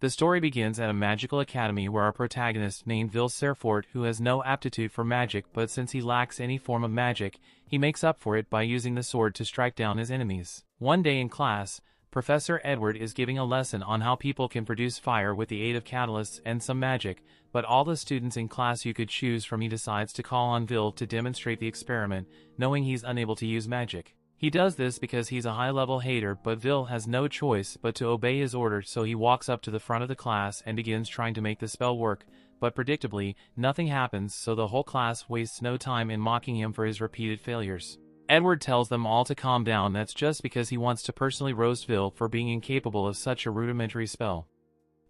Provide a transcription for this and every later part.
The story begins at a magical academy where our protagonist named Serfort, who has no aptitude for magic, but since he lacks any form of magic, he makes up for it by using the sword to strike down his enemies. One day in class, Professor Edward is giving a lesson on how people can produce fire with the aid of catalysts and some magic, but all the students in class you could choose from, he decides to call on Vil to demonstrate the experiment, knowing he's unable to use magic. He does this because he's a high-level hater, but Vil has no choice but to obey his orders, so he walks up to the front of the class and begins trying to make the spell work, but predictably, nothing happens, so the whole class wastes no time in mocking him for his repeated failures. Edward tells them all to calm down. That's just because he wants to personally roast Vil for being incapable of such a rudimentary spell.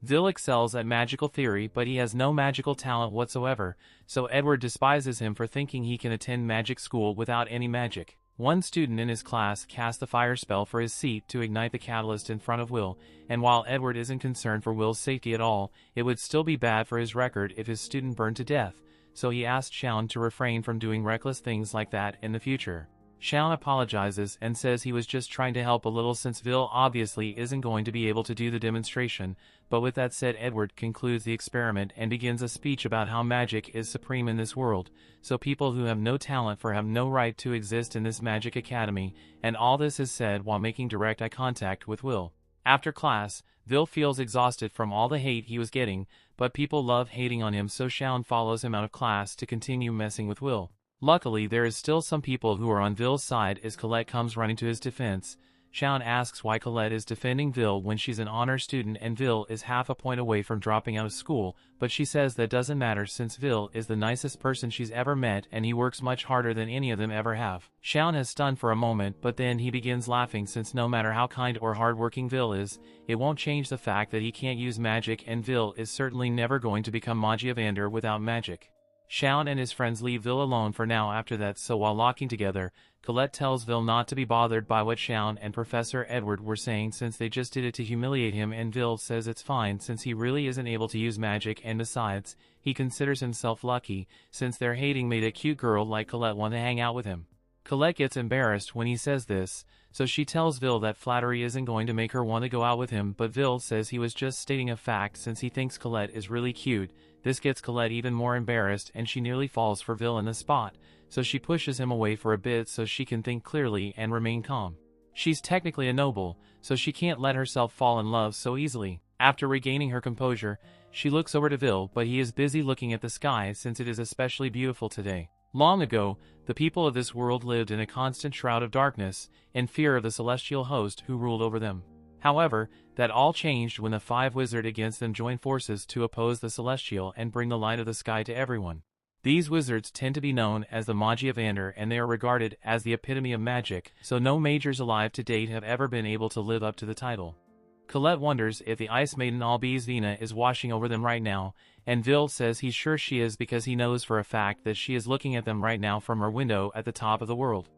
Vil excels at magical theory, but he has no magical talent whatsoever, so Edward despises him for thinking he can attend magic school without any magic. One student in his class casts the fire spell for his seat to ignite the catalyst in front of Will, and while Edward isn't concerned for Will's safety at all, it would still be bad for his record if his student burned to death, so he asked Shounen to refrain from doing reckless things like that in the future. Shounen apologizes and says he was just trying to help a little since Vil obviously isn't going to be able to do the demonstration, but with that said, Edward concludes the experiment and begins a speech about how magic is supreme in this world, so people who have no talent for have no right to exist in this magic academy, and all this is said while making direct eye contact with Will. After class, Vil feels exhausted from all the hate he was getting, but people love hating on him, so Shounen follows him out of class to continue messing with Will. Luckily, there is still some people who are on Vil's side as Colette comes running to his defense. Shounen asks why Colette is defending Vil when she's an honor student and Vil is half a point away from dropping out of school, but she says that doesn't matter since Vil is the nicest person she's ever met and he works much harder than any of them ever have. Shounen is stunned for a moment, but then he begins laughing since no matter how kind or hardworking Vil is, it won't change the fact that he can't use magic, and Vil is certainly never going to become Magia Vander without magic. Shounen and his friends leave Vil alone for now after that, so while locking together, Colette tells Vil not to be bothered by what Shounen and Professor Edward were saying since they just did it to humiliate him, and Vil says it's fine since he really isn't able to use magic, and besides, he considers himself lucky since their hating made a cute girl like Colette want to hang out with him. Colette gets embarrassed when he says this, so she tells Vil that flattery isn't going to make her want to go out with him, but Vil says he was just stating a fact since he thinks Colette is really cute. This gets Colette even more embarrassed and she nearly falls for Vil in the spot, so she pushes him away for a bit so she can think clearly and remain calm. She's technically a noble, so she can't let herself fall in love so easily. After regaining her composure, she looks over to Vil, but he is busy looking at the sky since it is especially beautiful today. Long ago, the people of this world lived in a constant shroud of darkness, in fear of the celestial host who ruled over them. However, that all changed when the 5 wizards against them joined forces to oppose the celestial and bring the light of the sky to everyone. These wizards tend to be known as the Magia Vander, and they are regarded as the epitome of magic, so no mages alive to date have ever been able to live up to the title. Colette wonders if the Ice Maiden Albizvina is washing over them right now, and Vil says he's sure she is because he knows for a fact that she is looking at them right now from her window at the top of the world.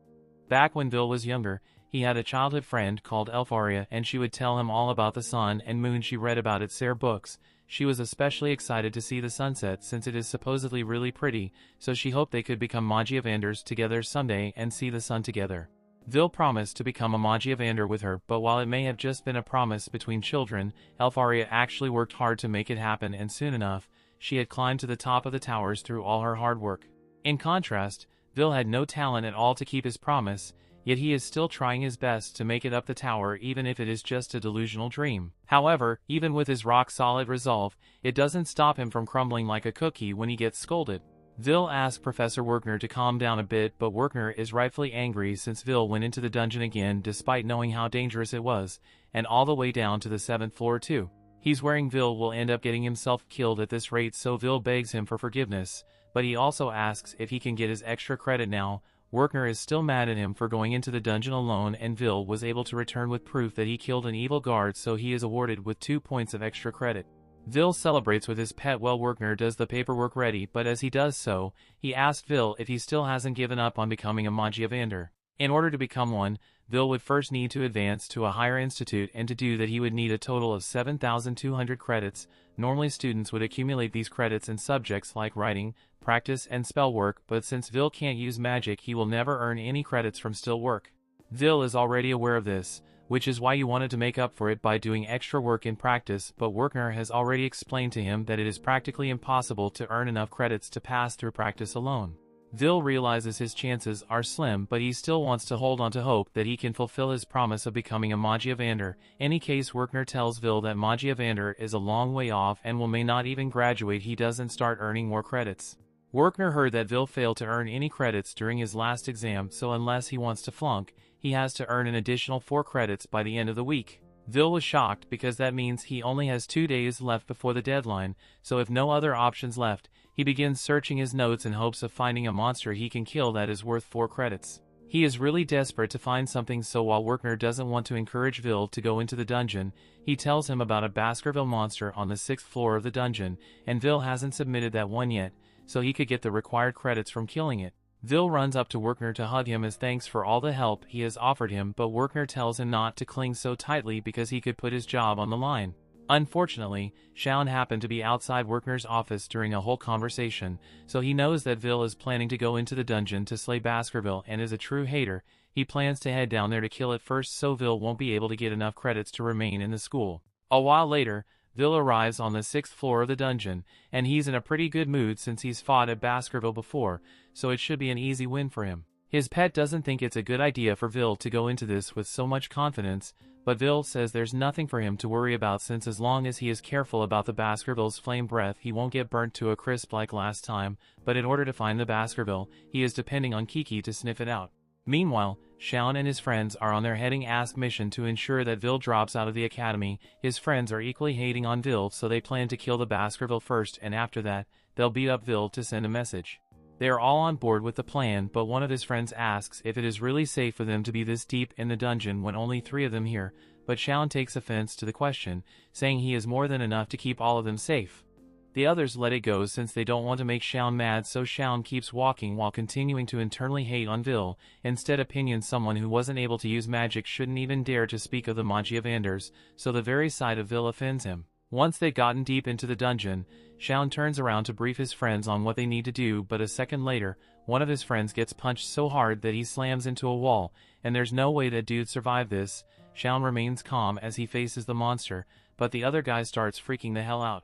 Back when Vil was younger, he had a childhood friend called Elfaria, and she would tell him all about the sun and moon she read about at Ser books. She was especially excited to see the sunset since it is supposedly really pretty, so she hoped they could become Magia Vanders together someday and see the sun together. Vil promised to become a Magia Vander with her, but while it may have just been a promise between children, Elfaria actually worked hard to make it happen, and soon enough, she had climbed to the top of the towers through all her hard work. In contrast, Vil had no talent at all to keep his promise, yet he is still trying his best to make it up the tower even if it is just a delusional dream. However, even with his rock-solid resolve, it doesn't stop him from crumbling like a cookie when he gets scolded. Vil asks Professor Werkner to calm down a bit, but Werkner is rightfully angry since Vil went into the dungeon again despite knowing how dangerous it was, and all the way down to the 7th floor too. He's worrying Vil will end up getting himself killed at this rate, so Vil begs him for forgiveness, but he also asks if he can get his extra credit now. Werkner is still mad at him for going into the dungeon alone, and Vil was able to return with proof that he killed an evil guard, so he is awarded with 2 points of extra credit. Vil celebrates with his pet while Werkner does the paperwork ready, but as he does so, he asks Vil if he still hasn't given up on becoming a Magia Vander. In order to become one, Vil would first need to advance to a higher institute, and to do that he would need a total of 7,200 credits. Normally students would accumulate these credits in subjects like writing, practice, and spell work, but since Vil can't use magic, he will never earn any credits from still work. Vil is already aware of this, which is why you wanted to make up for it by doing extra work in practice, but Werkner has already explained to him that it is practically impossible to earn enough credits to pass through practice alone. Vil realizes his chances are slim, but he still wants to hold on to hope that he can fulfill his promise of becoming a Magia Vander. Any case, Werkner tells Vil that Magia Vander is a long way off and may not even graduate he doesn't start earning more credits. Werkner heard that Vil failed to earn any credits during his last exam, so unless he wants to flunk, he has to earn an additional 4 credits by the end of the week. Vil was shocked because that means he only has 2 days left before the deadline, so if no other options left, he begins searching his notes in hopes of finding a monster he can kill that is worth 4 credits. He is really desperate to find something, so while Werkner doesn't want to encourage Vil to go into the dungeon, he tells him about a Baskerville monster on the 6th floor of the dungeon, and Vil hasn't submitted that one yet, so he could get the required credits from killing it. Vil runs up to Werkner to hug him as thanks for all the help he has offered him, but Werkner tells him not to cling so tightly because he could put his job on the line. Unfortunately, Shounen happened to be outside Werkner's office during a whole conversation, so he knows that Vil is planning to go into the dungeon to slay Baskerville and is a true hater. He plans to head down there to kill it first so Vil won't be able to get enough credits to remain in the school. A while later, Vil arrives on the 6th floor of the dungeon, and he's in a pretty good mood since he's fought at Baskerville before, so it should be an easy win for him. His pet doesn't think it's a good idea for Vil to go into this with so much confidence, but Vil says there's nothing for him to worry about since as long as he is careful about the Baskerville's flame breath he won't get burnt to a crisp like last time, but in order to find the Baskerville, he is depending on Kiki to sniff it out. Meanwhile, Shounen and his friends are on their heading-ask mission to ensure that Vil drops out of the academy. His friends are equally hating on Vil, so they plan to kill the Baskerville first, and after that, they'll beat up Vil to send a message. They are all on board with the plan, but one of his friends asks if it is really safe for them to be this deep in the dungeon when only 3 of them here, but Shounen takes offense to the question, saying he is more than enough to keep all of them safe. The others let it go since they don't want to make Shounen mad, so Shounen keeps walking while continuing to internally hate on Vil. Instead, opinions someone who wasn't able to use magic shouldn't even dare to speak of the Magia Vanders, so the very sight of Vil offends him. Once they've gotten deep into the dungeon, Shounen turns around to brief his friends on what they need to do, but a second later, one of his friends gets punched so hard that he slams into a wall, and there's no way that dude survived this. Shounen remains calm as he faces the monster, but the other guy starts freaking the hell out.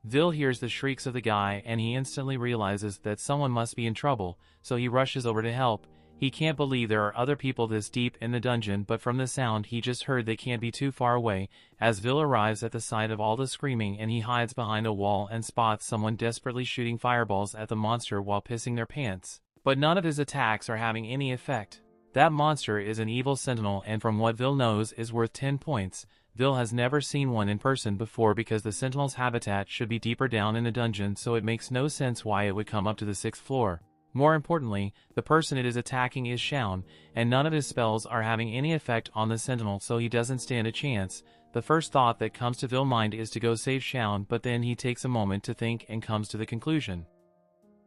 Vil hears the shrieks of the guy and he instantly realizes that someone must be in trouble, so he rushes over to help. He can't believe there are other people this deep in the dungeon, but from the sound he just heard they can't be too far away. As Vil arrives at the site of all the screaming, and he hides behind a wall and spots someone desperately shooting fireballs at the monster while pissing their pants. But none of his attacks are having any effect. That monster is an evil sentinel, and from what Vil knows is worth 10 points. Vil has never seen one in person before because the sentinel's habitat should be deeper down in the dungeon, so it makes no sense why it would come up to the 6th floor. More importantly, the person it is attacking is Shounen, and none of his spells are having any effect on the sentinel, so he doesn't stand a chance. The first thought that comes to Vil's mind is to go save Shounen, but then he takes a moment to think and comes to the conclusion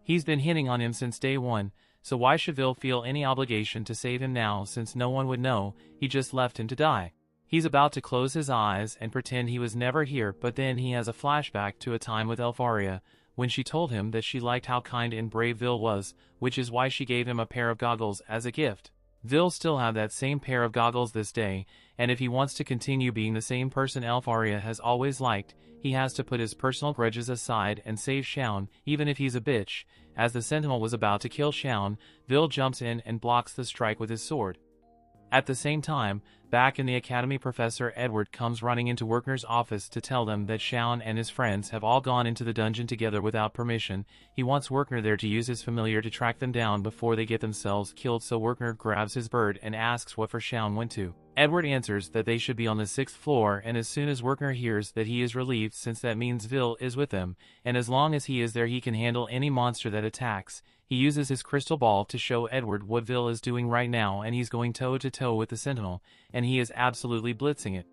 he's been hitting on him since day 1, so why should Vil feel any obligation to save him now since no one would know? He just left him to die. He's about to close his eyes and pretend he was never here, but then he has a flashback to a time with Elfaria, when she told him that she liked how kind and brave Vil was, which is why she gave him a pair of goggles as a gift. Vil still have that same pair of goggles this day, and if he wants to continue being the same person Elfaria has always liked, he has to put his personal grudges aside and save Shounen, even if he's a bitch. As the sentinel was about to kill Shounen, Vil jumps in and blocks the strike with his sword. At the same time, back in the academy, Professor Edward comes running into Werkner's office to tell them that Shounen and his friends have all gone into the dungeon together without permission. He wants Werkner there to use his familiar to track them down before they get themselves killed, so Werkner grabs his bird and asks what for Shounen went to. Edward answers that they should be on the 6th floor, and as soon as Werkner hears that, he is relieved since that means Vil is with them, and as long as he is there he can handle any monster that attacks. He uses his crystal ball to show Edward what Vil is doing right now, and he's going toe-to-toe with the sentinel, and he is absolutely blitzing it.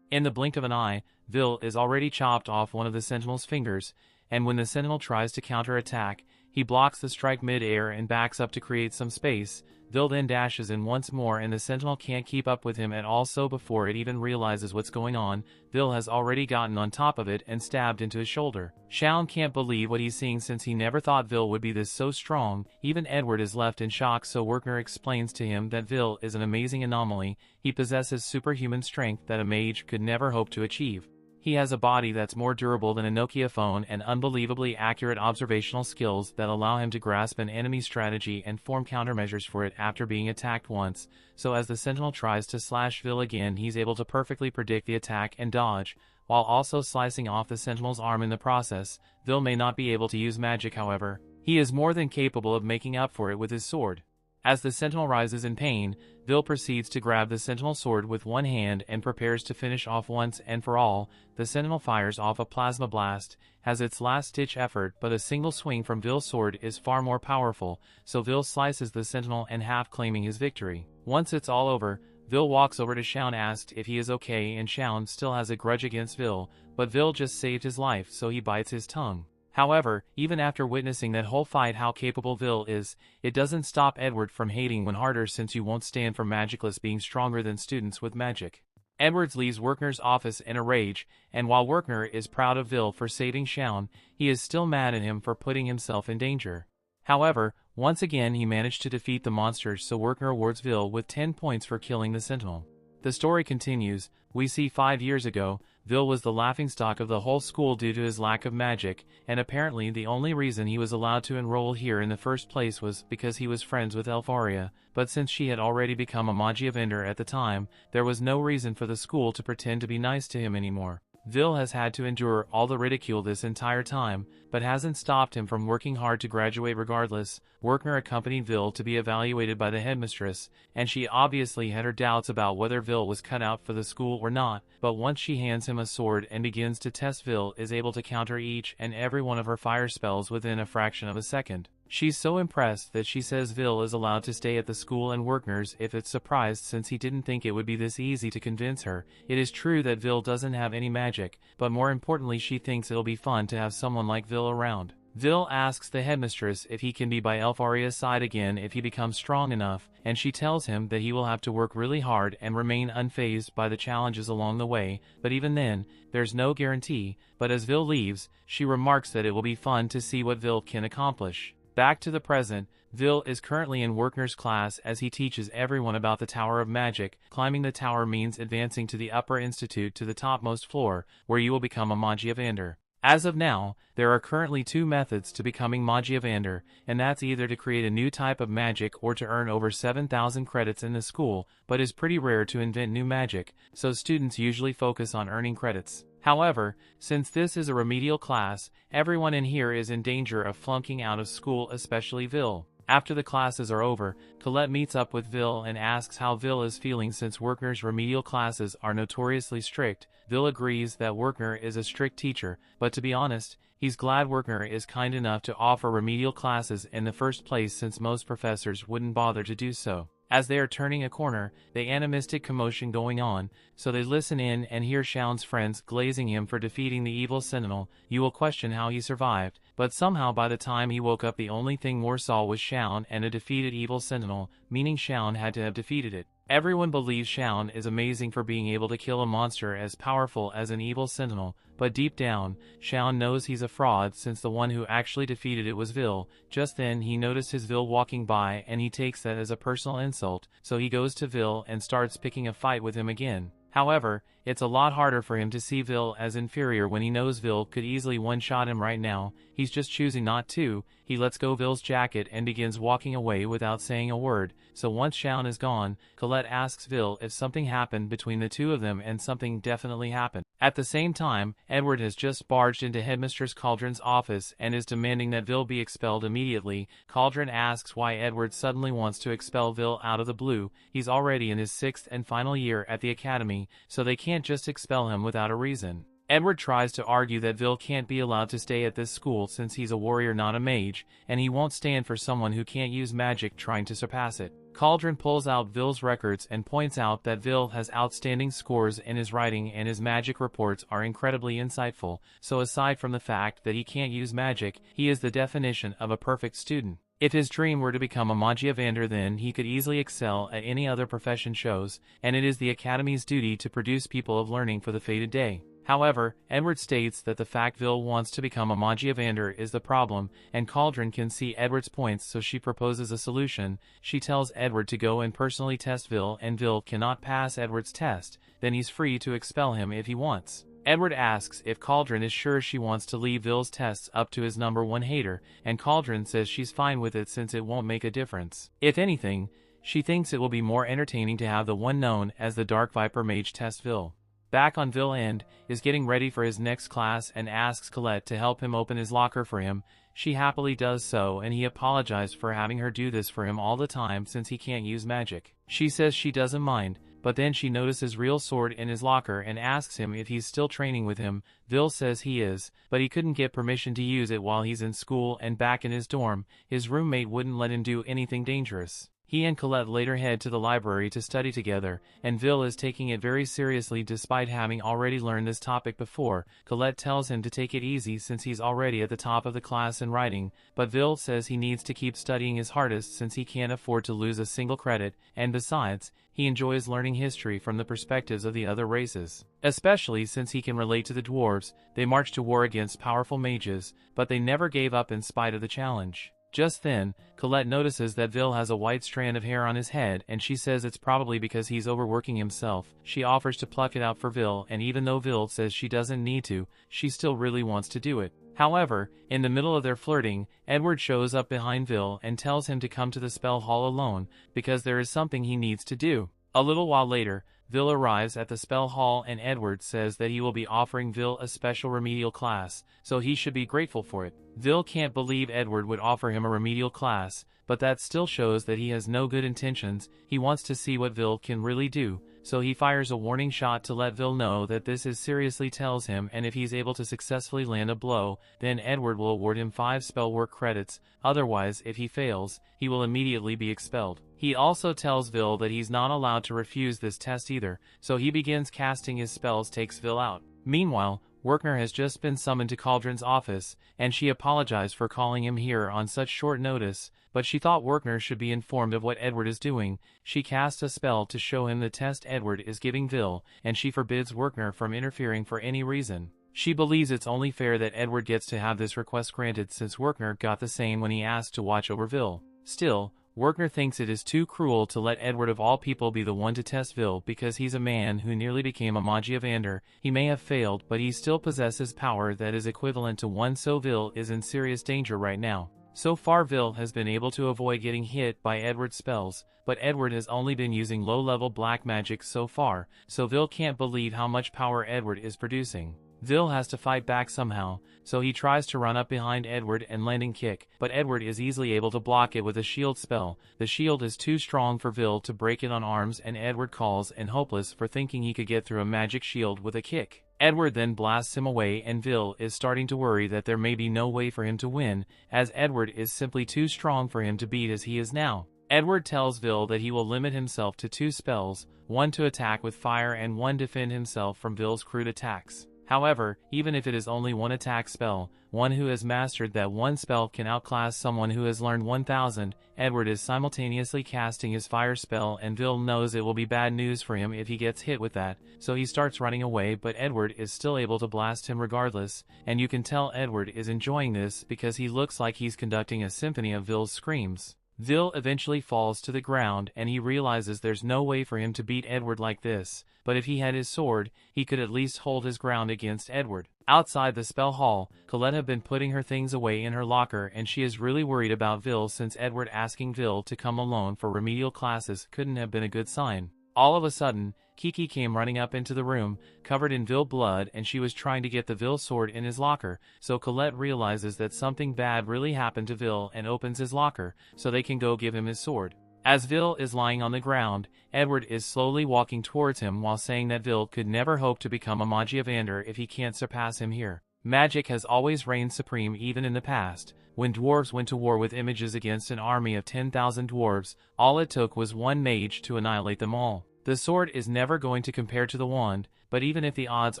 In the blink of an eye, Vil is already chopped off one of the sentinel's fingers, and when the sentinel tries to counterattack, He blocks the strike mid-air and backs up to create some space. Vil then dashes in once more and the sentinel can't keep up with him at all, so before it even realizes what's going on, Vil has already gotten on top of it and stabbed into his shoulder. Shounen can't believe what he's seeing since he never thought Vil would be this so strong. Even Edward is left in shock, so Werner explains to him that Vil is an amazing anomaly. He possesses superhuman strength that a mage could never hope to achieve. He has a body that's more durable than a Nokia phone and unbelievably accurate observational skills that allow him to grasp an enemy's strategy and form countermeasures for it after being attacked once, so as the sentinel tries to slash Vil again, he's able to perfectly predict the attack and dodge, while also slicing off the sentinel's arm in the process. Vil may not be able to use magic, however. He is more than capable of making up for it with his sword. As the sentinel rises in pain, Vil proceeds to grab the sentinel's sword with one hand and prepares to finish off once and for all. The sentinel fires off a plasma blast, has its last-ditch effort, but a single swing from Vil's sword is far more powerful, so Vil slices the sentinel in half, claiming his victory. Once it's all over, Vil walks over to Shounen, asked if he is okay, and Shounen still has a grudge against Vil, but Vil just saved his life, so he bites his tongue. However, even after witnessing that whole fight how capable Vil is, it doesn't stop Edward from hating one harder, since you won't stand for Magicless being stronger than students with magic. Edward leaves Werner's office in a rage, and while Werner is proud of Vil for saving Shounen, he is still mad at him for putting himself in danger. However, once again he managed to defeat the monsters, so Werner awards Vil with 10 points for killing the sentinel. The story continues. We see 5 years ago, Vil was the laughingstock of the whole school due to his lack of magic, and apparently the only reason he was allowed to enroll here in the first place was because he was friends with Elfaria, but since she had already become a Magia Vander at the time, there was no reason for the school to pretend to be nice to him anymore. Vil has had to endure all the ridicule this entire time, but hasn't stopped him from working hard to graduate regardless. Werner accompanied Vil to be evaluated by the headmistress, and she obviously had her doubts about whether Vil was cut out for the school or not, but once she hands him a sword and begins to test, Vil is able to counter each and every one of her fire spells within a fraction of a second. She's so impressed that she says Vil is allowed to stay at the school, and Werner's if it's surprised since he didn't think it would be this easy to convince her. It is true that Vil doesn't have any magic, but more importantly she thinks it'll be fun to have someone like Vil around. Vil asks the headmistress if he can be by Elfaria's side again if he becomes strong enough, and she tells him that he will have to work really hard and remain unfazed by the challenges along the way, but even then, there's no guarantee. But as Vil leaves, she remarks that it will be fun to see what Vil can accomplish. Back to the present, Vil is currently in Werner's class as he teaches everyone about the Tower of Magic. Climbing the tower means advancing to the upper institute to the topmost floor, where you will become a Magia Vander. As of now, there are currently 2 methods to becoming Magia Vander, and that's either to create a new type of magic or to earn over 7,000 credits in the school, but is pretty rare to invent new magic, so students usually focus on earning credits. However, since this is a remedial class, everyone in here is in danger of flunking out of school, especially Vil. After the classes are over, Colette meets up with Vil and asks how Vil is feeling since Werner's remedial classes are notoriously strict. Vil agrees that Werner is a strict teacher, but to be honest, he's glad Werner is kind enough to offer remedial classes in the first place, since most professors wouldn't bother to do so. As they are turning a corner, the animistic commotion going on, so they listen in and hear Shounen's friends glazing him for defeating the evil sentinel. You will question how he survived, but somehow by the time he woke up the only thing Moore saw was Shounen and a defeated evil sentinel, meaning Shounen had to have defeated it. Everyone believes Shounen is amazing for being able to kill a monster as powerful as an evil sentinel, but deep down, Shounen knows he's a fraud, since the one who actually defeated it was Vil. Just then he notices Vil walking by and he takes that as a personal insult, so he goes to Vil and starts picking a fight with him again. However, it's a lot harder for him to see Vil as inferior when he knows Vil could easily one-shot him right now. He's just choosing not to. He lets go Vil's jacket and begins walking away without saying a word. So once Shounen is gone, Colette asks Vil if something happened between the two of them, and something definitely happened. At the same time, Edward has just barged into Headmistress Cauldron's office and is demanding that Vil be expelled immediately. Cauldron asks why Edward suddenly wants to expel Vil out of the blue. He's already in his 6th and final year at the academy, so they can't just expel him without a reason. Edward tries to argue that Vil can't be allowed to stay at this school since he's a warrior not a mage, and he won't stand for someone who can't use magic trying to surpass it. Cauldron pulls out Vil's records and points out that Vil has outstanding scores in his writing and his magic reports are incredibly insightful, so aside from the fact that he can't use magic, he is the definition of a perfect student. If his dream were to become a Magia Vander, then he could easily excel at any other profession shows, and it is the Academy's duty to produce people of learning for the fated day. However, Edward states that the fact Vil wants to become a Magia Vander is the problem, and Cauldron can see Edward's points, so she proposes a solution. She tells Edward to go and personally test Vil, and Vil cannot pass Edward's test, then he's free to expel him if he wants. Edward asks if Cauldron is sure she wants to leave Vil's tests up to his #1 hater, and Cauldron says she's fine with it since it won't make a difference. If anything, she thinks it will be more entertaining to have the one known as the Dark Viper Mage test Vil. Back on Vil End is getting ready for his next class and asks Colette to help him open his locker for him. She happily does so, and he apologizes for having her do this for him all the time since he can't use magic. She says she doesn't mind, but then she notices Real Sword in his locker and asks him if he's still training with him. Vil says he is, but he couldn't get permission to use it while he's in school, and back in his dorm, his roommate wouldn't let him do anything dangerous. He and Colette later head to the library to study together, and Vil is taking it very seriously despite having already learned this topic before. Colette tells him to take it easy since he's already at the top of the class in writing, but Vil says he needs to keep studying his hardest since he can't afford to lose a single credit, and besides, he enjoys learning history from the perspectives of the other races. Especially since he can relate to the dwarves. They marched to war against powerful mages, but they never gave up in spite of the challenge. Just then, Colette notices that Vil has a white strand of hair on his head, and she says it's probably because he's overworking himself. She offers to pluck it out for Vil, and even though Vil says she doesn't need to, she still really wants to do it. However, in the middle of their flirting, Edward shows up behind Vil and tells him to come to the spell hall alone, because there is something he needs to do. A little while later, Vil arrives at the spell hall and Edward says that he will be offering Vil a special remedial class, so he should be grateful for it. Vil can't believe Edward would offer him a remedial class, but that still shows that he has no good intentions. He wants to see what Vil can really do, so he fires a warning shot to let Vil know that this is seriously tells him, and if he's able to successfully land a blow, then Edward will award him 5 spell work credits. Otherwise, if he fails, he will immediately be expelled. He also tells Vil that he's not allowed to refuse this test either, so he begins casting his spells takes Vil out. Meanwhile, Werkner has just been summoned to Cauldron's office, and she apologized for calling him here on such short notice, but she thought Werkner should be informed of what Edward is doing. She casts a spell to show him the test Edward is giving Vil, and she forbids Werkner from interfering for any reason. She believes it's only fair that Edward gets to have this request granted since Werkner got the same when he asked to watch over Vil. Still, Werkner thinks it is too cruel to let Edward of all people be the one to test Vil because he's a man who nearly became a Magia Vander. He may have failed, but he still possesses power that is equivalent to one, so Vil is in serious danger right now. So far Vil has been able to avoid getting hit by Edward's spells, but Edward has only been using low-level black magic so far, so Vil can't believe how much power Edward is producing. Vil has to fight back somehow, so he tries to run up behind Edward and landing kick, but Edward is easily able to block it with a shield spell. The shield is too strong for Vil to break it on arms, and Edward calls and hopeless for thinking he could get through a magic shield with a kick. Edward then blasts him away, and Vil is starting to worry that there may be no way for him to win, as Edward is simply too strong for him to beat as he is now. Edward tells Vil that he will limit himself to 2 spells, one to attack with fire and one defend himself from Vil's crude attacks. However, even if it is only one attack spell, one who has mastered that one spell can outclass someone who has learned 1000. Edward is simultaneously casting his fire spell, and Vil knows it will be bad news for him if he gets hit with that, so he starts running away, but Edward is still able to blast him regardless, and you can tell Edward is enjoying this because he looks like he's conducting a symphony of Vil's screams. Vil eventually falls to the ground, and he realizes there's no way for him to beat Edward like this, but if he had his sword, he could at least hold his ground against Edward. Outside the spell hall, Colette has been putting her things away in her locker, and she is really worried about Vil since Edward asking Vil to come alone for remedial classes couldn't have been a good sign. All of a sudden, Kiki came running up into the room, covered in Vil blood, and she was trying to get the Vil sword in his locker, so Colette realizes that something bad really happened to Vil and opens his locker, so they can go give him his sword. As Vil is lying on the ground, Edward is slowly walking towards him while saying that Vil could never hope to become a Magia Vander if he can't surpass him here. Magic has always reigned supreme even in the past. When dwarves went to war with images against an army of 10,000 dwarves, all it took was one mage to annihilate them all. The sword is never going to compare to the wand, but even if the odds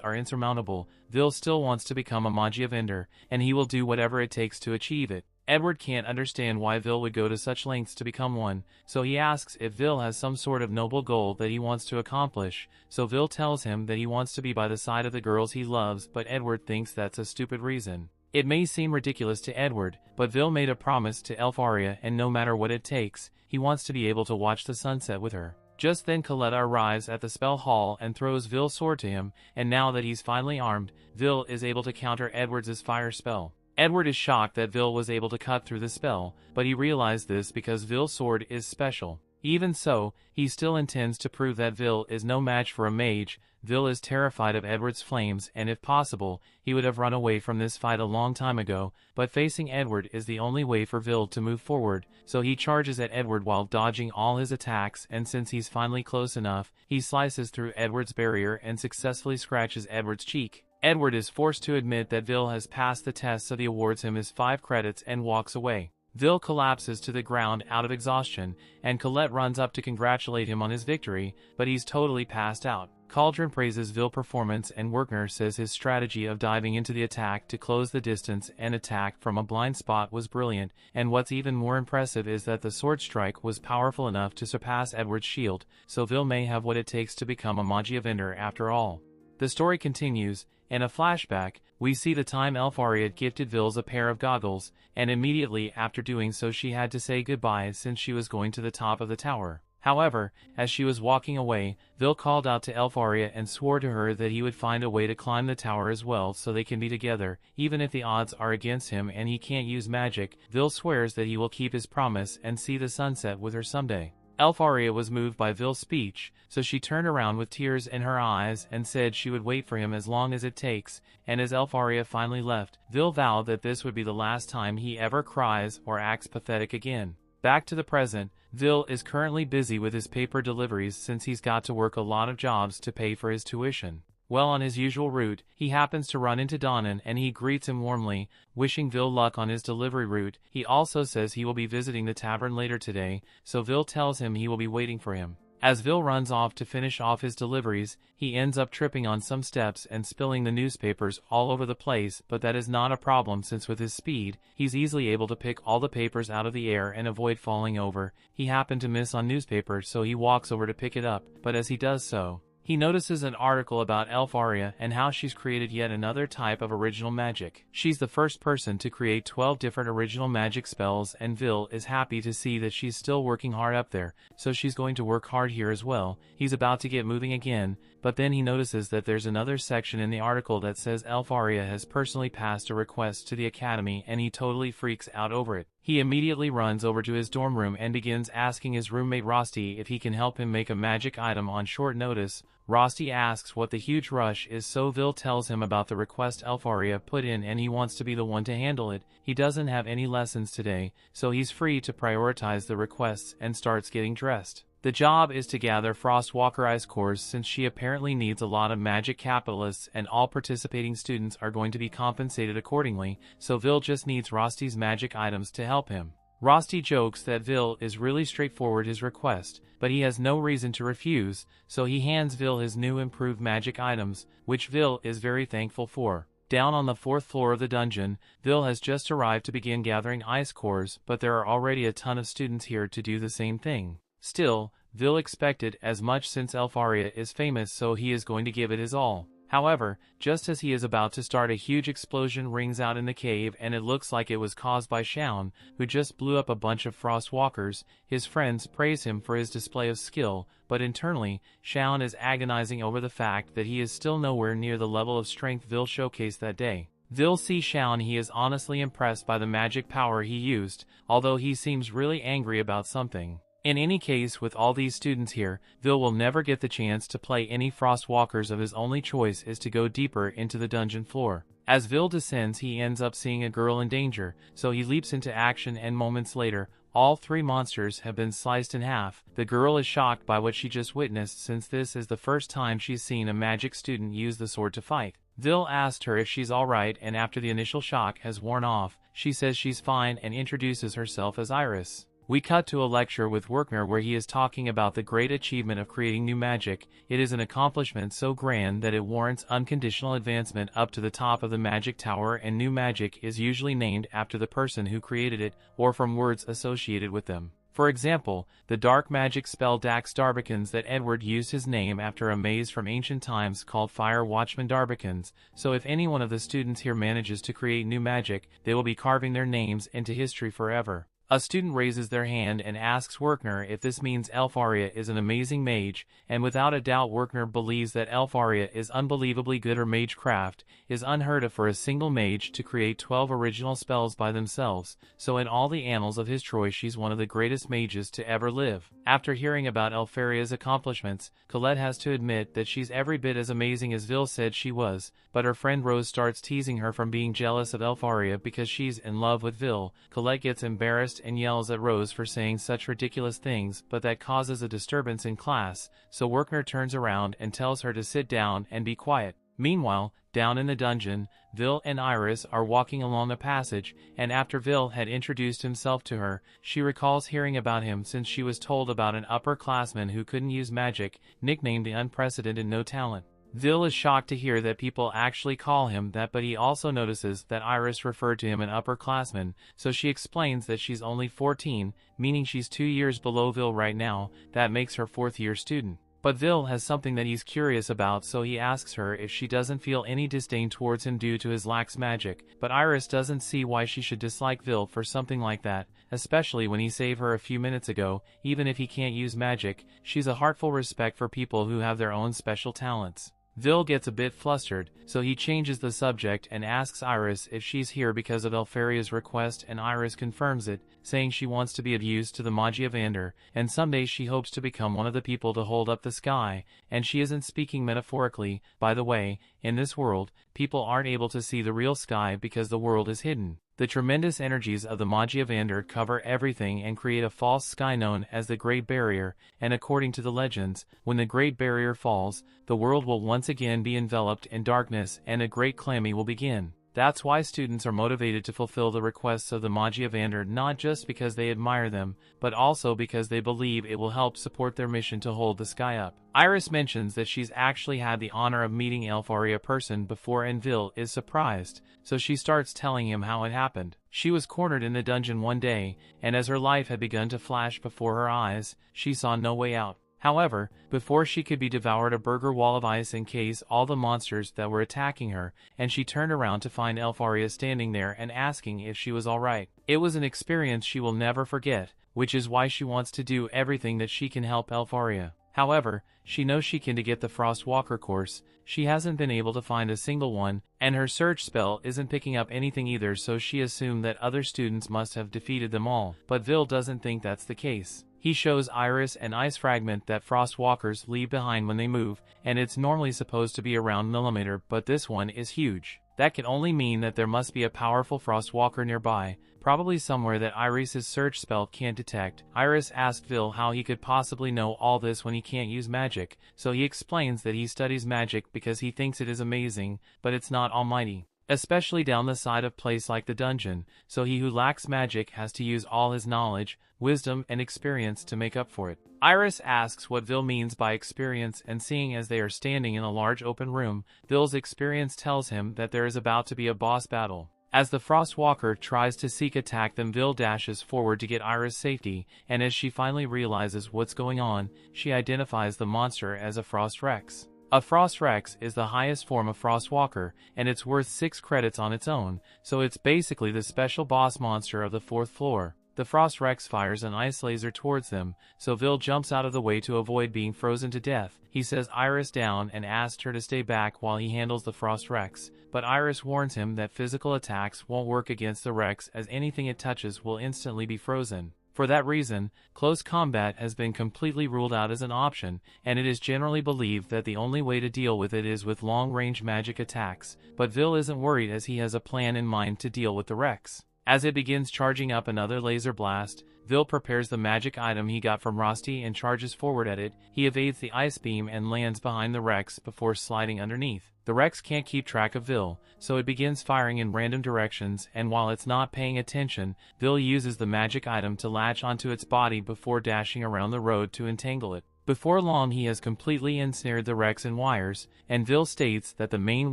are insurmountable, Vil still wants to become a Magia Vander, and he will do whatever it takes to achieve it. Edward can't understand why Vil would go to such lengths to become one, so he asks if Vil has some sort of noble goal that he wants to accomplish, so Vil tells him that he wants to be by the side of the girls he loves, but Edward thinks that's a stupid reason. It may seem ridiculous to Edward, but Vil made a promise to Elfaria, and no matter what it takes, he wants to be able to watch the sunset with her. Just then Coletta arrives at the spell hall and throws Vil's sword to him, and now that he's finally armed, Vil is able to counter Edward's fire spell. Edward is shocked that Vil was able to cut through the spell, but he realized this because Vil's sword is special. Even so, he still intends to prove that Vil is no match for a mage. Vil is terrified of Edward's flames, and if possible, he would have run away from this fight a long time ago, but facing Edward is the only way for Vil to move forward, so he charges at Edward while dodging all his attacks, and since he's finally close enough, he slices through Edward's barrier and successfully scratches Edward's cheek. Edward is forced to admit that Vil has passed the test, so he awards him his 5 credits and walks away. Vil collapses to the ground out of exhaustion, and Colette runs up to congratulate him on his victory, but he's totally passed out. Cauldron praises Vil's performance, and Werkner says his strategy of diving into the attack to close the distance and attack from a blind spot was brilliant, and what's even more impressive is that the sword strike was powerful enough to surpass Edward's shield, so Vil may have what it takes to become a Magia Vander after all. The story continues. In a flashback, we see the time Elfaria gifted Vil's a pair of goggles, and immediately after doing so she had to say goodbye since she was going to the top of the tower. However, as she was walking away, Vil called out to Elfaria and swore to her that he would find a way to climb the tower as well so they can be together, even if the odds are against him and he can't use magic. Vil swears that he will keep his promise and see the sunset with her someday. Elfaria was moved by Vil's speech, so she turned around with tears in her eyes and said she would wait for him as long as it takes, and as Elfaria finally left, Vil vowed that this would be the last time he ever cries or acts pathetic again. Back to the present, Vil is currently busy with his paper deliveries since he's got to work a lot of jobs to pay for his tuition. Well, on his usual route, he happens to run into Donnan and he greets him warmly, wishing Vil luck on his delivery route. He also says he will be visiting the tavern later today, so Vil tells him he will be waiting for him. As Vil runs off to finish off his deliveries, he ends up tripping on some steps and spilling the newspapers all over the place, but that is not a problem since with his speed, he's easily able to pick all the papers out of the air and avoid falling over. He happened to miss on newspaper, so he walks over to pick it up, but as he does so, he notices an article about Elfaria and how she's created yet another type of original magic. She's the first person to create 12 different original magic spells, and Vil is happy to see that she's still working hard up there, so she's going to work hard here as well. He's about to get moving again, but then he notices that there's another section in the article that says Elfaria has personally passed a request to the academy, and he totally freaks out over it. He immediately runs over to his dorm room and begins asking his roommate Rosti if he can help him make a magic item on short notice. Rosti asks what the huge rush is, so Vil tells him about the request Elfaria put in and he wants to be the one to handle it. He doesn't have any lessons today, so he's free to prioritize the requests and starts getting dressed. The job is to gather Frostwalker Ice cores since she apparently needs a lot of magic capitalists and all participating students are going to be compensated accordingly, so Vil just needs Rosti's magic items to help him. Rosti jokes that Vil is really straightforward his request, but he has no reason to refuse, so he hands Vil his new improved magic items, which Vil is very thankful for. Down on the 4th floor of the dungeon, Vil has just arrived to begin gathering ice cores, but there are already a ton of students here to do the same thing. Still, Vil expected as much since Elfaria is famous, so he is going to give it his all. However, just as he is about to start, a huge explosion rings out in the cave and it looks like it was caused by Shounen, who just blew up a bunch of Frostwalkers. His friends praise him for his display of skill, but internally, Shounen is agonizing over the fact that he is still nowhere near the level of strength Vil showcased that day. Vil sees Shounen. He is honestly impressed by the magic power he used, although he seems really angry about something. In any case, with all these students here, Vil will never get the chance to play any Frostwalkers. Of his only choice is to go deeper into the dungeon floor. As Vil descends, he ends up seeing a girl in danger, so he leaps into action and moments later, All 3 monsters have been sliced in half. The girl is shocked by what she just witnessed since this is the first time she's seen a magic student use the sword to fight. Vil asked her if she's alright, and after the initial shock has worn off, she says she's fine and introduces herself as Iris. We cut to a lecture with Werkner where he is talking about the great achievement of creating new magic. It is an accomplishment so grand that it warrants unconditional advancement up to the top of the magic tower, and new magic is usually named after the person who created it, or from words associated with them. For example, the dark magic spell Dax Darbicans that Edward used his name after a maze from ancient times called Fire Watchman Darbicans. So if any one of the students here manages to create new magic, they will be carving their names into history forever. A student raises their hand and asks Werkner if this means Elfaria is an amazing mage, and without a doubt Werkner believes that Elfaria is unbelievably good. Her magecraft is unheard of for a single mage to create 12 original spells by themselves, so in all the annals of his Troy she's one of the greatest mages to ever live. After hearing about Elfaria's accomplishments, Colette has to admit that she's every bit as amazing as Vil said she was, but her friend Rose starts teasing her from being jealous of Elfaria because she's in love with Vil. Colette gets embarrassed and yells at Rose for saying such ridiculous things, but that causes a disturbance in class, so Werkner turns around and tells her to sit down and be quiet. Meanwhile, down in the dungeon, Vil and Iris are walking along a passage, and after Vil had introduced himself to her, she recalls hearing about him since she was told about an upperclassman who couldn't use magic, nicknamed the Unprecedented No Talent. Vil is shocked to hear that people actually call him that, but he also notices that Iris referred to him an upperclassman, so she explains that she's only 14, meaning she's 2 years below Vil right now. That makes her 4th-year student. But Vil has something that he's curious about, so he asks her if she doesn't feel any disdain towards him due to his lax magic, but Iris doesn't see why she should dislike Vil for something like that, especially when he saved her a few minutes ago. Even if he can't use magic, she's a heartful respect for people who have their own special talents. Vil gets a bit flustered, so he changes the subject and asks Iris if she's here because of Elfaria's request, and Iris confirms it, saying she wants to be of use to the Magia Vander, and someday she hopes to become one of the people to hold up the sky, and she isn't speaking metaphorically. By the way, in this world, people aren't able to see the real sky because the world is hidden. The tremendous energies of the Magia Vander cover everything and create a false sky known as the Great Barrier, and according to the legends, when the Great Barrier falls, the world will once again be enveloped in darkness and a great calamity will begin. That's why students are motivated to fulfill the requests of the Magia Vander, not just because they admire them, but also because they believe it will help support their mission to hold the sky up. Iris mentions that she's actually had the honor of meeting Elfaria person before, and Vil is surprised, so she starts telling him how it happened. She was cornered in the dungeon one day, and as her life had begun to flash before her eyes, she saw no way out. However, before she could be devoured, a burger wall of ice encased all the monsters that were attacking her, and she turned around to find Elfaria standing there and asking if she was alright. It was an experience she will never forget, which is why she wants to do everything that she can help Elfaria. However, she knows she can to get the Frostwalker course. She hasn't been able to find a single one, and her search spell isn't picking up anything either, so she assumed that other students must have defeated them all. But Vil doesn't think that's the case. He shows Iris an ice fragment that Frostwalkers leave behind when they move, and it's normally supposed to be around millimeter, but this one is huge. That can only mean that there must be a powerful Frostwalker nearby, probably somewhere that Iris's search spell can't detect. Iris asked Vil how he could possibly know all this when he can't use magic, so he explains that he studies magic because he thinks it is amazing, but it's not almighty. Especially down the side of place like the dungeon, so he who lacks magic has to use all his knowledge, wisdom, and experience to make up for it. Iris asks what Vil means by experience, and seeing as they are standing in a large open room, Vil's experience tells him that there is about to be a boss battle. As the Frostwalker tries to seek attack them, Vil dashes forward to get Iris safety, and as she finally realizes what's going on, she identifies the monster as a Frost Rex. A Frost Rex is the highest form of Frostwalker, and it's worth 6 credits on its own, so it's basically the special boss monster of the 4th floor. The Frost Rex fires an ice laser towards them, so Vil jumps out of the way to avoid being frozen to death. He says Iris down and asks her to stay back while he handles the Frost Rex, but Iris warns him that physical attacks won't work against the Rex, as anything it touches will instantly be frozen. For that reason, close combat has been completely ruled out as an option, and it is generally believed that the only way to deal with it is with long-range magic attacks, but Vil isn't worried as he has a plan in mind to deal with the Rex. As it begins charging up another laser blast, Vil prepares the magic item he got from Rosti and charges forward at it. He evades the ice beam and lands behind the Rex before sliding underneath. The Rex can't keep track of Vil, so it begins firing in random directions, and while it's not paying attention, Vil uses the magic item to latch onto its body before dashing around the road to entangle it. Before long he has completely ensnared the Rex in wires, and Vil states that the main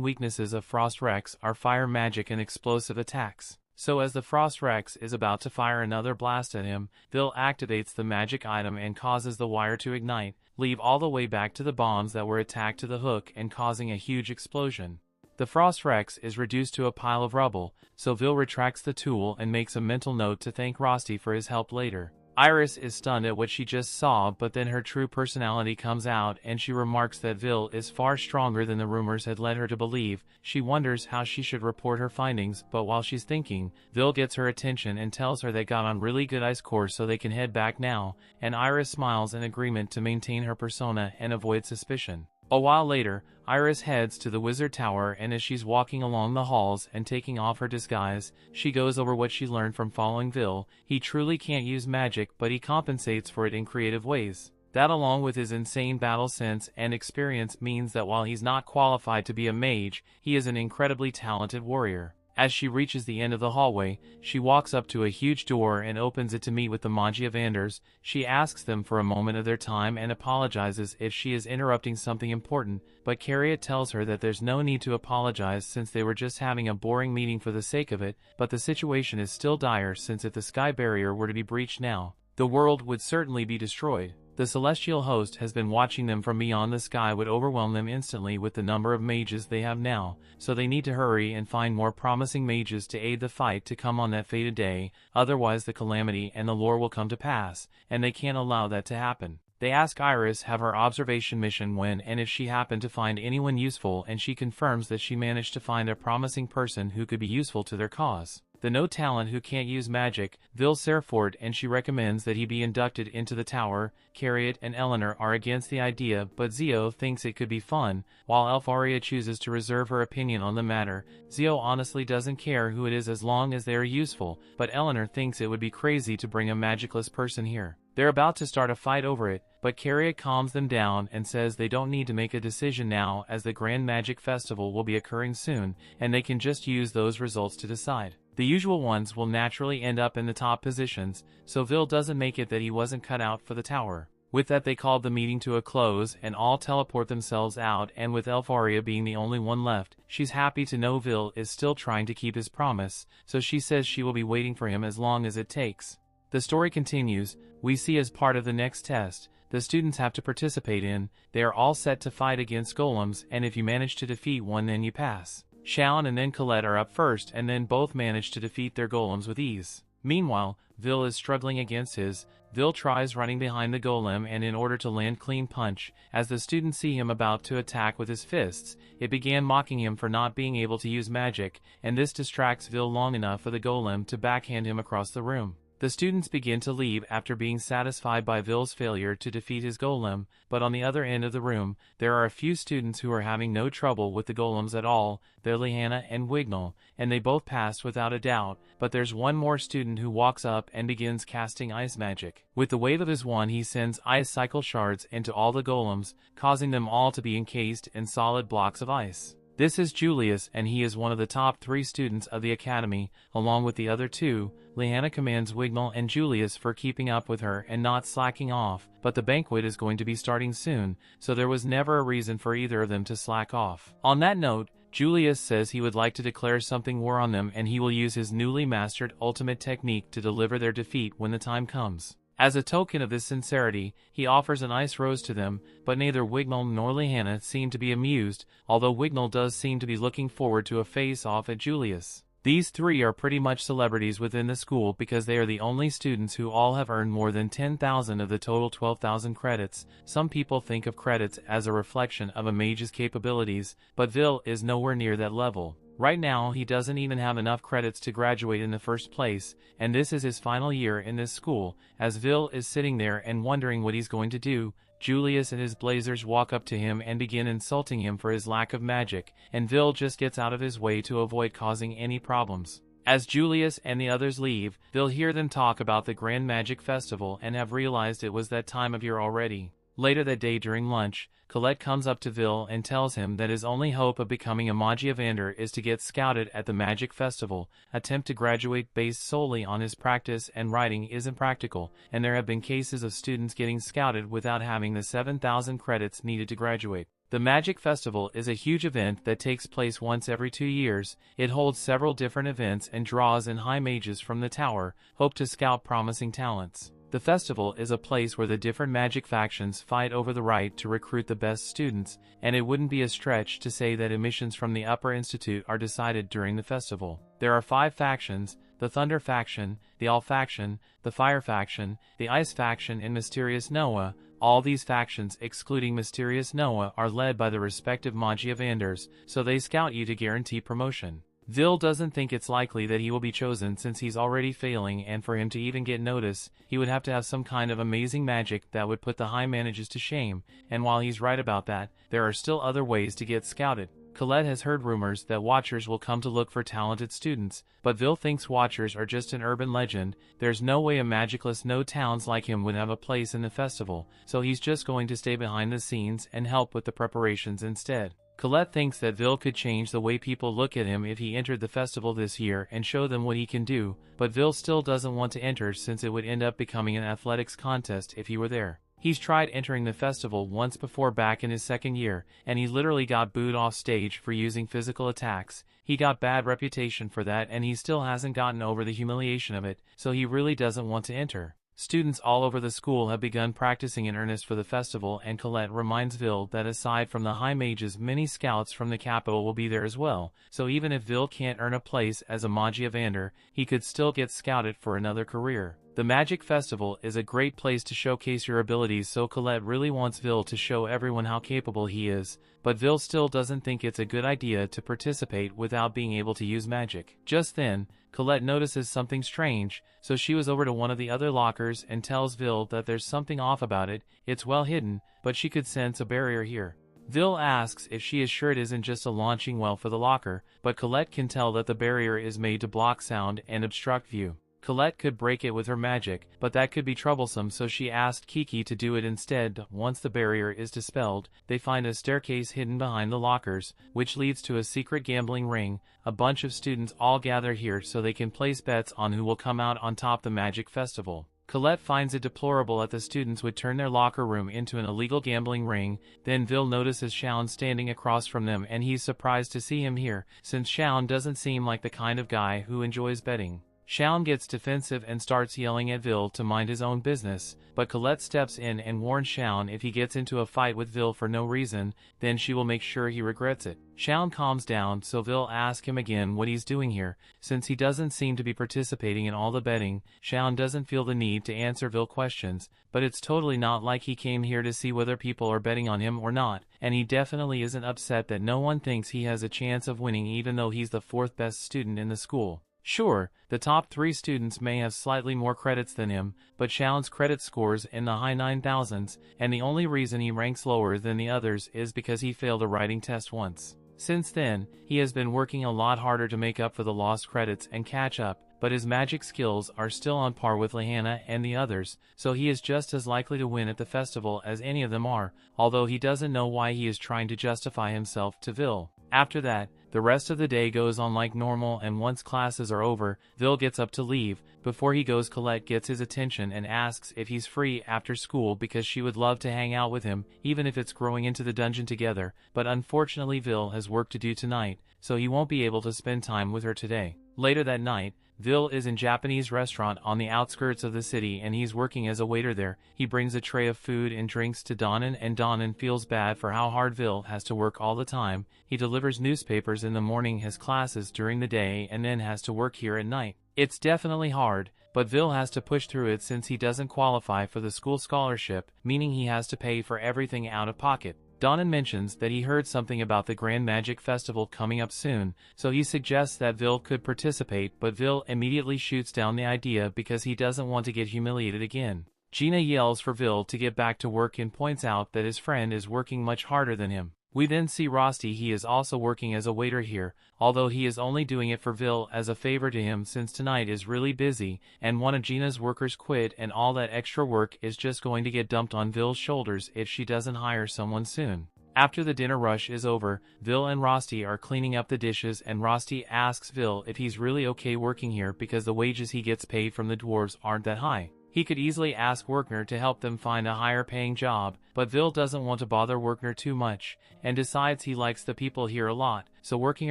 weaknesses of Frost Rex are fire magic and explosive attacks. So as the Frost Rex is about to fire another blast at him, Vil activates the magic item and causes the wire to ignite, leave all the way back to the bombs that were attacked to the hook and causing a huge explosion. The Frost Rex is reduced to a pile of rubble, so Vil retracts the tool and makes a mental note to thank Rosti for his help later. Iris is stunned at what she just saw, but then her true personality comes out and she remarks that Vil is far stronger than the rumors had led her to believe. She wonders how she should report her findings, but while she's thinking, Vil gets her attention and tells her they got on really good ice course so they can head back now, and Iris smiles in agreement to maintain her persona and avoid suspicion. A while later, Iris heads to the Wizard Tower, and as she's walking along the halls and taking off her disguise, she goes over what she learned from following Vil. He truly can't use magic, but he compensates for it in creative ways. That, along with his insane battle sense and experience, means that while he's not qualified to be a mage, he is an incredibly talented warrior. As she reaches the end of the hallway, she walks up to a huge door and opens it to meet with the Magia Vanders. She asks them for a moment of their time and apologizes if she is interrupting something important, but Carriot tells her that there's no need to apologize since they were just having a boring meeting for the sake of it, but the situation is still dire since if the sky barrier were to be breached now, the world would certainly be destroyed. The celestial host has been watching them from beyond the sky would overwhelm them instantly with the number of mages they have now, so they need to hurry and find more promising mages to aid the fight to come on that fated day, otherwise the calamity and the lore will come to pass, and they can't allow that to happen. They ask Iris have her observation mission when and if she happened to find anyone useful, and she confirms that she managed to find a promising person who could be useful to their cause. The no talent who can't use magic, Vil Serfort, and she recommends that he be inducted into the tower. Carriot and Eleanor are against the idea, but Zio thinks it could be fun, while Elfaria chooses to reserve her opinion on the matter. Zio honestly doesn't care who it is as long as they are useful, but Eleanor thinks it would be crazy to bring a magicless person here. They're about to start a fight over it, but Carriot calms them down and says they don't need to make a decision now as the Grand Magic Festival will be occurring soon, and they can just use those results to decide. The usual ones will naturally end up in the top positions, so Vil doesn't make it that he wasn't cut out for the tower. With that, they called the meeting to a close and all teleport themselves out, and with Elfaria being the only one left, she's happy to know Vil is still trying to keep his promise, so she says she will be waiting for him as long as it takes. The story continues. We see as part of the next test, the students have to participate in. They are all set to fight against golems, and if you manage to defeat one then you pass. Shounen and then Colette are up first, and then both manage to defeat their golems with ease. Meanwhile, Vil is struggling against his. Vil tries running behind the golem, and in order to land clean punch, as the students see him about to attack with his fists, it began mocking him for not being able to use magic, and this distracts Vil long enough for the golem to backhand him across the room. The students begin to leave after being satisfied by Vil's failure to defeat his golem, but on the other end of the room, there are a few students who are having no trouble with the golems at all. They're Lihanna and Wignall, and they both passed without a doubt, but there's one more student who walks up and begins casting ice magic. With the wave of his wand he sends ice cycle shards into all the golems, causing them all to be encased in solid blocks of ice. This is Julius, and he is one of the top 3 students of the academy, along with the other 2. Lihanna commends Wignall and Julius for keeping up with her and not slacking off, but the banquet is going to be starting soon, so there was never a reason for either of them to slack off. On that note, Julius says he would like to declare something war on them, and he will use his newly mastered ultimate technique to deliver their defeat when the time comes. As a token of this sincerity, he offers an ice rose to them, but neither Wignall nor Lihanna seem to be amused, although Wignall does seem to be looking forward to a face-off at Julius. These 3 are pretty much celebrities within the school because they are the only students who all have earned more than 10,000 of the total 12,000 credits. Some people think of credits as a reflection of a mage's capabilities, but Vil is nowhere near that level. Right now, he doesn't even have enough credits to graduate in the first place, and this is his final year in this school. As Vil is sitting there and wondering what he's going to do, Julius and his blazers walk up to him and begin insulting him for his lack of magic, and Vil just gets out of his way to avoid causing any problems. As Julius and the others leave, they'll hear them talk about the Grand Magic Festival and have realized it was that time of year already. Later that day during lunch, Colette comes up to Vil and tells him that his only hope of becoming a Magia Vander is to get scouted at the Magic Festival. Attempt to graduate based solely on his practice and writing isn't practical, and there have been cases of students getting scouted without having the 7,000 credits needed to graduate. The Magic Festival is a huge event that takes place once every 2 years. It holds several different events and draws in high mages from the tower, hope to scout promising talents. The festival is a place where the different magic factions fight over the right to recruit the best students, and it wouldn't be a stretch to say that admissions from the Upper Institute are decided during the festival. There are 5 factions: the Thunder faction, the All faction, the Fire faction, the Ice faction, and Mysterious Noah. All these factions, excluding Mysterious Noah, are led by the respective Magia Vanders, so they scout you to guarantee promotion. Vil doesn't think it's likely that he will be chosen since he's already failing, and for him to even get notice, he would have to have some kind of amazing magic that would put the high mages to shame, and while he's right about that, there are still other ways to get scouted. Colette has heard rumors that Watchers will come to look for talented students, but Vil thinks Watchers are just an urban legend. There's no way a Magicless no towns like him would have a place in the festival, so he's just going to stay behind the scenes and help with the preparations instead. Colette thinks that Vil could change the way people look at him if he entered the festival this year and show them what he can do, but Vil still doesn't want to enter since it would end up becoming an athletics contest if he were there. He's tried entering the festival once before back in his second year, and he literally got booed off stage for using physical attacks. He got bad reputation for that, and he still hasn't gotten over the humiliation of it, so he really doesn't want to enter. Students all over the school have begun practicing in earnest for the festival, and Colette reminds Vil that aside from the high mages, many scouts from the capital will be there as well, so even if Vil can't earn a place as a Magia Vander, he could still get scouted for another career. The Magic Festival is a great place to showcase your abilities, so Colette really wants Vil to show everyone how capable he is, but Vil still doesn't think it's a good idea to participate without being able to use magic. Just then, Colette notices something strange, so she was over to one of the other lockers and tells Vil that there's something off about it. It's well hidden, but she could sense a barrier here. Vil asks if she is sure it isn't just a launching well for the locker, but Colette can tell that the barrier is made to block sound and obstruct view. Colette could break it with her magic, but that could be troublesome, so she asked Kiki to do it instead. Once the barrier is dispelled, they find a staircase hidden behind the lockers, which leads to a secret gambling ring. A bunch of students all gather here so they can place bets on who will come out on top the Magic Festival. Colette finds it deplorable that the students would turn their locker room into an illegal gambling ring. Then Vil notices Shaun standing across from them, and he's surprised to see him here, since Shaun doesn't seem like the kind of guy who enjoys betting. Shaun gets defensive and starts yelling at Vil to mind his own business, but Colette steps in and warns Shaun if he gets into a fight with Vil for no reason, then she will make sure he regrets it. Shaun calms down, so Vil asks him again what he's doing here. Since he doesn't seem to be participating in all the betting, Shaun doesn't feel the need to answer Vil questions, but it's totally not like he came here to see whether people are betting on him or not, and he definitely isn't upset that no one thinks he has a chance of winning even though he's the 4th best student in the school. Sure, the top 3 students may have slightly more credits than him, but Shaun's credit scores in the high 9,000s, and the only reason he ranks lower than the others is because he failed a writing test once. Since then, he has been working a lot harder to make up for the lost credits and catch up, but his magic skills are still on par with Lehanna and the others, so he is just as likely to win at the festival as any of them are, although he doesn't know why he is trying to justify himself to Vil. After that, the rest of the day goes on like normal, and once classes are over, Vil gets up to leave. Before he goes, Colette gets his attention and asks if he's free after school because she would love to hang out with him, even if it's growing into the dungeon together, but unfortunately Vil has work to do tonight, so he won't be able to spend time with her today. Later that night, Vil is in a Japanese restaurant on the outskirts of the city, and he's working as a waiter there. He brings a tray of food and drinks to Donnan, and Donnan feels bad for how hard Vil has to work all the time. He delivers newspapers in the morning, has classes during the day, and then has to work here at night. It's definitely hard, but Vil has to push through it since he doesn't qualify for the school scholarship, meaning he has to pay for everything out of pocket. Donnan mentions that he heard something about the Grand Magic Festival coming up soon, so he suggests that Vil could participate, but Vil immediately shoots down the idea because he doesn't want to get humiliated again. Gina yells for Vil to get back to work and points out that his friend is working much harder than him. We then see Rosti. He is also working as a waiter here, although he is only doing it for Vil as a favor to him since tonight is really busy, and one of Gina's workers quit and all that extra work is just going to get dumped on Vil's shoulders if she doesn't hire someone soon. After the dinner rush is over, Vil and Rosti are cleaning up the dishes and Rosti asks Vil if he's really okay working here because the wages he gets paid from the dwarves aren't that high. He could easily ask Werkner to help them find a higher paying job, but Vil doesn't want to bother Werkner too much, and decides he likes the people here a lot, so working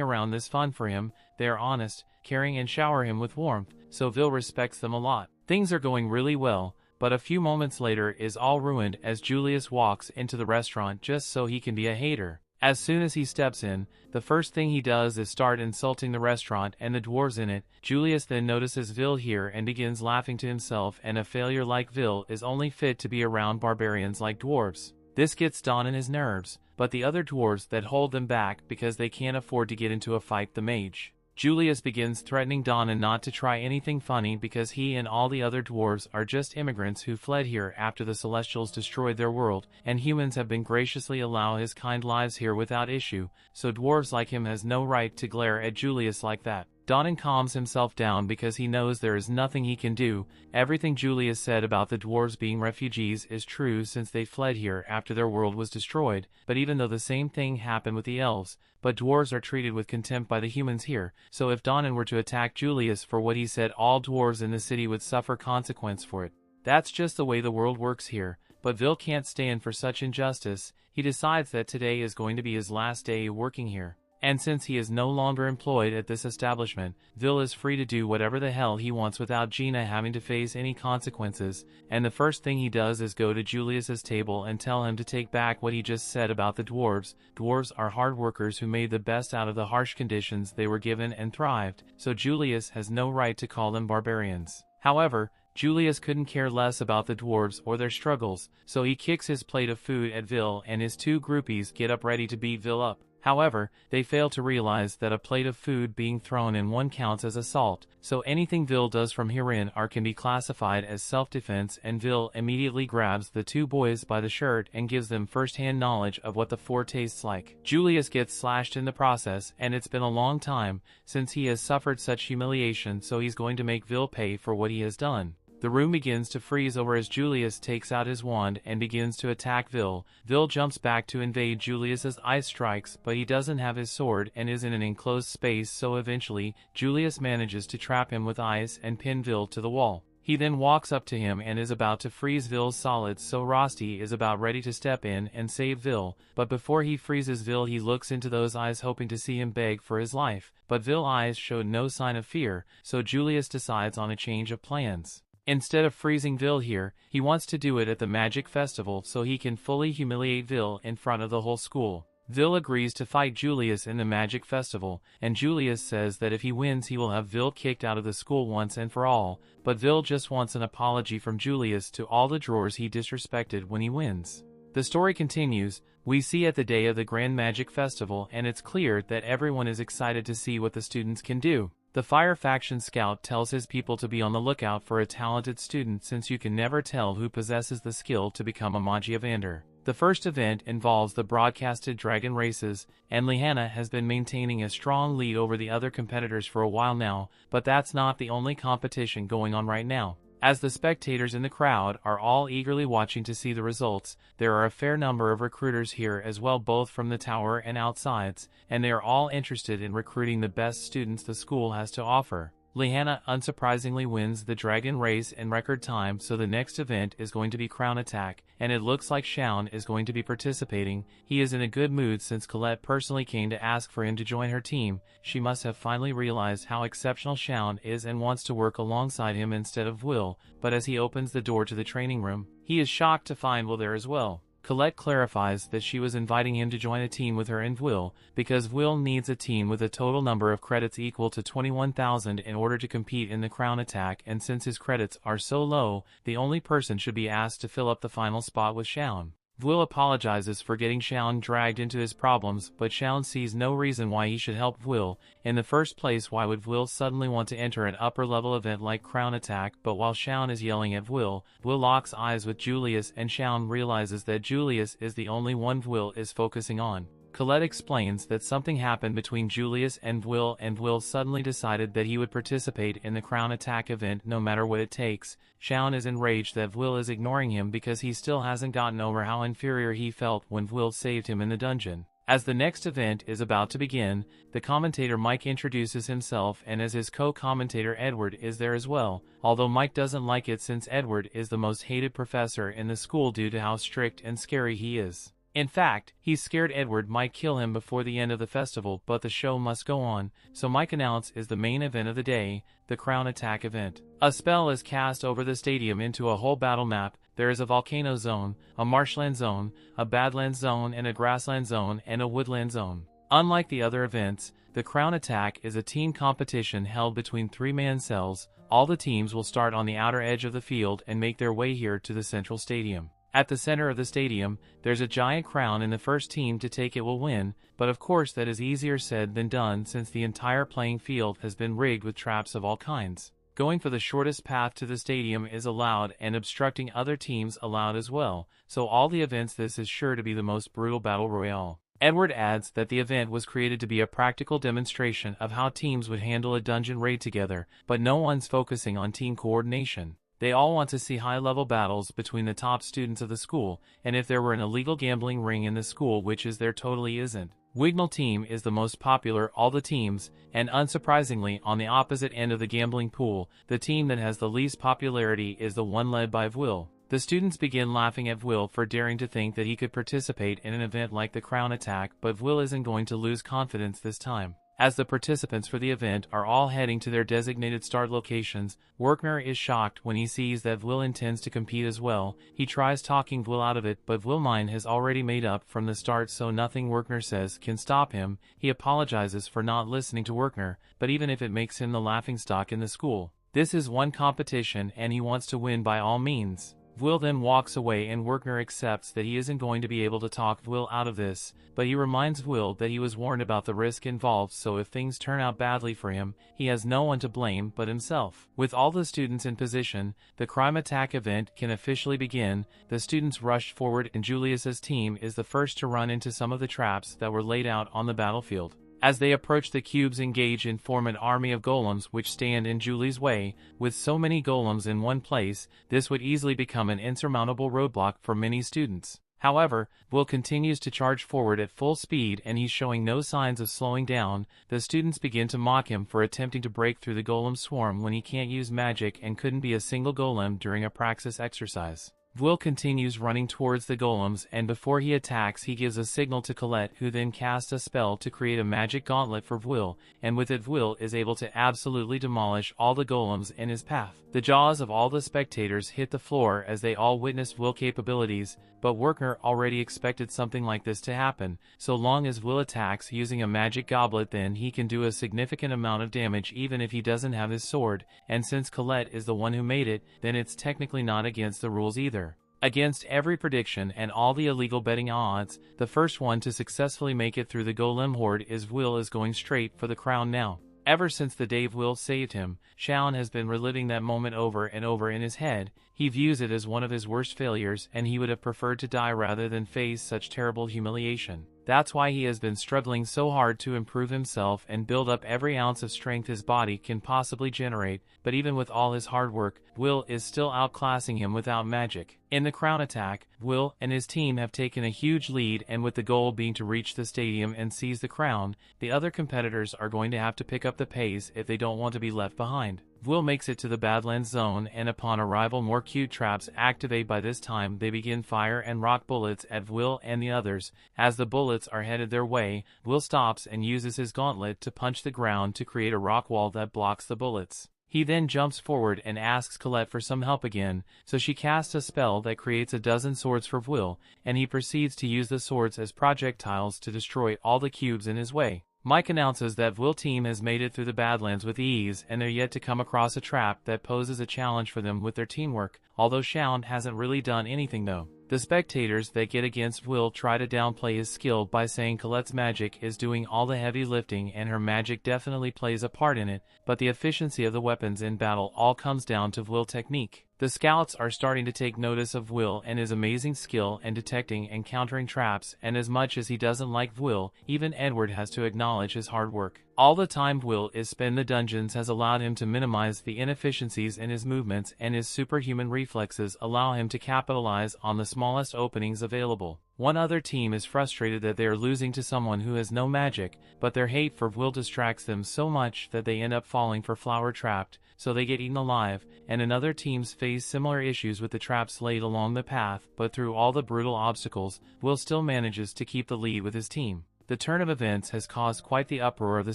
around is fun for him. They are honest, caring and shower him with warmth, so Vil respects them a lot. Things are going really well, but a few moments later is all ruined as Julius walks into the restaurant just so he can be a hater. As soon as he steps in, the first thing he does is start insulting the restaurant and the dwarves in it. Julius then notices Vil here and begins laughing to himself, and a failure like Vil is only fit to be around barbarians like dwarves. This gets Don in his nerves, but the other dwarves that hold them back because they can't afford to get into a fight the mage. Julius begins threatening Donna not to try anything funny because he and all the other dwarves are just immigrants who fled here after the Celestials destroyed their world, and humans have been graciously allow his kind lives here without issue, so dwarves like him has no right to glare at Julius like that. Donnan calms himself down because he knows there is nothing he can do. Everything Julius said about the dwarves being refugees is true since they fled here after their world was destroyed, but even though the same thing happened with the elves, but dwarves are treated with contempt by the humans here, so if Donnan were to attack Julius for what he said, all dwarves in the city would suffer consequence for it. That's just the way the world works here, but Vil can't stand for such injustice. He decides that today is going to be his last day working here. And since he is no longer employed at this establishment, Vil is free to do whatever the hell he wants without Gina having to face any consequences, and the first thing he does is go to Julius's table and tell him to take back what he just said about the dwarves. Dwarves are hard workers who made the best out of the harsh conditions they were given and thrived, so Julius has no right to call them barbarians. However, Julius couldn't care less about the dwarves or their struggles, so he kicks his plate of food at Vil and his two groupies get up ready to beat Vil up. However, they fail to realize that a plate of food being thrown in one counts as assault, so anything Vil does from herein can be classified as self-defense, and Vil immediately grabs the two boys by the shirt and gives them first-hand knowledge of what the four tastes like. Julius gets slashed in the process, and it's been a long time since he has suffered such humiliation, so he's going to make Vil pay for what he has done. The room begins to freeze over as Julius takes out his wand and begins to attack Vil. Vil jumps back to invade Julius's ice strikes, but he doesn't have his sword and is in an enclosed space, so eventually, Julius manages to trap him with ice and pin Vil to the wall. He then walks up to him and is about to freeze Vil's solids, so Rosti is about ready to step in and save Vil, but before he freezes Vil he looks into those eyes hoping to see him beg for his life, but Vil's eyes showed no sign of fear, so Julius decides on a change of plans. Instead of freezing Vil here, he wants to do it at the Magic Festival so he can fully humiliate Vil in front of the whole school. Vil agrees to fight Julius in the Magic Festival, and Julius says that if he wins he will have Vil kicked out of the school once and for all, but Vil just wants an apology from Julius to all the drawers he disrespected when he wins. The story continues. We see at the day of the Grand Magic Festival, and it's clear that everyone is excited to see what the students can do. The Fire Faction Scout tells his people to be on the lookout for a talented student since you can never tell who possesses the skill to become a Magia Vander. The first event involves the broadcasted dragon races, and Lihanna has been maintaining a strong lead over the other competitors for a while now, but that's not the only competition going on right now. As the spectators in the crowd are all eagerly watching to see the results, there are a fair number of recruiters here as well, both from the tower and outsides, and they are all interested in recruiting the best students the school has to offer. Lihanna unsurprisingly wins the dragon race in record time, so the next event is going to be Crown Attack, and it looks like Shounen is going to be participating. He is in a good mood since Colette personally came to ask for him to join her team. She must have finally realized how exceptional Shounen is and wants to work alongside him instead of Will, but as he opens the door to the training room, he is shocked to find Will there as well. Colette clarifies that she was inviting him to join a team with her and Will, because Will needs a team with a total number of credits equal to 21,000 in order to compete in the Crown Attack, and since his credits are so low, the only person should be asked to fill up the final spot with Shounen. Will apologizes for getting Shounen dragged into his problems, but Shounen sees no reason why he should help Will. In the first place, why would Will suddenly want to enter an upper-level event like Crown Attack? But while Shounen is yelling at Will locks eyes with Julius, and Shounen realizes that Julius is the only one Will is focusing on. Colette explains that something happened between Julius and Will suddenly decided that he would participate in the crown attack event no matter what it takes. Shounen is enraged that Will is ignoring him because he still hasn't gotten over how inferior he felt when Will saved him in the dungeon. As the next event is about to begin, the commentator Mike introduces himself, and as his co-commentator Edward is there as well, although Mike doesn't like it since Edward is the most hated professor in the school due to how strict and scary he is. In fact, he's scared Edward might kill him before the end of the festival, but the show must go on, so Mike announces the main event of the day, the crown attack event. A spell is cast over the stadium into a whole battle map. There is a volcano zone, a marshland zone, a badland zone and a grassland zone and a woodland zone. Unlike the other events, the crown attack is a team competition held between 3-man cells. All the teams will start on the outer edge of the field and make their way here to the central stadium. At the center of the stadium, there's a giant crown and the first team to take it will win, but of course that is easier said than done since the entire playing field has been rigged with traps of all kinds. Going for the shortest path to the stadium is allowed and obstructing other teams allowed as well, so all the events this is sure to be the most brutal battle royale. Edward adds that the event was created to be a practical demonstration of how teams would handle a dungeon raid together, but no one's focusing on team coordination. They all want to see high-level battles between the top students of the school, and if there were an illegal gambling ring in the school, which is there totally isn't. Wignall team is the most popular all the teams, and unsurprisingly on the opposite end of the gambling pool, the team that has the least popularity is the one led by Will. The students begin laughing at Will for daring to think that he could participate in an event like the crown attack, but Will isn't going to lose confidence this time. As the participants for the event are all heading to their designated start locations, Werkner is shocked when he sees that Will intends to compete as well. He tries talking Will out of it, but Will's mind has already made up from the start, so nothing Werkner says can stop him. He apologizes for not listening to Werkner, but even if it makes him the laughingstock in the school, this is one competition and he wants to win by all means. Will then walks away and Werkner accepts that he isn't going to be able to talk Will out of this, but he reminds Will that he was warned about the risk involved, so if things turn out badly for him, he has no one to blame but himself. With all the students in position, the crime attack event can officially begin. The students rush forward and Julius's team is the first to run into some of the traps that were laid out on the battlefield. As they approach, the cubes engage and form an army of golems which stand in Julie's way. With so many golems in one place, this would easily become an insurmountable roadblock for many students. However, Will continues to charge forward at full speed and he's showing no signs of slowing down. The students begin to mock him for attempting to break through the golem swarm when he can't use magic and couldn't be a single golem during a praxis exercise. Will continues running towards the golems, and before he attacks he gives a signal to Colette, who then casts a spell to create a magic gauntlet for Will, and with it Will is able to absolutely demolish all the golems in his path. The jaws of all the spectators hit the floor as they all witness Will's capabilities, but Werkner already expected something like this to happen. So long as Will attacks using a magic goblet, then he can do a significant amount of damage even if he doesn't have his sword, and since Colette is the one who made it, then it's technically not against the rules either. Against every prediction and all the illegal betting odds, the first one to successfully make it through the golem horde is Will is going straight for the crown now. Ever since the day Will saved him, Shounen has been reliving that moment over and over in his head. He views it as one of his worst failures and he would have preferred to die rather than face such terrible humiliation. That's why he has been struggling so hard to improve himself and build up every ounce of strength his body can possibly generate, but even with all his hard work, Will is still outclassing him without magic. In the crown attack, Will and his team have taken a huge lead, and with the goal being to reach the stadium and seize the crown, the other competitors are going to have to pick up the pace if they don't want to be left behind. Will makes it to the Badlands zone, and upon arrival more cute traps activate. By this time they begin fire and rock bullets at Will and the others. As the bullets are headed their way, Will stops and uses his gauntlet to punch the ground to create a rock wall that blocks the bullets. He then jumps forward and asks Colette for some help again, so she casts a spell that creates a dozen swords for Will, and he proceeds to use the swords as projectiles to destroy all the cubes in his way. Mike announces that Will team has made it through the Badlands with ease and they're yet to come across a trap that poses a challenge for them with their teamwork, although Shounen hasn't really done anything though. The spectators that get against Will try to downplay his skill by saying Colette's magic is doing all the heavy lifting and her magic definitely plays a part in it, but the efficiency of the weapons in battle all comes down to Will's technique. The scouts are starting to take notice of Will and his amazing skill in detecting and countering traps, and as much as he doesn't like Will, even Edward has to acknowledge his hard work. All the time Will is spent in the dungeons has allowed him to minimize the inefficiencies in his movements, and his superhuman reflexes allow him to capitalize on the smallest openings available. One other team is frustrated that they are losing to someone who has no magic, but their hate for Will distracts them so much that they end up falling for Flower Trapped, so they get eaten alive, and another teams face similar issues with the traps laid along the path, but through all the brutal obstacles, Will still manages to keep the lead with his team. The turn of events has caused quite the uproar of the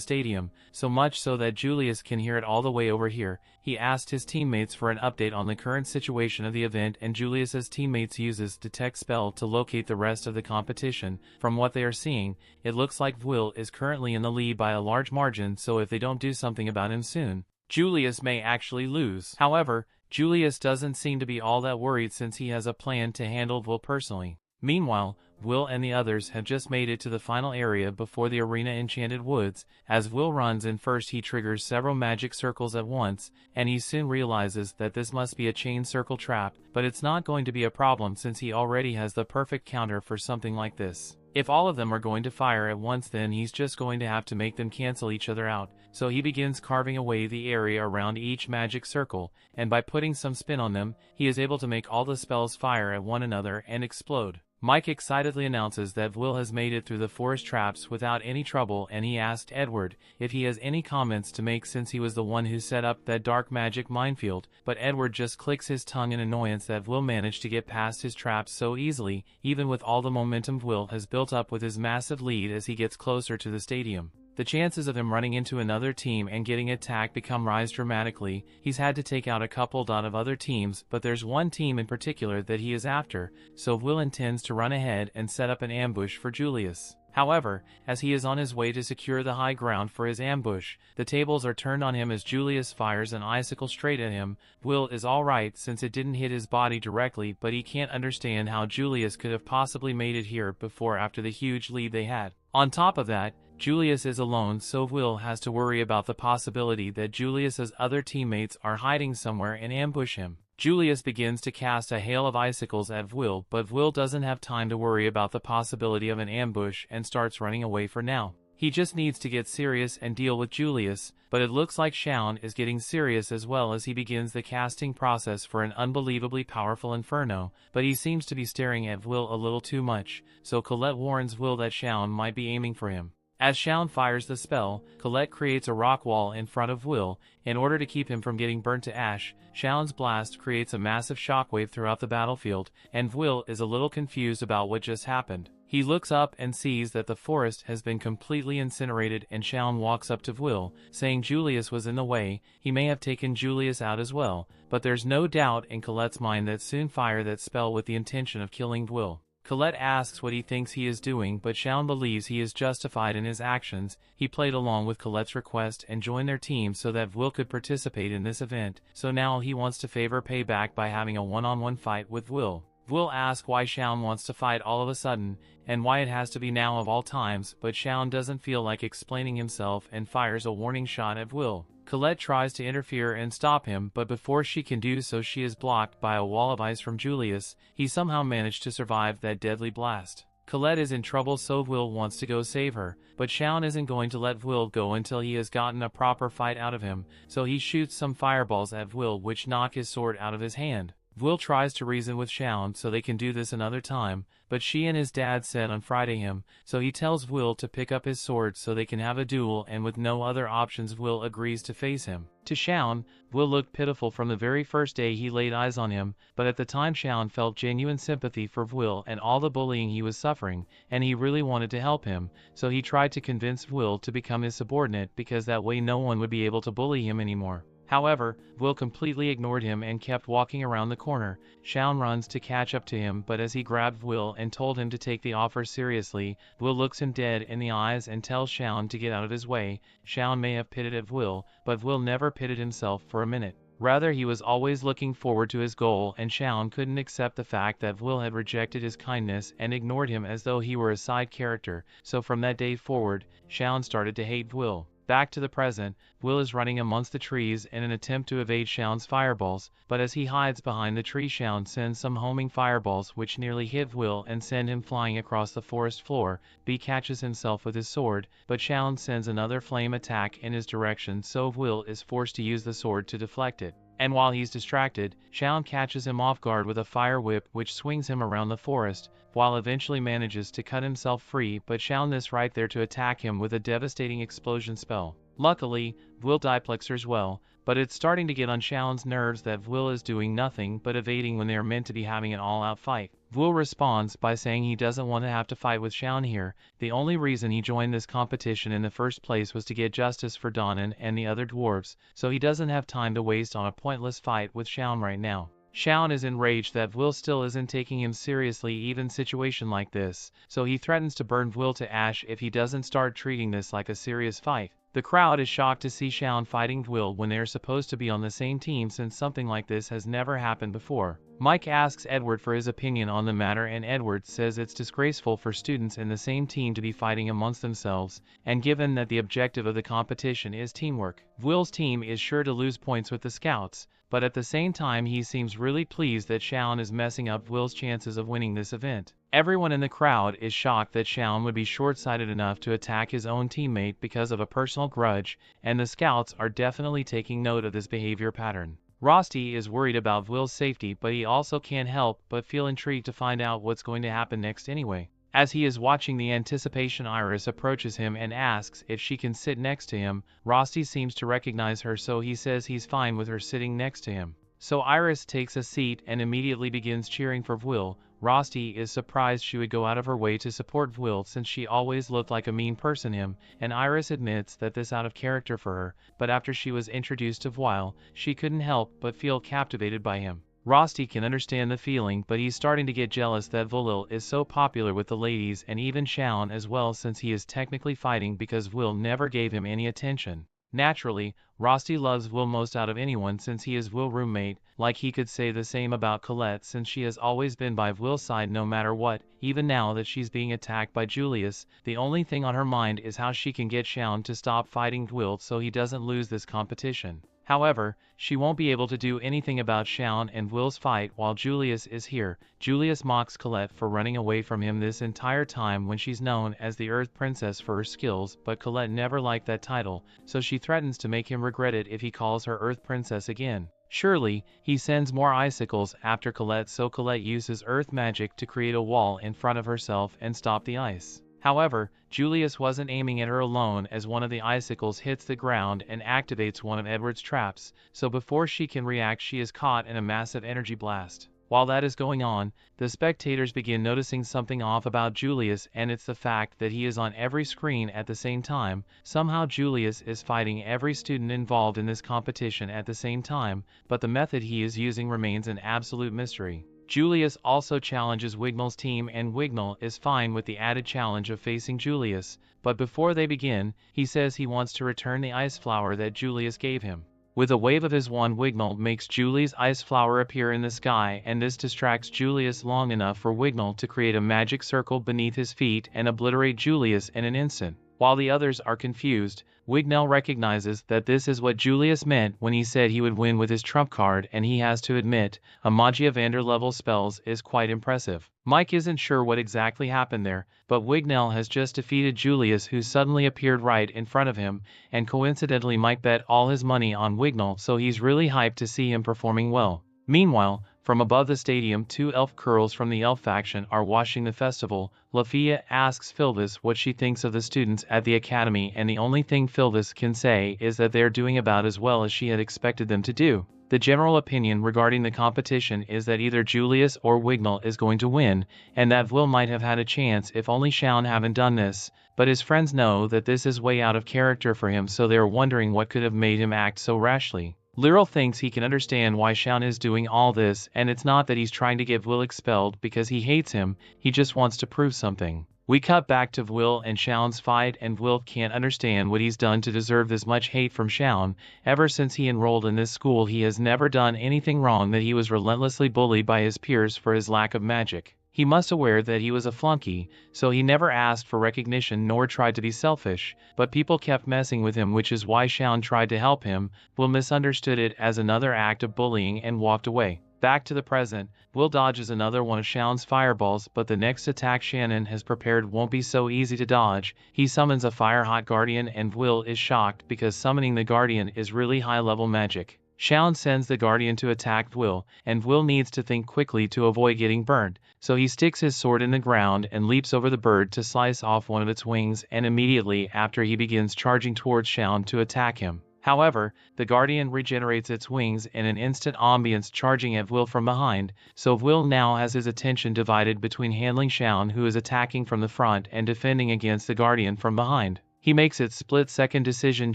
stadium, so much so that Julius can hear it all the way over here. He asked his teammates for an update on the current situation of the event, and Julius's teammates uses Detect spell to locate the rest of the competition. From what they are seeing, it looks like Will is currently in the lead by a large margin, so if they don't do something about him soon, Julius may actually lose. However, Julius doesn't seem to be all that worried since he has a plan to handle Will personally. Meanwhile, Will and the others have just made it to the final area before the arena Enchanted Woods. As Will runs in first, he triggers several magic circles at once, and he soon realizes that this must be a chain circle trap, but it's not going to be a problem since he already has the perfect counter for something like this. If all of them are going to fire at once, then he's just going to have to make them cancel each other out. So he begins carving away the area around each magic circle, and by putting some spin on them, he is able to make all the spells fire at one another and explode. Mike excitedly announces that Will has made it through the forest traps without any trouble, and he asked Edward if he has any comments to make since he was the one who set up that dark magic minefield, but Edward just clicks his tongue in annoyance that Will managed to get past his traps so easily, even with all the momentum Will has built up with his massive lead as he gets closer to the stadium. The chances of him running into another team and getting attacked rise dramatically. He's had to take out a couple of other teams, but there's one team in particular that he is after, so Will intends to run ahead and set up an ambush for Julius. However, as he is on his way to secure the high ground for his ambush, the tables are turned on him as Julius fires an icicle straight at him. Will is alright since it didn't hit his body directly, but he can't understand how Julius could have possibly made it here before after the huge lead they had. On top of that, Julius is alone, so Will has to worry about the possibility that Julius's other teammates are hiding somewhere and ambush him. Julius begins to cast a hail of icicles at Will, but Will doesn't have time to worry about the possibility of an ambush and starts running away for now. He just needs to get serious and deal with Julius, but it looks like Shounen is getting serious as well as he begins the casting process for an unbelievably powerful inferno, but he seems to be staring at Will a little too much, so Colette warns Will that Shounen might be aiming for him. As Shounen fires the spell, Colette creates a rock wall in front of Will. In order to keep him from getting burnt to ash, Shounen's blast creates a massive shockwave throughout the battlefield, and Will is a little confused about what just happened. He looks up and sees that the forest has been completely incinerated, and Shounen walks up to Will, saying Julius was in the way. He may have taken Julius out as well, but there's no doubt in Colette's mind that soon fire that spell with the intention of killing Will. Colette asks what he thinks he is doing, but Shounen believes he is justified in his actions. He played along with Colette's request and joined their team so that Will could participate in this event, so now he wants to favor payback by having a one-on-one fight with Will. Will asks why Shounen wants to fight all of a sudden, and why it has to be now of all times, but Shounen doesn't feel like explaining himself and fires a warning shot at Will. Colette tries to interfere and stop him, but before she can do so she is blocked by a wall of ice from Julius. He somehow managed to survive that deadly blast. Colette is in trouble, so Will wants to go save her, but Shounen isn't going to let Will go until he has gotten a proper fight out of him, so he shoots some fireballs at Will which knock his sword out of his hand. Will tries to reason with Shounen so they can do this another time, but she and his dad said on Friday him, so he tells Will to pick up his sword so they can have a duel, and with no other options Will agrees to face him. To Shounen, Will looked pitiful from the very first day he laid eyes on him, but at the time Shounen felt genuine sympathy for Will and all the bullying he was suffering, and he really wanted to help him, so he tried to convince Will to become his subordinate because that way no one would be able to bully him anymore. However, Will completely ignored him and kept walking around the corner. Shounen runs to catch up to him, but as he grabbed Will and told him to take the offer seriously, Will looks him dead in the eyes and tells Shounen to get out of his way. Shounen may have pitted at Will, but Will never pitted himself for a minute. Rather, he was always looking forward to his goal, and Shounen couldn't accept the fact that Will had rejected his kindness and ignored him as though he were a side character, so from that day forward, Shounen started to hate Will. Back to the present, Will is running amongst the trees in an attempt to evade Shaun's fireballs, but as he hides behind the tree, Shaun sends some homing fireballs which nearly hit Will and send him flying across the forest floor. B catches himself with his sword, but Shaun sends another flame attack in his direction, so Will is forced to use the sword to deflect it. And while he's distracted, Shaun catches him off guard with a fire whip which swings him around the forest, while eventually manages to cut himself free, but Shaun is right there to attack him with a devastating explosion spell. Luckily, Will diplexers well, but it's starting to get on Shaun's nerves that Will is doing nothing but evading when they are meant to be having an all-out fight. Will responds by saying he doesn't want to have to fight with Shaun here. The only reason he joined this competition in the first place was to get justice for Donnan and the other dwarves, so he doesn't have time to waste on a pointless fight with Shaun right now. Shaun is enraged that Will still isn't taking him seriously even in a situation like this, so he threatens to burn Will to ash if he doesn't start treating this like a serious fight. The crowd is shocked to see Shaun fighting Will when they are supposed to be on the same team, since something like this has never happened before. Mike asks Edward for his opinion on the matter, and Edward says it's disgraceful for students in the same team to be fighting amongst themselves, and given that the objective of the competition is teamwork, Will's team is sure to lose points with the scouts, but at the same time he seems really pleased that Shaun is messing up Will's chances of winning this event. Everyone in the crowd is shocked that Shaun would be short-sighted enough to attack his own teammate because of a personal grudge, and the scouts are definitely taking note of this behavior pattern. Rosti is worried about Will's safety, but he also can't help but feel intrigued to find out what's going to happen next anyway. As he is watching the anticipation, Iris approaches him and asks if she can sit next to him. Rosti seems to recognize her, so he says he's fine with her sitting next to him. So Iris takes a seat and immediately begins cheering for Will. Rosti is surprised she would go out of her way to support Will since she always looked like a mean person to him, and Iris admits that this out of character for her, but after she was introduced to Will, she couldn't help but feel captivated by him. Rosti can understand the feeling, but he's starting to get jealous that Will is so popular with the ladies and even Shaun as well, since he is technically fighting because Will never gave him any attention. Naturally, Rosti loves Will most out of anyone since he is Will's roommate, like he could say the same about Colette since she has always been by Will's side no matter what. Even now that she's being attacked by Julius, the only thing on her mind is how she can get Shaun to stop fighting Will so he doesn't lose this competition. However, she won't be able to do anything about Shaun and Will's fight while Julius is here. Julius mocks Colette for running away from him this entire time when she's known as the Earth Princess for her skills, but Colette never liked that title, so she threatens to make him regret it if he calls her Earth Princess again. Surely, he sends more icicles after Colette, so Colette uses earth magic to create a wall in front of herself and stop the ice. However, Julius wasn't aiming at her alone, as one of the icicles hits the ground and activates one of Edward's traps, so before she can react she is caught in a massive energy blast. While that is going on, the spectators begin noticing something off about Julius, and it's the fact that he is on every screen at the same time. Somehow Julius is fighting every student involved in this competition at the same time, but the method he is using remains an absolute mystery. Julius also challenges Wignall's team, and Wignall is fine with the added challenge of facing Julius, but before they begin, he says he wants to return the ice flower that Julius gave him. With a wave of his wand, Wignall makes Julie's ice flower appear in the sky, and this distracts Julius long enough for Wignall to create a magic circle beneath his feet and obliterate Julius in an instant. While the others are confused, Wignall recognizes that this is what Julius meant when he said he would win with his trump card, and he has to admit, a Magia Vander level spells is quite impressive. Mike isn't sure what exactly happened there, but Wignall has just defeated Julius, who suddenly appeared right in front of him, and coincidentally Mike bet all his money on Wignall, so he's really hyped to see him performing well. Meanwhile, from above the stadium, two elf girls from the elf faction are watching the festival. Lafia asks Philvis what she thinks of the students at the academy, and the only thing Philvis can say is that they're doing about as well as she had expected them to do. The general opinion regarding the competition is that either Julius or Wignall is going to win, and that Will might have had a chance if only Shaun hadn't done this, but his friends know that this is way out of character for him, so they're wondering what could have made him act so rashly. Lyral thinks he can understand why Shaun is doing all this, and it's not that he's trying to get Will expelled because he hates him, he just wants to prove something. We cut back to Will and Shaun's fight, and Will can't understand what he's done to deserve this much hate from Shaun. Ever since he enrolled in this school he has never done anything wrong, that he was relentlessly bullied by his peers for his lack of magic. He must aware that he was a flunky, so he never asked for recognition nor tried to be selfish, but people kept messing with him, which is why Shounen tried to help him. Will misunderstood it as another act of bullying and walked away. Back to the present, Will dodges another one of Shounen's fireballs, but the next attack Shounen has prepared won't be so easy to dodge. He summons a fire-hot guardian and Will is shocked because summoning the guardian is really high-level magic. Shounen sends the guardian to attack Will, and Will needs to think quickly to avoid getting burned, so he sticks his sword in the ground and leaps over the bird to slice off one of its wings, and immediately after he begins charging towards Shounen to attack him. However, the guardian regenerates its wings in an instant ambience, charging at Will from behind, so Will now has his attention divided between handling Shounen, who is attacking from the front, and defending against the guardian from behind. He makes its split-second decision,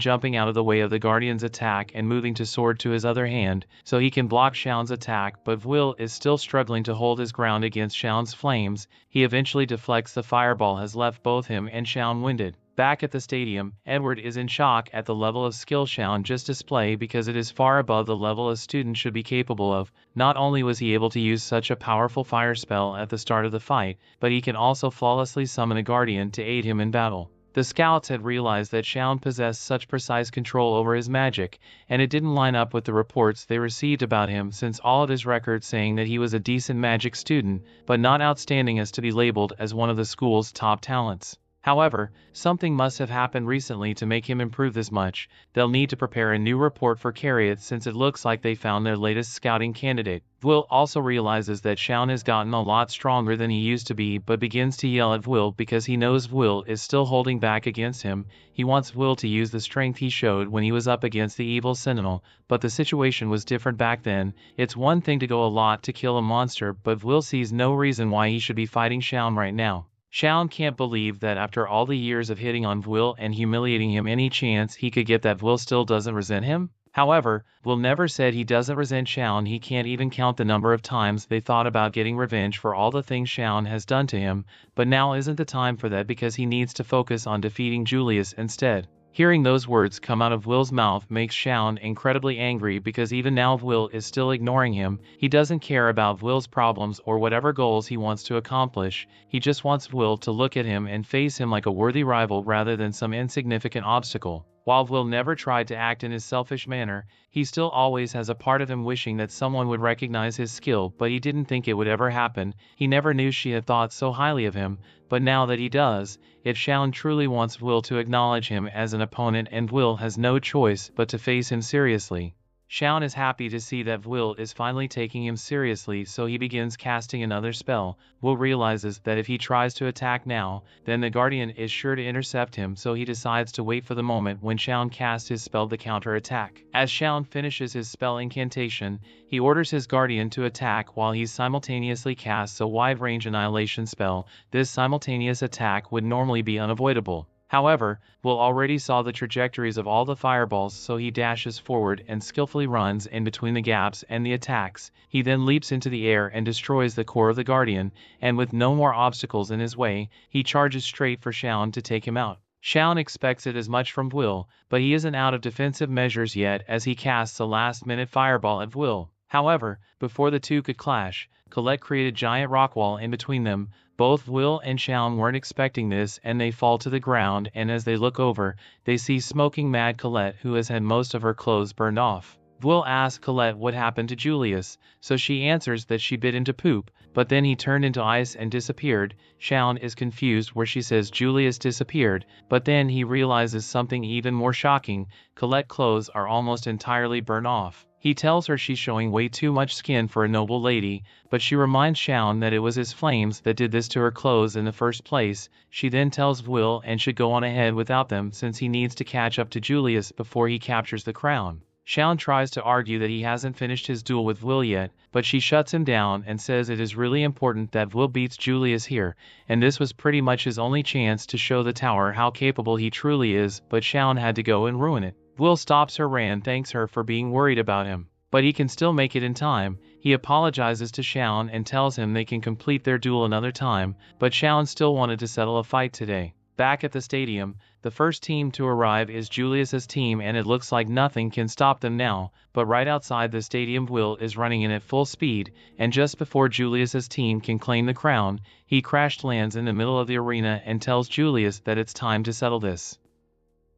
jumping out of the way of the guardian's attack and moving to sword to his other hand, so he can block Shounen's attack, but Will is still struggling to hold his ground against Shounen's flames. He eventually deflects the fireball, has left both him and Shounen winded. Back at the stadium, Edward is in shock at the level of skill Shounen just displayed because it is far above the level a student should be capable of. Not only was he able to use such a powerful fire spell at the start of the fight, but he can also flawlessly summon a guardian to aid him in battle. The scouts had realized that Shounen possessed such precise control over his magic, and it didn't line up with the reports they received about him, since all of his records saying that he was a decent magic student, but not outstanding as to be labeled as one of the school's top talents. However, something must have happened recently to make him improve this much. They'll need to prepare a new report for Carriot, since it looks like they found their latest scouting candidate. Will also realizes that Shounen has gotten a lot stronger than he used to be, but begins to yell at Will because he knows Will is still holding back against him. He wants Will to use the strength he showed when he was up against the evil Sentinel, but the situation was different back then. It's one thing to go a lot to kill a monster, but Will sees no reason why he should be fighting Shounen right now. Shounen can't believe that after all the years of hitting on Will and humiliating him, any chance he could get that Will still doesn't resent him? However, Will never said he doesn't resent Shounen. He can't even count the number of times they thought about getting revenge for all the things Shounen has done to him, but now isn't the time for that because he needs to focus on defeating Julius instead. Hearing those words come out of Will's mouth makes Shounen incredibly angry because even now Will is still ignoring him. He doesn't care about Will's problems or whatever goals he wants to accomplish. He just wants Will to look at him and face him like a worthy rival rather than some insignificant obstacle. While Will never tried to act in his selfish manner, he still always has a part of him wishing that someone would recognize his skill, but he didn't think it would ever happen. He never knew she had thought so highly of him, but now that he does, if Shounen truly wants Will to acknowledge him as an opponent, and Will has no choice but to face him seriously. Shounen is happy to see that Will is finally taking him seriously, so he begins casting another spell. Will realizes that if he tries to attack now, then the Guardian is sure to intercept him, so he decides to wait for the moment when Shounen casts his spell to counter-attack. As Shounen finishes his spell incantation, he orders his Guardian to attack while he simultaneously casts a wide-range annihilation spell. This simultaneous attack would normally be unavoidable. However, Will already saw the trajectories of all the fireballs, so he dashes forward and skillfully runs in between the gaps and the attacks. He then leaps into the air and destroys the core of the Guardian, and with no more obstacles in his way, he charges straight for Shounen to take him out. Shounen expects it as much from Will, but he isn't out of defensive measures yet as he casts a last-minute fireball at Will. However, before the two could clash, Colette created a giant rock wall in between them. Both Will and Shounen weren't expecting this, and they fall to the ground, and as they look over, they see smoking mad Colette, who has had most of her clothes burned off. Will asks Colette what happened to Julius, so she answers that she bit into poop, but then he turned into ice and disappeared. Shounen is confused where she says Julius disappeared, but then he realizes something even more shocking. Colette's clothes are almost entirely burned off. He tells her she's showing way too much skin for a noble lady, but she reminds Shounen that it was his flames that did this to her clothes in the first place. She then tells Will and should go on ahead without them since he needs to catch up to Julius before he captures the crown. Shounen tries to argue that he hasn't finished his duel with Will yet, but she shuts him down and says it is really important that Will beats Julius here, and this was pretty much his only chance to show the tower how capable he truly is, but Shounen had to go and ruin it. Will stops her and thanks her for being worried about him, but he can still make it in time. He apologizes to Shounen and tells him they can complete their duel another time, but Shounen still wanted to settle a fight today. Back at the stadium, The first team to arrive is Julius's team, and it looks like nothing can stop them now, but right outside the stadium, Will is running in at full speed, and just before Julius's team can claim the crown, he crash lands in the middle of the arena and tells Julius that it's time to settle this.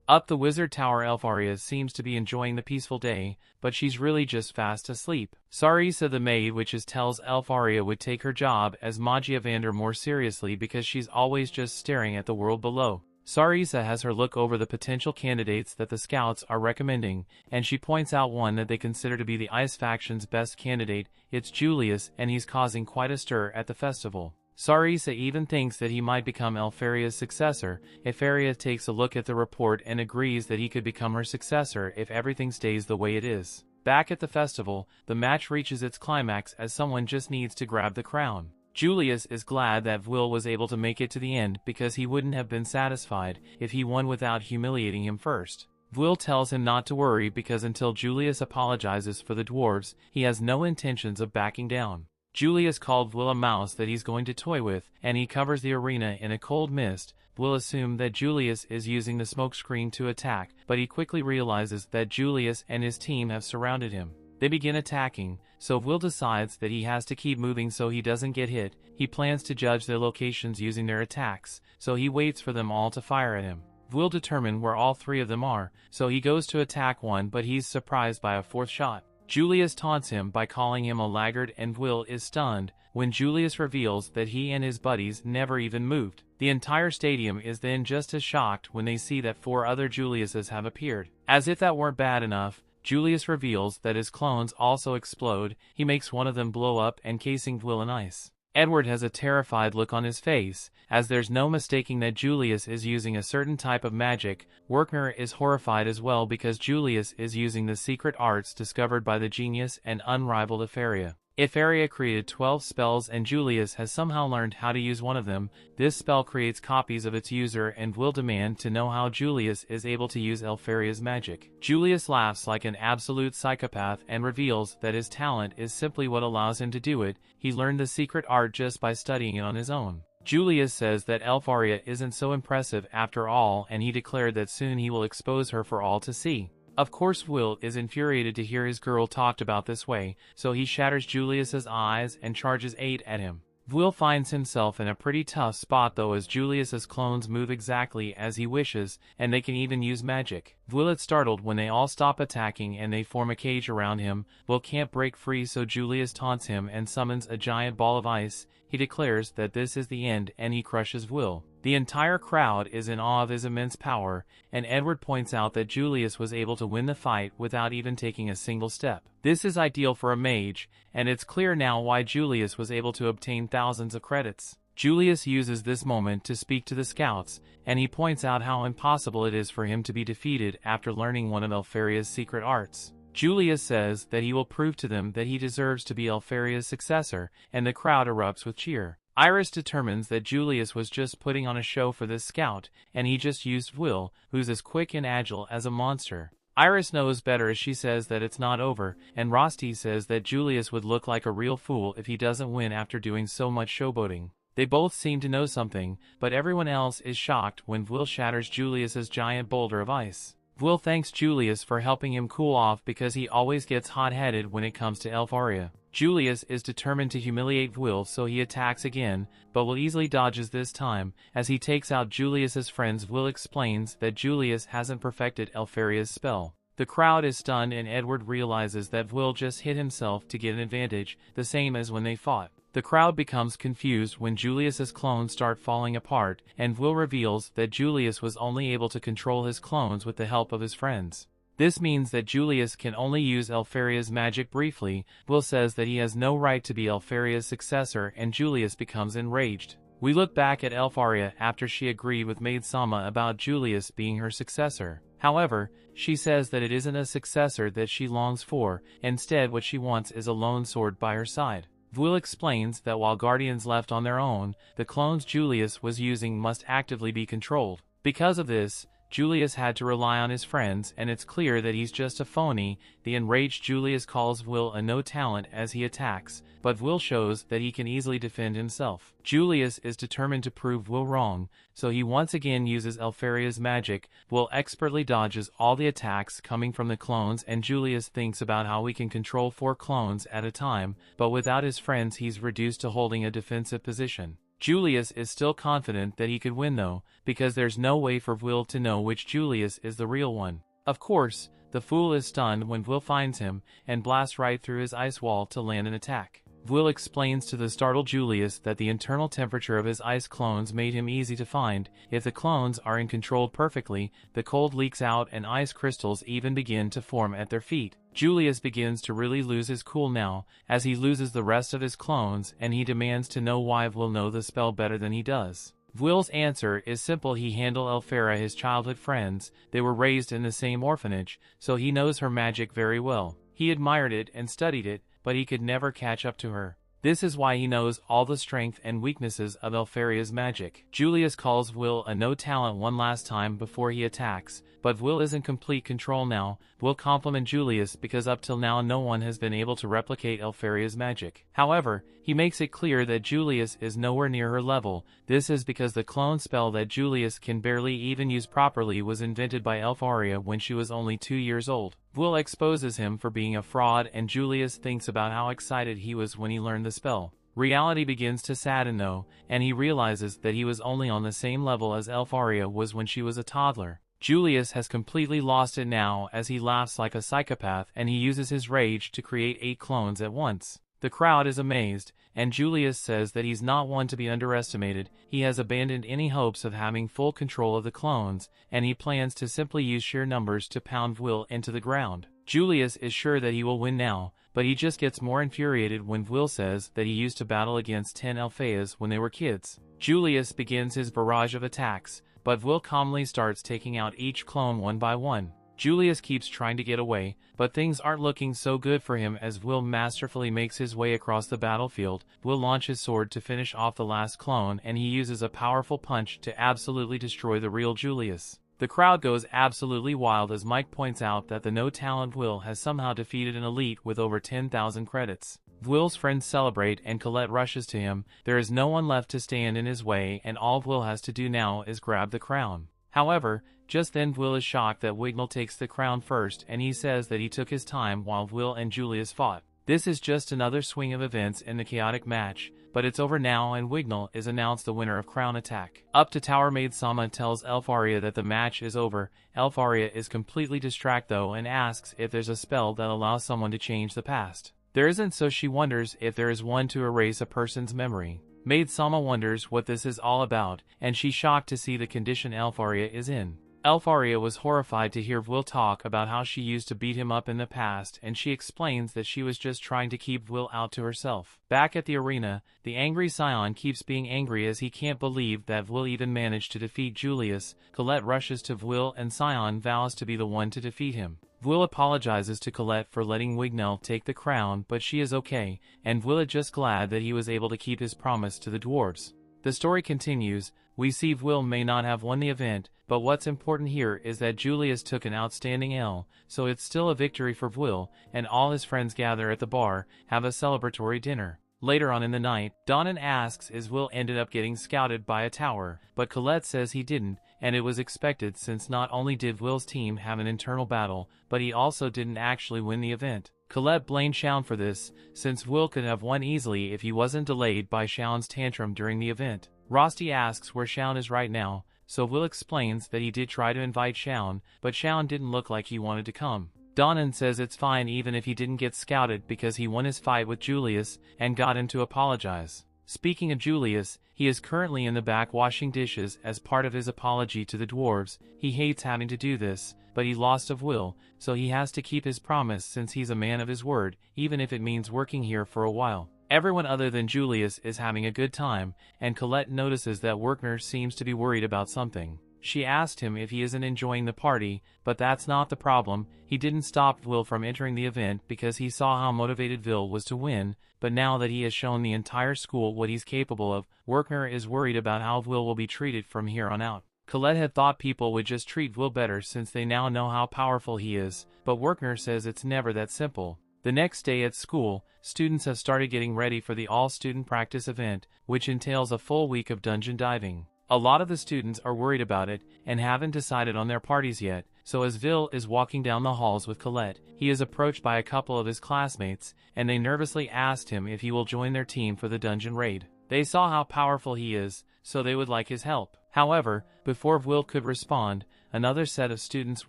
Up the wizard tower, Elfaria seems to be enjoying the peaceful day, but she's really just fast asleep. Sarisa the maid witches tells Elfaria would take her job as Magia Vander more seriously because she's always just staring at the world below. Sarisa has her look over the potential candidates that the scouts are recommending, and she points out one that they consider to be the Ice faction's best candidate. It's Julius, and he's causing quite a stir at the festival. Sarisa even thinks that he might become Elfaria's successor. Elfaria takes a look at the report and agrees that he could become her successor if everything stays the way it is. Back at the festival, the match reaches its climax as someone just needs to grab the crown. Julius is glad that Will was able to make it to the end because he wouldn't have been satisfied if he won without humiliating him first. Will tells him not to worry because until Julius apologizes for the dwarves, he has no intentions of backing down. Julius called Will a mouse that he's going to toy with, and he covers the arena in a cold mist. Will assumed that Julius is using the smokescreen to attack, but he quickly realizes that Julius and his team have surrounded him. They begin attacking, so Will decides that he has to keep moving so he doesn't get hit. He plans to judge their locations using their attacks, so he waits for them all to fire at him. Will determine where all three of them are, so he goes to attack one, but he's surprised by a fourth shot. Julius taunts him by calling him a laggard, and Will is stunned when Julius reveals that he and his buddies never even moved. The entire stadium is then just as shocked when they see that 4 other Juliuses have appeared. As if that weren't bad enough, Julius reveals that his clones also explode. He makes one of them blow up, encasing Will in ice. Edward has a terrified look on his face, as there's no mistaking that Julius is using a certain type of magic. Workner is horrified as well because Julius is using the secret arts discovered by the genius and unrivaled Elfaria. Elfaria created 12 spells and Julius has somehow learned how to use one of them. This spell creates copies of its user and will demand to know how Julius is able to use Elfaria's magic. Julius laughs like an absolute psychopath and reveals that his talent is simply what allows him to do it. He learned the secret art just by studying it on his own. Julius says that Elfaria isn't so impressive after all, and he declared that soon he will expose her for all to see. Of course, Will is infuriated to hear his girl talked about this way, so he shatters Julius's eyes and charges 8 at him. Will finds himself in a pretty tough spot though, as Julius's clones move exactly as he wishes, and they can even use magic. Will is startled when they all stop attacking and they form a cage around him. Will can't break free, so Julius taunts him and summons a giant ball of ice. He declares that this is the end and he crushes Will. The entire crowd is in awe of his immense power, and Edward points out that Julius was able to win the fight without even taking a single step. This is ideal for a mage, and it's clear now why Julius was able to obtain thousands of credits. Julius uses this moment to speak to the scouts, and he points out how impossible it is for him to be defeated after learning one of Elfaria's secret arts. Julius says that he will prove to them that he deserves to be Elfaria's successor, and the crowd erupts with cheer. Iris determines that Julius was just putting on a show for this scout, and he just used Will, who's as quick and agile as a monster. Iris knows better as she says that it's not over, and Rosti says that Julius would look like a real fool if he doesn't win after doing so much showboating. They both seem to know something, but everyone else is shocked when Will shatters Julius's giant boulder of ice. Will thanks Julius for helping him cool off because he always gets hot-headed when it comes to Elfaria. Julius is determined to humiliate Will, so he attacks again, but Will easily dodges this time. As he takes out Julius's friends, Will explains that Julius hasn't perfected Elfaria's spell. The crowd is stunned and Edward realizes that Will just hit himself to get an advantage, the same as when they fought. The crowd becomes confused when Julius's clones start falling apart, and Will reveals that Julius was only able to control his clones with the help of his friends. This means that Julius can only use Elfaria's magic briefly. Will says that he has no right to be Elfaria's successor, and Julius becomes enraged. We look back at Elfaria after she agreed with Maid Sama about Julius being her successor. However, she says that it isn't a successor that she longs for. Instead, what she wants is a lone sword by her side. Will explains that while Guardians left on their own, the clones Julius was using must actively be controlled. Because of this, Julius had to rely on his friends, and it's clear that he's just a phony. The enraged Julius calls Will a no-talent as he attacks, but Will shows that he can easily defend himself. Julius is determined to prove Will wrong, so he once again uses Elfaria's magic. Will expertly dodges all the attacks coming from the clones, and Julius thinks about how we can control 4 clones at a time, but without his friends he's reduced to holding a defensive position. Julius is still confident that he could win though, because there's no way for Will to know which Julius is the real one. Of course, the fool is stunned when Will finds him, and blasts right through his ice wall to land an attack. Will explains to the startled Julius that the internal temperature of his ice clones made him easy to find. If the clones are controlled perfectly, the cold leaks out and ice crystals even begin to form at their feet. Julius begins to really lose his cool now, as he loses the rest of his clones, and he demands to know why Will know the spell better than he does. Will's answer is simple: he handled Elfara, his childhood friends. They were raised in the same orphanage, so he knows her magic very well. He admired it and studied it, but he could never catch up to her. This is why he knows all the strength and weaknesses of Elfaria's magic. Julius calls Will a no-talent one last time before he attacks, but Will is in complete control now. Will compliment Julius because up till now no one has been able to replicate Elfaria's magic. However, he makes it clear that Julius is nowhere near her level. This is because the clone spell that Julius can barely even use properly was invented by Elfaria when she was only 2 years old. Will exposes him for being a fraud, and Julius thinks about how excited he was when he learned the spell. Reality begins to sadden though, and he realizes that he was only on the same level as Elfaria was when she was a toddler. Julius has completely lost it now, as he laughs like a psychopath, and he uses his rage to create 8 clones at once. The crowd is amazed, and Julius says that he's not one to be underestimated. He has abandoned any hopes of having full control of the clones, and he plans to simply use sheer numbers to pound Will into the ground. Julius is sure that he will win now, but he just gets more infuriated when Will says that he used to battle against 10 Alpheas when they were kids. Julius begins his barrage of attacks, but Will calmly starts taking out each clone one by one. Julius keeps trying to get away, but things aren't looking so good for him as Will masterfully makes his way across the battlefield. Will launches his sword to finish off the last clone, and he uses a powerful punch to absolutely destroy the real Julius. The crowd goes absolutely wild as Mike points out that the no-talent Will has somehow defeated an elite with over 10,000 credits. Will's friends celebrate and Colette rushes to him. There is no one left to stand in his way, and all Will has to do now is grab the crown. However, just then Will is shocked that Wignall takes the crown first, and he says that he took his time while Will and Julius fought. This is just another swing of events in the chaotic match, but it's over now and Wignall is announced the winner of Crown Attack. Up to Tower Maid Sama tells Elfaria that the match is over. Elfaria is completely distracted though and asks if there's a spell that allows someone to change the past. There isn't, so she wonders if there is one to erase a person's memory. Maid Sama wonders what this is all about, and she's shocked to see the condition Elfaria is in. Elfaria was horrified to hear Will talk about how she used to beat him up in the past, and she explains that she was just trying to keep Will out to herself. Back at the arena, the angry Scion keeps being angry as he can't believe that Will even managed to defeat Julius. Colette rushes to Will and Scion vows to be the one to defeat him. Will apologizes to Colette for letting Wignall take the crown, but she is okay, and Will is just glad that he was able to keep his promise to the dwarves. The story continues. We see Will may not have won the event, but what's important here is that Julius took an outstanding L, so it's still a victory for Will, and all his friends gather at the bar, have a celebratory dinner. Later on in the night, Donnan asks if Will ended up getting scouted by a tower, but Colette says he didn't, and it was expected since not only did Will's team have an internal battle, but he also didn't actually win the event. Colette blamed Shaun for this, since Will could have won easily if he wasn't delayed by Shaun's tantrum during the event. Rosti asks where Shaun is right now, so Will explains that he did try to invite Shaun, but Shaun didn't look like he wanted to come. Donnan says it's fine even if he didn't get scouted because he won his fight with Julius and got him to apologize. Speaking of Julius, he is currently in the back washing dishes as part of his apology to the dwarves. He hates having to do this, but he lost of Will, so he has to keep his promise since he's a man of his word, even if it means working here for a while. Everyone other than Julius is having a good time, and Colette notices that Werkner seems to be worried about something. She asked him if he isn't enjoying the party, but that's not the problem. He didn't stop Will from entering the event because he saw how motivated Will was to win, but now that he has shown the entire school what he's capable of, Werkner is worried about how Will be treated from here on out. Colette had thought people would just treat Will better since they now know how powerful he is, but Werkner says it's never that simple. The next day at school, students have started getting ready for the all-student practice event, which entails a full week of dungeon diving. A lot of the students are worried about it and haven't decided on their parties yet, so as Vil is walking down the halls with Colette, he is approached by a couple of his classmates, and they nervously asked him if he will join their team for the dungeon raid. They saw how powerful he is, so they would like his help. However, before Will could respond, another set of students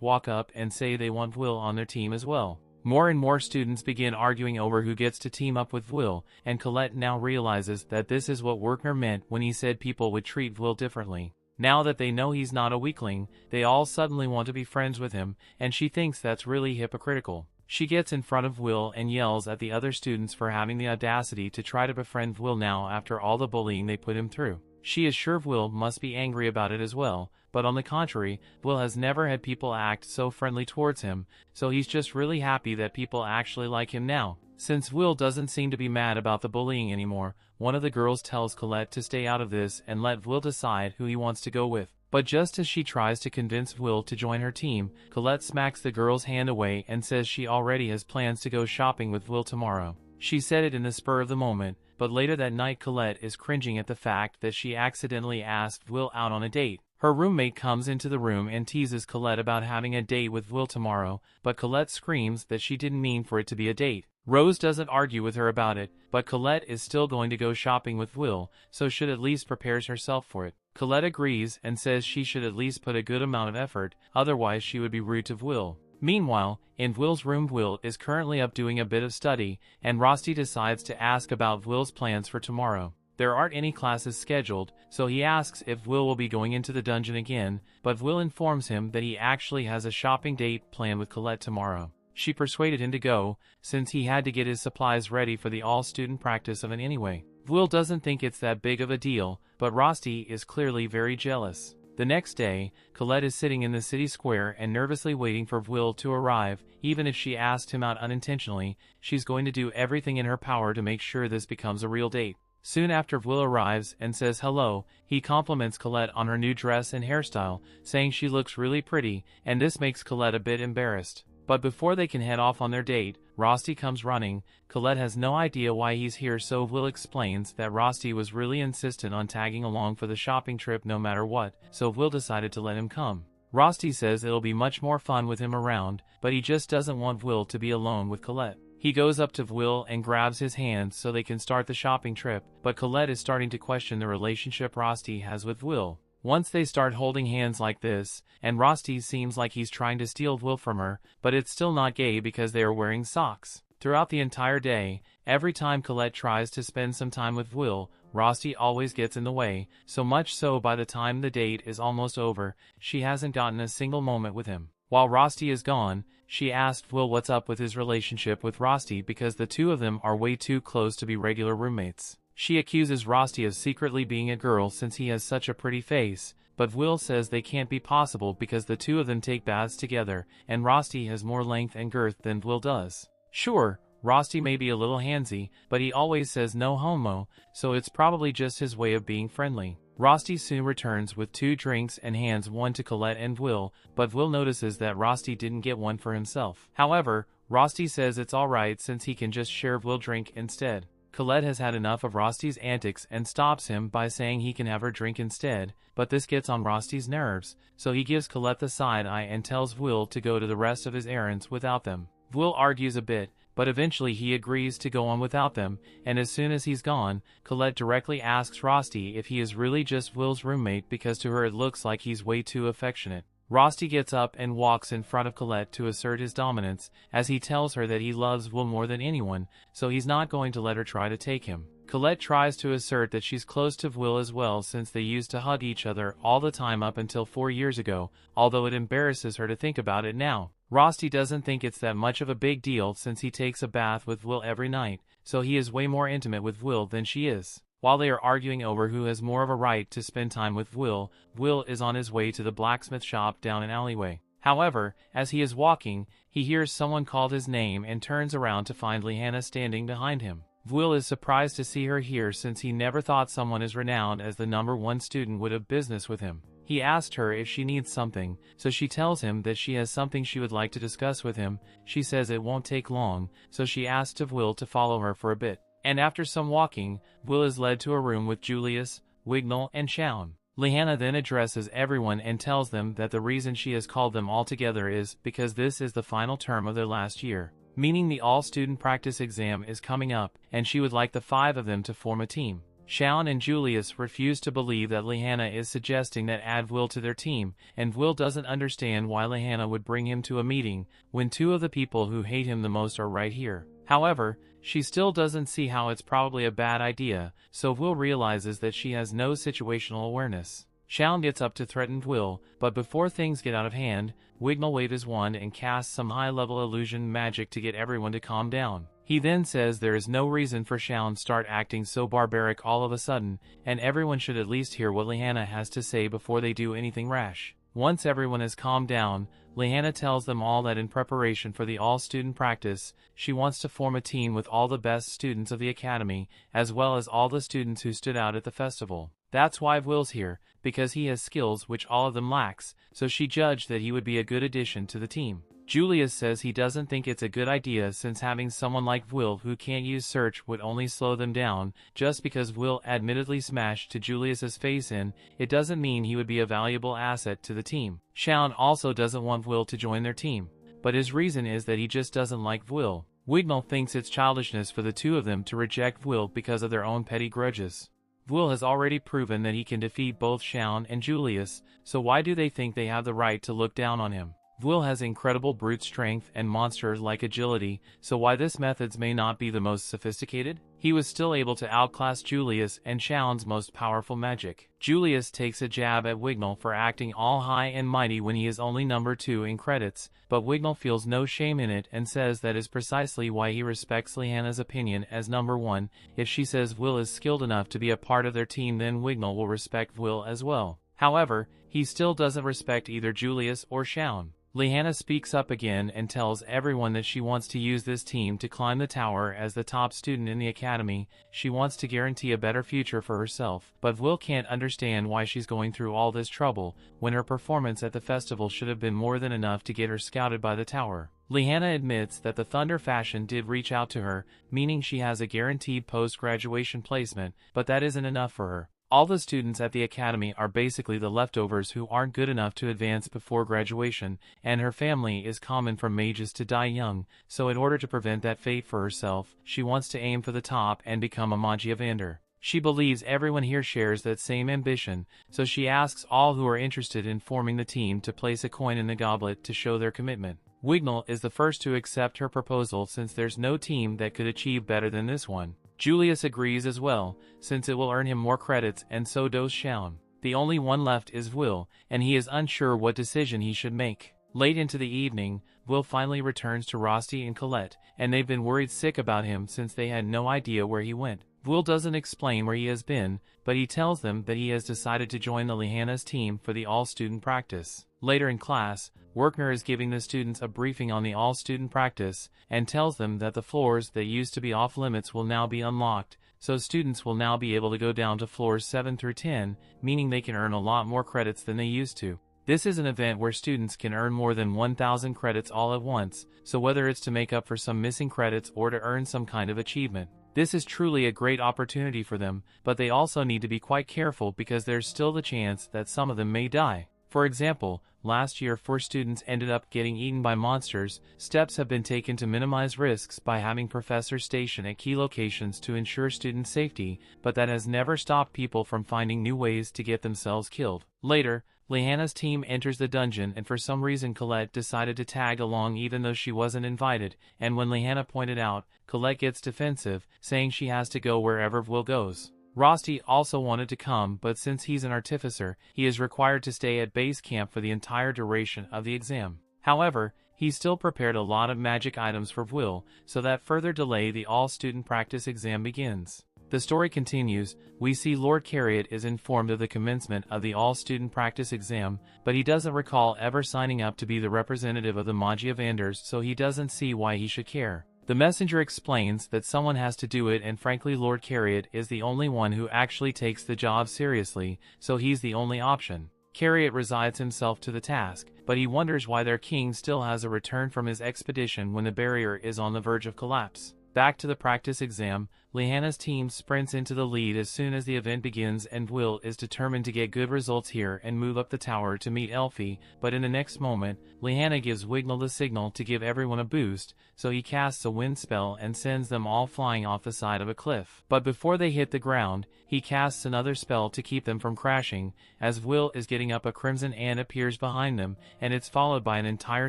walk up and say they want Will on their team as well. More and more students begin arguing over who gets to team up with Will, and Colette now realizes that this is what Werkner meant when he said people would treat Will differently. Now that they know he's not a weakling, they all suddenly want to be friends with him, and she thinks that's really hypocritical. She gets in front of Will and yells at the other students for having the audacity to try to befriend Will now after all the bullying they put him through. She is sure Will must be angry about it as well, but on the contrary, Will has never had people act so friendly towards him, so he's just really happy that people actually like him now. Since Will doesn't seem to be mad about the bullying anymore, one of the girls tells Colette to stay out of this and let Will decide who he wants to go with. But just as she tries to convince Will to join her team, Colette smacks the girl's hand away and says she already has plans to go shopping with Will tomorrow. She said it in the spur of the moment, but later that night Colette is cringing at the fact that she accidentally asked Will out on a date. Her roommate comes into the room and teases Colette about having a date with Will tomorrow, but Colette screams that she didn't mean for it to be a date. Rose doesn't argue with her about it, but Colette is still going to go shopping with Will, so should at least prepares herself for it. Colette agrees and says she should at least put a good amount of effort, otherwise she would be rude to Will. Meanwhile, in Will's room, Will is currently up doing a bit of study, and Rosti decides to ask about Will's plans for tomorrow. There aren't any classes scheduled, so he asks if Will will be going into the dungeon again, but Will informs him that he actually has a shopping date planned with Colette tomorrow. She persuaded him to go, since he had to get his supplies ready for the all-student practice event anyway. Will doesn't think it's that big of a deal, but Rosti is clearly very jealous. The next day, Colette is sitting in the city square and nervously waiting for Will to arrive. Even if she asked him out unintentionally, she's going to do everything in her power to make sure this becomes a real date. Soon after Will arrives and says hello, he compliments Colette on her new dress and hairstyle, saying she looks really pretty, and this makes Colette a bit embarrassed. But before they can head off on their date, Rosti comes running. Colette has no idea why he's here, so Will explains that Rosti was really insistent on tagging along for the shopping trip no matter what, so Will decided to let him come. Rosti says it'll be much more fun with him around, but he just doesn't want Will to be alone with Colette. He goes up to Will and grabs his hand so they can start the shopping trip, but Colette is starting to question the relationship Rosti has with Will. Once they start holding hands like this, and Rosti seems like he's trying to steal Will from her, but it's still not gay because they are wearing socks. Throughout the entire day, every time Colette tries to spend some time with Will, Rosti always gets in the way, so much so by the time the date is almost over, she hasn't gotten a single moment with him. While Rosti is gone, she asked Will what's up with his relationship with Rosti because the two of them are way too close to be regular roommates. She accuses Rosti of secretly being a girl since he has such a pretty face, but Will says they can't be possible because the two of them take baths together, and Rosti has more length and girth than Will does. Sure, Rosti may be a little handsy, but he always says no homo, so it's probably just his way of being friendly. Rosti soon returns with 2 drinks and hands one to Colette and Will, but Will notices that Rosti didn't get one for himself. However, Rosti says it's alright since he can just share Will's drink instead. Colette has had enough of Rosti's antics and stops him by saying he can have her drink instead, but this gets on Rosti's nerves, so he gives Colette the side eye and tells Will to go to the rest of his errands without them. Will argues a bit, but eventually he agrees to go on without them, and as soon as he's gone, Colette directly asks Rosti if he is really just Will's roommate because to her it looks like he's way too affectionate. Rosti gets up and walks in front of Colette to assert his dominance, as he tells her that he loves Will more than anyone, so he's not going to let her try to take him. Colette tries to assert that she's close to Will as well since they used to hug each other all the time up until 4 years ago, although it embarrasses her to think about it now. Rosti doesn't think it's that much of a big deal since he takes a bath with Will every night, so he is way more intimate with Will than she is. While they are arguing over who has more of a right to spend time with Will, Will is on his way to the blacksmith shop down an alleyway. However, as he is walking, he hears someone call his name and turns around to find Lehanna standing behind him. Will is surprised to see her here since he never thought someone as renowned as the #1 student would have business with him. He asked her if she needs something, so she tells him that she has something she would like to discuss with him. She says it won't take long, so she asks of Will to follow her for a bit. And after some walking, Will is led to a room with Julius, Wignall, and Shounen. Lihanna then addresses everyone and tells them that the reason she has called them all together is because this is the final term of their last year, meaning the all-student practice exam is coming up, and she would like the 5 of them to form a team. Shounen and Julius refuse to believe that Lihanna is suggesting that add Will to their team, and Will doesn't understand why Lihanna would bring him to a meeting when 2 of the people who hate him the most are right here. However, she still doesn't see how it's probably a bad idea, so Will realizes that she has no situational awareness. Shounen gets up to threaten Will, but before things get out of hand, Wignall waves his wand and casts some high-level illusion magic to get everyone to calm down. He then says there is no reason for Shounen to start acting so barbaric all of a sudden, and everyone should at least hear what Lihanna has to say before they do anything rash. Once everyone has calmed down, Lihanna tells them all that in preparation for the all-student practice, she wants to form a team with all the best students of the academy, as well as all the students who stood out at the festival. That's why Will's here, because he has skills which all of them lacks, so she judged that he would be a good addition to the team. Julius says he doesn't think it's a good idea since having someone like Will who can't use search would only slow them down. Just because Will admittedly smashed to Julius's face in, it doesn't mean he would be a valuable asset to the team. Shounen also doesn't want Will to join their team, but his reason is that he just doesn't like Will. Wignall thinks it's childishness for the 2 of them to reject Will because of their own petty grudges. Will has already proven that he can defeat both Shounen and Julius, so why do they think they have the right to look down on him? Will has incredible brute strength and monsters-like agility, so why this methods may not be the most sophisticated? He was still able to outclass Julius and Shounen's most powerful magic. Julius takes a jab at Wignall for acting all high and mighty when he is only number 2 in credits, but Wignall feels no shame in it and says that is precisely why he respects Lihanna's opinion as number 1. If she says Will is skilled enough to be a part of their team, then Wignall will respect Will as well. However, he still doesn't respect either Julius or Shounen. Lihanna speaks up again and tells everyone that she wants to use this team to climb the tower as the top student in the academy. She wants to guarantee a better future for herself, but Will can't understand why she's going through all this trouble when her performance at the festival should have been more than enough to get her scouted by the tower. Lihanna admits that the Thunder Fashion did reach out to her, meaning she has a guaranteed post-graduation placement, but that isn't enough for her. All the students at the academy are basically the leftovers who aren't good enough to advance before graduation, and her family is common for mages to die young, so in order to prevent that fate for herself, she wants to aim for the top and become a Magia Vander. She believes everyone here shares that same ambition, so she asks all who are interested in forming the team to place a coin in the goblet to show their commitment. Wignall is the first to accept her proposal since there's no team that could achieve better than this one. Julius agrees as well, since it will earn him more credits, and so does Shounen. The only one left is Will, and he is unsure what decision he should make. Late into the evening, Will finally returns to Rosti and Colette, and they've been worried sick about him since they had no idea where he went. Will doesn't explain where he has been, but he tells them that he has decided to join the Lihanna's team for the all-student practice. Later in class, Werkner is giving the students a briefing on the all-student practice, and tells them that the floors that used to be off-limits will now be unlocked, so students will now be able to go down to floors 7 through 10, meaning they can earn a lot more credits than they used to. This is an event where students can earn more than 1,000 credits all at once, so whether it's to make up for some missing credits or to earn some kind of achievement, this is truly a great opportunity for them, but they also need to be quite careful because there's still the chance that some of them may die. For example, last year 4 students ended up getting eaten by monsters. Steps have been taken to minimize risks by having professors stationed at key locations to ensure student safety, but that has never stopped people from finding new ways to get themselves killed. Later, Lihanna's team enters the dungeon, and for some reason Colette decided to tag along even though she wasn't invited, and when Lihanna pointed out, Colette gets defensive, saying she has to go wherever Will goes. Rosti also wanted to come, but since he's an artificer, he is required to stay at base camp for the entire duration of the exam. However, he still prepared a lot of magic items for Will, so that further delay the all-student practice exam begins. The story continues. We see Lord Carriot is informed of the commencement of the all-student practice exam, but he doesn't recall ever signing up to be the representative of the Magia Vanders, so he doesn't see why he should care. The messenger explains that someone has to do it, and frankly Lord Carriot is the only one who actually takes the job seriously, so he's the only option. Chariot resigns himself to the task, but he wonders why their king still has a return from his expedition when the barrier is on the verge of collapse. Back to the practice exam, Lihanna's team sprints into the lead as soon as the event begins, and Will is determined to get good results here and move up the tower to meet Elfie, but in the next moment, Lihanna gives Wignall the signal to give everyone a boost, so he casts a wind spell and sends them all flying off the side of a cliff. But before they hit the ground, he casts another spell to keep them from crashing, as Will is getting up, a crimson ant appears behind them, and it's followed by an entire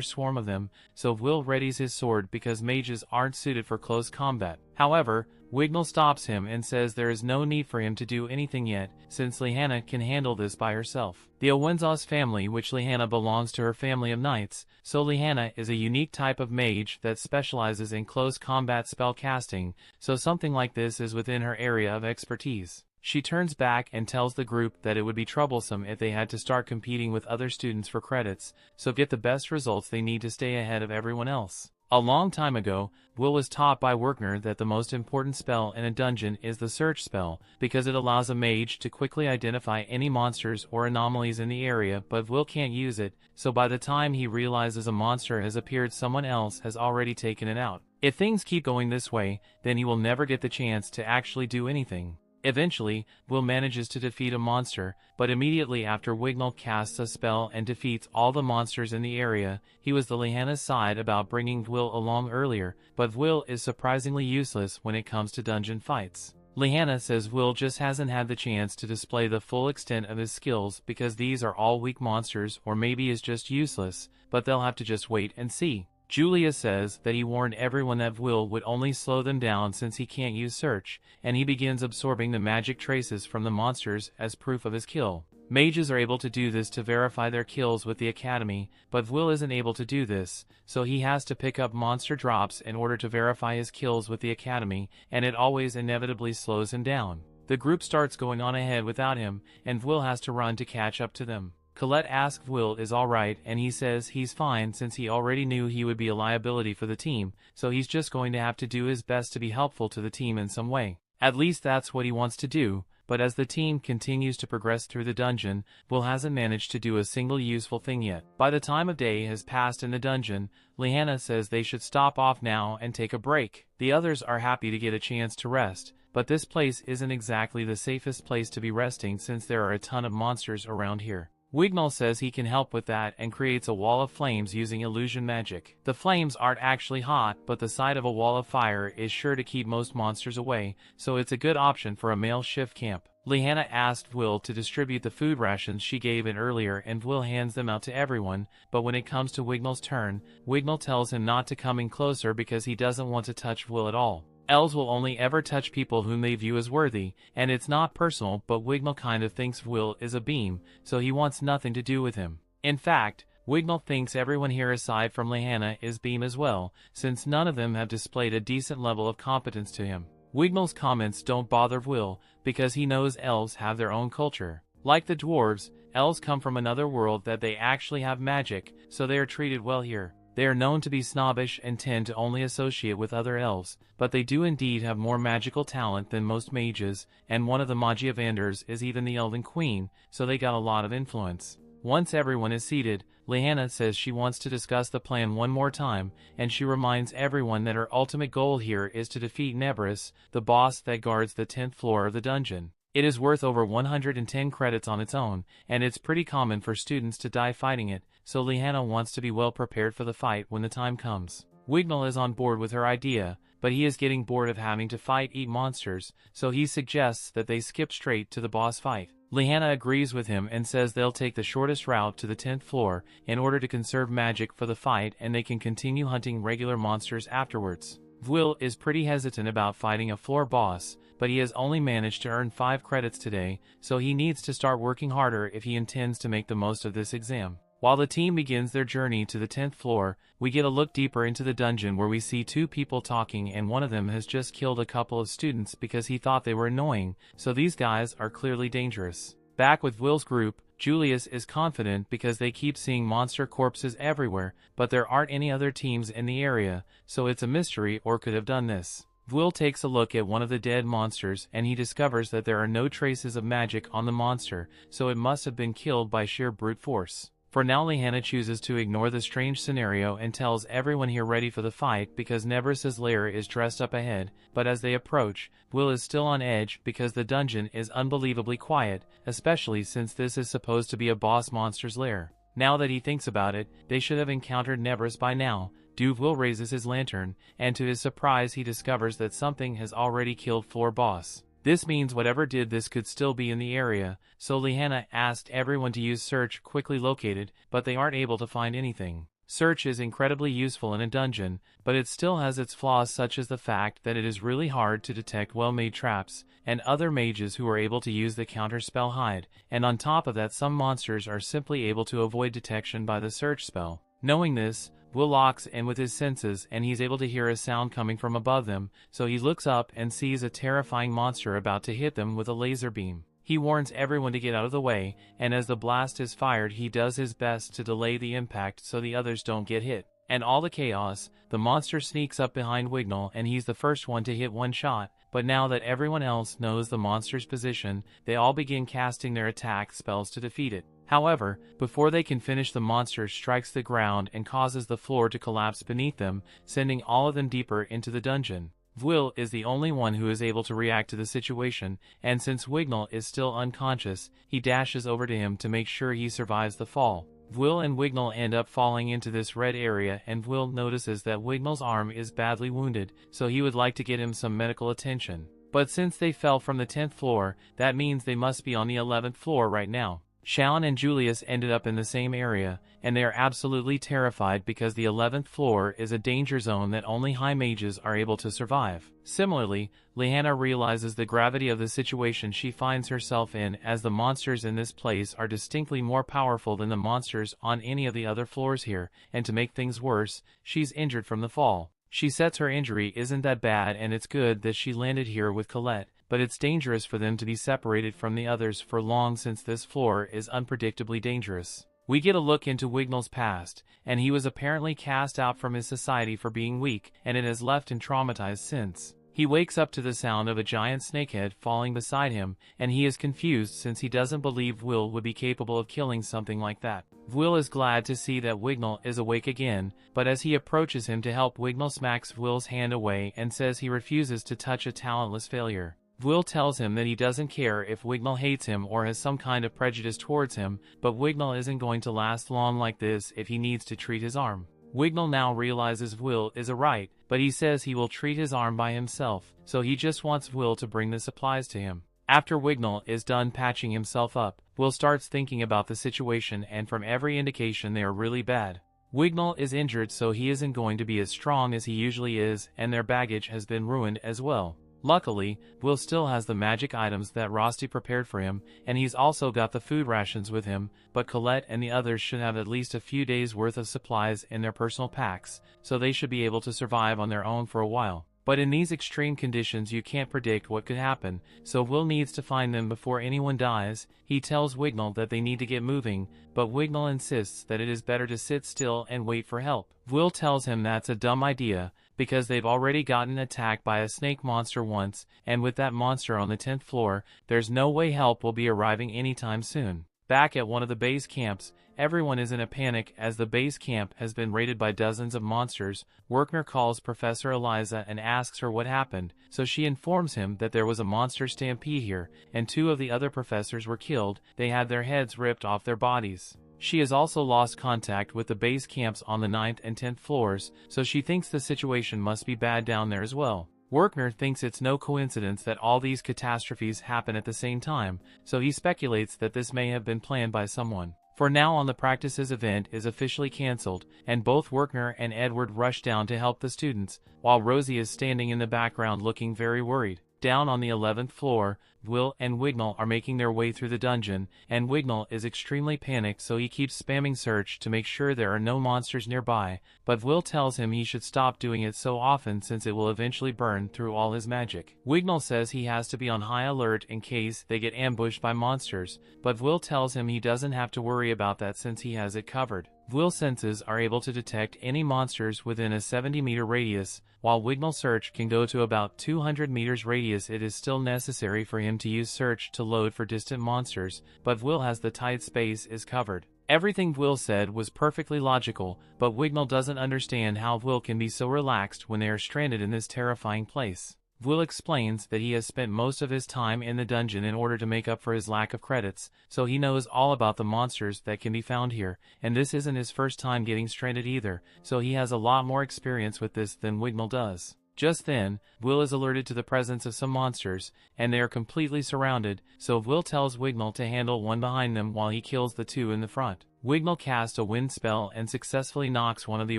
swarm of them, so Will readies his sword because mages aren't suited for close combat. However, Wignall stops him and says there is no need for him to do anything yet, since Lihanna can handle this by herself. The Owenzos family, which Lihanna belongs to her family of knights, so Lihanna is a unique type of mage that specializes in close combat spell casting, so something like this is within her area of expertise. She turns back and tells the group that it would be troublesome if they had to start competing with other students for credits, so get the best results they need to stay ahead of everyone else. A long time ago, Will was taught by Werkner that the most important spell in a dungeon is the search spell, because it allows a mage to quickly identify any monsters or anomalies in the area, but Will can't use it, so by the time he realizes a monster has appeared, someone else has already taken it out. If things keep going this way, then he will never get the chance to actually do anything. Eventually, Will manages to defeat a monster, but immediately after Wignall casts a spell and defeats all the monsters in the area. He was the Lihanna's side about bringing Will along earlier, but Will is surprisingly useless when it comes to dungeon fights. Lihanna says Will just hasn't had the chance to display the full extent of his skills because these are all weak monsters, or maybe is just useless, but they'll have to just wait and see. Julia says that he warned everyone that Will would only slow them down since he can't use search, and he begins absorbing the magic traces from the monsters as proof of his kill. Mages are able to do this to verify their kills with the academy, but Will isn't able to do this, so he has to pick up monster drops in order to verify his kills with the academy, and it always inevitably slows him down. The group starts going on ahead without him, and Will has to run to catch up to them. Colette asks Will is alright, and he says he's fine since he already knew he would be a liability for the team, so he's just going to have to do his best to be helpful to the team in some way. At least that's what he wants to do, but as the team continues to progress through the dungeon, Will hasn't managed to do a single useful thing yet. By the time of day has passed in the dungeon, Lihanna says they should stop off now and take a break. The others are happy to get a chance to rest, but this place isn't exactly the safest place to be resting since there are a ton of monsters around here. Wignall says he can help with that and creates a wall of flames using illusion magic. The flames aren't actually hot, but the sight of a wall of fire is sure to keep most monsters away, so it's a good option for a male shift camp. Lihanna asked Will to distribute the food rations she gave in earlier, and Will hands them out to everyone, but when it comes to Wignall's turn, Wignall tells him not to come in closer because he doesn't want to touch Will at all. Elves will only ever touch people whom they view as worthy, and it's not personal, but Wignall kind of thinks Will is a beam, so he wants nothing to do with him. In fact, Wignall thinks everyone here aside from Lihanna is beam as well, since none of them have displayed a decent level of competence to him. Wignall's comments don't bother Will, because he knows elves have their own culture. Like the dwarves, elves come from another world that they actually have magic, so they are treated well here. They are known to be snobbish and tend to only associate with other elves, but they do indeed have more magical talent than most mages, and one of the Magia Vanders is even the Elven Queen, so they got a lot of influence. Once everyone is seated, Lihanna says she wants to discuss the plan one more time, and she reminds everyone that her ultimate goal here is to defeat Nebris, the boss that guards the 10th floor of the dungeon. It is worth over 110 credits on its own, and it's pretty common for students to die fighting it, so Lihanna wants to be well prepared for the fight when the time comes. Wignall is on board with her idea, but he is getting bored of having to eat monsters, so he suggests that they skip straight to the boss fight. Lihanna agrees with him and says they'll take the shortest route to the 10th floor in order to conserve magic for the fight, and they can continue hunting regular monsters afterwards. Will is pretty hesitant about fighting a floor boss, but he has only managed to earn 5 credits today, so he needs to start working harder if he intends to make the most of this exam. While the team begins their journey to the 10th floor, we get a look deeper into the dungeon where we see 2 people talking, and one of them has just killed a couple of students because he thought they were annoying, so these guys are clearly dangerous. Back with Will's group, Julius is confident because they keep seeing monster corpses everywhere, but there aren't any other teams in the area, so it's a mystery or could have done this. Will takes a look at one of the dead monsters and he discovers that there are no traces of magic on the monster, so it must have been killed by sheer brute force. For now, Lihanna chooses to ignore the strange scenario and tells everyone here ready for the fight because Nebris's lair is dressed up ahead, but as they approach, Will is still on edge because the dungeon is unbelievably quiet, especially since this is supposed to be a boss monster's lair. Now that he thinks about it, they should have encountered Nebris by now. Will raises his lantern, and to his surprise he discovers that something has already killed floor boss. This means whatever did this could still be in the area, so Lihanna asked everyone to use search quickly located, but they aren't able to find anything. Search is incredibly useful in a dungeon, but it still has its flaws, such as the fact that it is really hard to detect well-made traps, and other mages who are able to use the counter spell hide, and on top of that some monsters are simply able to avoid detection by the search spell. Knowing this, Will locks in with his senses and he's able to hear a sound coming from above them, so he looks up and sees a terrifying monster about to hit them with a laser beam. He warns everyone to get out of the way, and as the blast is fired he does his best to delay the impact so the others don't get hit. And all the chaos, the monster sneaks up behind Wignall and he's the first one to hit one shot, but now that everyone else knows the monster's position, they all begin casting their attack spells to defeat it. However, before they can finish, the monster strikes the ground and causes the floor to collapse beneath them, sending all of them deeper into the dungeon. Will is the only one who is able to react to the situation, and since Wignall is still unconscious, he dashes over to him to make sure he survives the fall. Will and Wignall end up falling into this red area, and Will notices that Wignall's arm is badly wounded, so he would like to get him some medical attention. But since they fell from the 10th floor, that means they must be on the 11th floor right now. Shounen and Julius ended up in the same area, and they are absolutely terrified because the 11th floor is a danger zone that only high mages are able to survive. Similarly, Lihanna realizes the gravity of the situation she finds herself in, as the monsters in this place are distinctly more powerful than the monsters on any of the other floors here, and to make things worse, she's injured from the fall. She says her injury isn't that bad and it's good that she landed here with Colette, but it's dangerous for them to be separated from the others for long since this floor is unpredictably dangerous. We get a look into Wignall's past, and he was apparently cast out from his society for being weak, and it has left him traumatized since. He wakes up to the sound of a giant snakehead falling beside him, and he is confused since he doesn't believe Will would be capable of killing something like that. Will is glad to see that Wignall is awake again, but as he approaches him to help, Wignall smacks Will's hand away and says he refuses to touch a talentless failure. Will tells him that he doesn't care if Wignall hates him or has some kind of prejudice towards him, but Wignall isn't going to last long like this if he needs to treat his arm. Wignall now realizes Will is right, but he says he will treat his arm by himself, so he just wants Will to bring the supplies to him. After Wignall is done patching himself up, Will starts thinking about the situation, and from every indication they are really bad. Wignall is injured, so he isn't going to be as strong as he usually is, and their baggage has been ruined as well. Luckily, Will still has the magic items that Rosti prepared for him, and he's also got the food rations with him, but Colette and the others should have at least a few days worth of supplies in their personal packs, so they should be able to survive on their own for a while. But in these extreme conditions you can't predict what could happen, so Will needs to find them before anyone dies. He tells Wignall that they need to get moving, but Wignall insists that it is better to sit still and wait for help. Will tells him that's a dumb idea, because they've already gotten attacked by a snake monster once, and with that monster on the 10th floor, there's no way help will be arriving anytime soon. Back at one of the base camps, everyone is in a panic as the base camp has been raided by dozens of monsters. Werkner calls Professor Eliza and asks her what happened, so she informs him that there was a monster stampede here, and 2 of the other professors were killed. They had their heads ripped off their bodies. She has also lost contact with the base camps on the 9th and 10th floors, so she thinks the situation must be bad down there as well. Werkner thinks it's no coincidence that all these catastrophes happen at the same time, so he speculates that this may have been planned by someone. For now on, the practices event is officially cancelled, and both Werkner and Edward rush down to help the students, while Rosie is standing in the background looking very worried. Down on the 11th floor, Will and Wignall are making their way through the dungeon, and Wignall is extremely panicked, so he keeps spamming search to make sure there are no monsters nearby, but Will tells him he should stop doing it so often since it will eventually burn through all his magic. Wignall says he has to be on high alert in case they get ambushed by monsters, but Will tells him he doesn't have to worry about that since he has it covered. Will's senses are able to detect any monsters within a 70-meter radius, while Wignall's search can go to about 200 meters radius. It is still necessary for him to use search to load for distant monsters, but Will has the tight space is covered. Everything Will said was perfectly logical, but Wignall doesn't understand how Will can be so relaxed when they are stranded in this terrifying place. Will explains that he has spent most of his time in the dungeon in order to make up for his lack of credits, so he knows all about the monsters that can be found here, and this isn't his first time getting stranded either, so he has a lot more experience with this than Wignall does. Just then, Will is alerted to the presence of some monsters, and they are completely surrounded, so Will tells Wignall to handle one behind them while he kills the two in the front. Wignall casts a wind spell and successfully knocks one of the